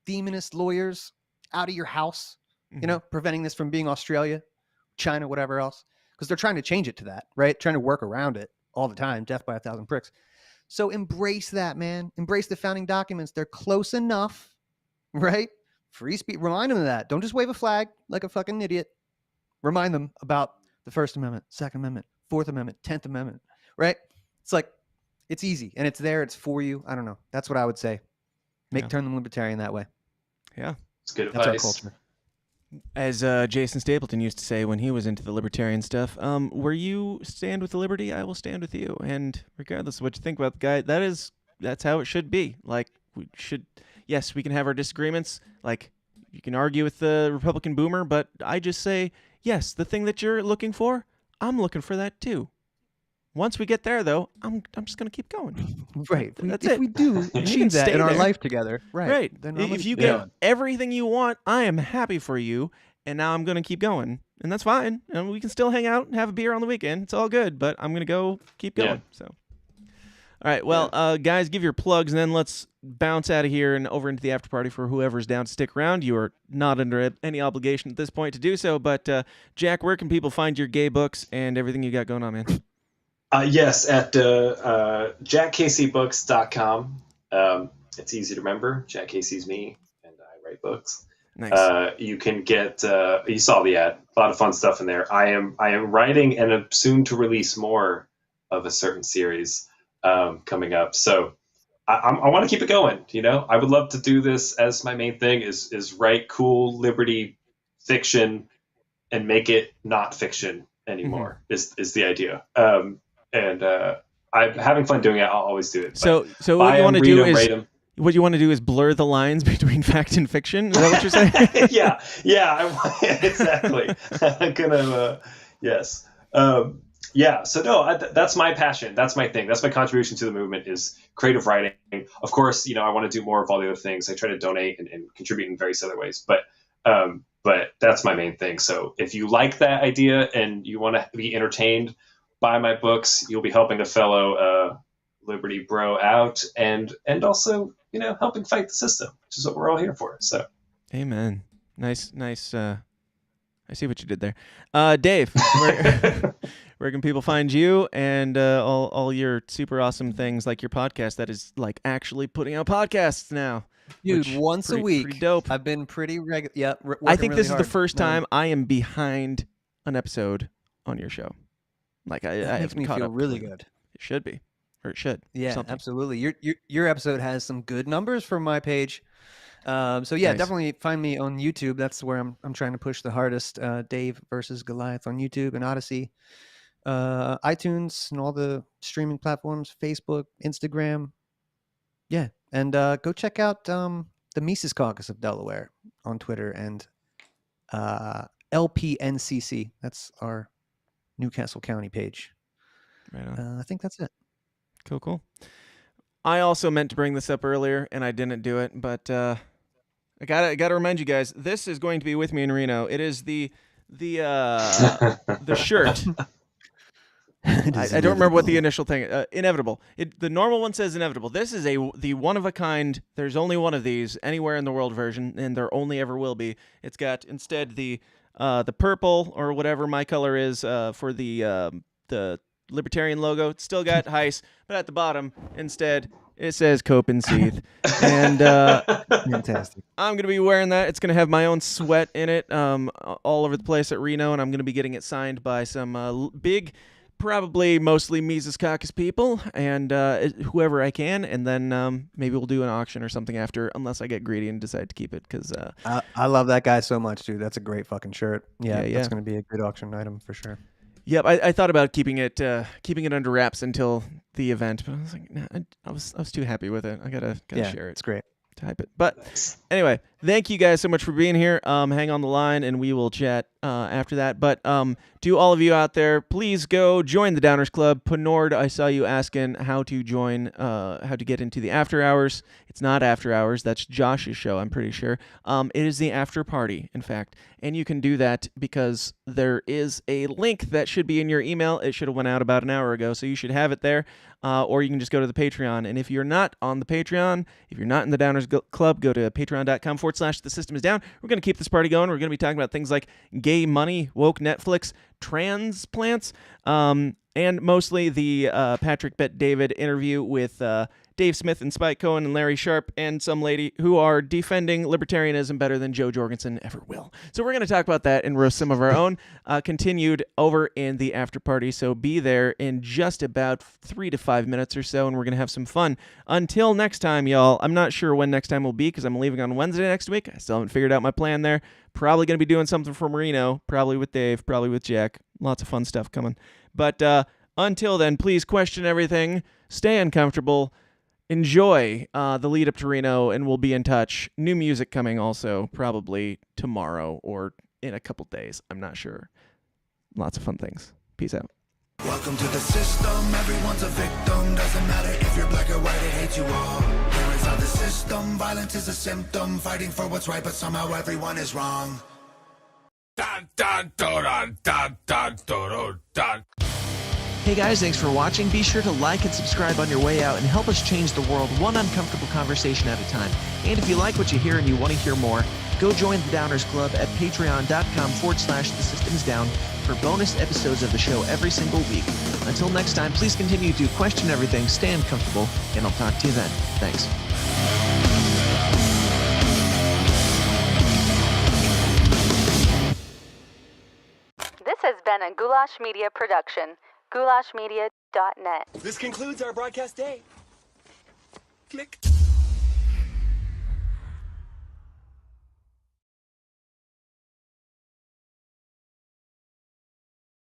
demonist lawyers out of your house, preventing this from being Australia, China, whatever else, because they're trying to change it to that, right? Trying to work around it all the time, death by 1,000 pricks. So embrace that, man. Embrace the founding documents. They're close enough, right? Free speech. Remind them of that. Don't just wave a flag like a fucking idiot. Remind them about the First Amendment, Second Amendment, Fourth Amendment, 10th Amendment, right? It's like, it's easy and it's there. It's for you. I don't know. That's what I would say. Turn them libertarian that way. Yeah. It's good advice. That's our culture. As Jason Stapleton used to say when he was into the libertarian stuff, where you stand with the liberty, I will stand with you. And regardless of what you think about the guy, that's how it should be. Like, yes, we can have our disagreements. Like, you can argue with the Republican boomer, but I just say, yes, the thing that you're looking for, I'm looking for that too. Once we get there, though, I'm just going to keep going. Right. That's if it. we do achieve that in our life together, right? Then if you get everything you want, I am happy for you, and now I'm going to keep going, and that's fine. And we can still hang out and have a beer on the weekend. It's all good, but I'm going to keep going. Yeah. So, all right. Well, guys, give your plugs, and then let's bounce out of here and over into the after party for whoever's down to stick around. You are not under any obligation at this point to do so, but Jack, where can people find your gay books and everything you got going on, man? Yes, at jackcasey.books.com. It's easy to remember. Jack Casey's me, and I write books. Nice. You can get, you saw the ad, a lot of fun stuff in there. I am writing and am soon to release more of a certain series coming up. So I want to keep it going. I would love to do this as my main thing is write cool liberty fiction and make it not fiction anymore is the idea. And I'm having fun doing it. I'll always do it. So what you want to do is blur the lines between fact and fiction. Is that what you're saying? yeah, exactly. I'm gonna yes. So no, that's my passion. That's my thing. That's my contribution to the movement is creative writing. Of course, I want to do more of all the other things. I try to donate and contribute in various other ways, but that's my main thing. So if you like that idea and you want to be entertained by my books, you'll be helping a fellow Liberty bro out and also, helping fight the system, which is what we're all here for. So, amen. Nice. I see what you did there. Dave, where can people find you and all your super awesome things like your podcast that is like actually putting out podcasts now? Dude, once a week. Pretty dope. I've been pretty regular. Yeah, I think this is the first time I am behind an episode on your show. Like I makes haven't me caught feel up really completely. good. It should be, or it should. Yeah, something. absolutely. Your episode has some good numbers from my page. So yeah, Nice. definitely find me on YouTube. That's where I'm trying to push the hardest. Dave versus Goliath on YouTube and Odyssey, iTunes, and all the streaming platforms, Facebook, Instagram. Yeah, and go check out the Mises Caucus of Delaware on Twitter and LPNCC. That's our Newcastle County page. Right on. I think that's it. Cool. I also meant to bring this up earlier, and I didn't do it, but I gotta remind you guys. This is going to be with me in Reno. It is the shirt. I don't remember what the initial thing. Inevitable. The normal one says inevitable. This is the one of a kind. There's only one of these anywhere in the world version, and there only ever will be. It's got instead the purple or whatever my color is for the libertarian logo. It's still got Heist, but at the bottom instead it says Cope and Seethe. And fantastic. I'm going to be wearing that. It's going to have my own sweat in it all over the place at Reeeeno, and I'm going to be getting it signed by some big, probably mostly Mises Caucus people and whoever I can, and then maybe we'll do an auction or something after, unless I get greedy and decide to keep it, because I love that guy so much, dude. That's a great fucking shirt. Yeah. Yeah. That's going to be a good auction item for sure. Yep, I thought about keeping it under wraps until the event, but I was like, nah, I was too happy with it. I gotta share it. It's great. Type it. But anyway, thank you guys so much for being here. Hang on the line, and we will chat after that. But to all of you out there, please go join the Downers Club. Penord, I saw you asking how to join, how to get into the after hours. It's not after hours. That's Josh's show, I'm pretty sure. It is the after party, in fact. And you can do that because there is a link that should be in your email. It should have went out about an hour ago, so you should have it there. Or you can just go to the Patreon. And if you're not on the Patreon, if you're not in the Downers Club, go to patreon.com/thesystemsdown. We're going to keep this party going. We're going to be talking about things like gay money, woke Netflix, transplants, and mostly the Patrick Bet David interview with Dave Smith and Spike Cohen and Larry Sharp and some lady who are defending libertarianism better than Joe Jorgensen ever will. So we're going to talk about that and roast some of our own continued over in the after party. So be there in just about 3 to 5 minutes or so, and we're going to have some fun. Until next time, y'all, I'm not sure when next time will be because I'm leaving on Wednesday next week. I still haven't figured out my plan there. Probably going to be doing something from Reeeeno, probably with Dave, probably with Jack. Lots of fun stuff coming. But until then, please question everything. Stay uncomfortable. Enjoy the lead up to Reeeeno, and we'll be in touch. New music coming also, probably tomorrow or in a couple days. I'm not sure. Lots of fun things. Peace out. Welcome to the system, everyone's a victim. Doesn't matter if you're black or white, it hates you all. Here is how the system, violence is a symptom. Fighting for what's right, but somehow everyone is wrong. Dun, dun, dun, dun, dun, dun, dun. Hey guys, thanks for watching. Be sure to like and subscribe on your way out and help us change the world one uncomfortable conversation at a time. And if you like what you hear and you want to hear more, go join the Downers Club at patreon.com/thesystemsdown for bonus episodes of the show every single week. Until next time, please continue to question everything, stay uncomfortable, and I'll talk to you then. Thanks. This has been a Goulash Media production. goulashmedia.net. This concludes our broadcast day. Click.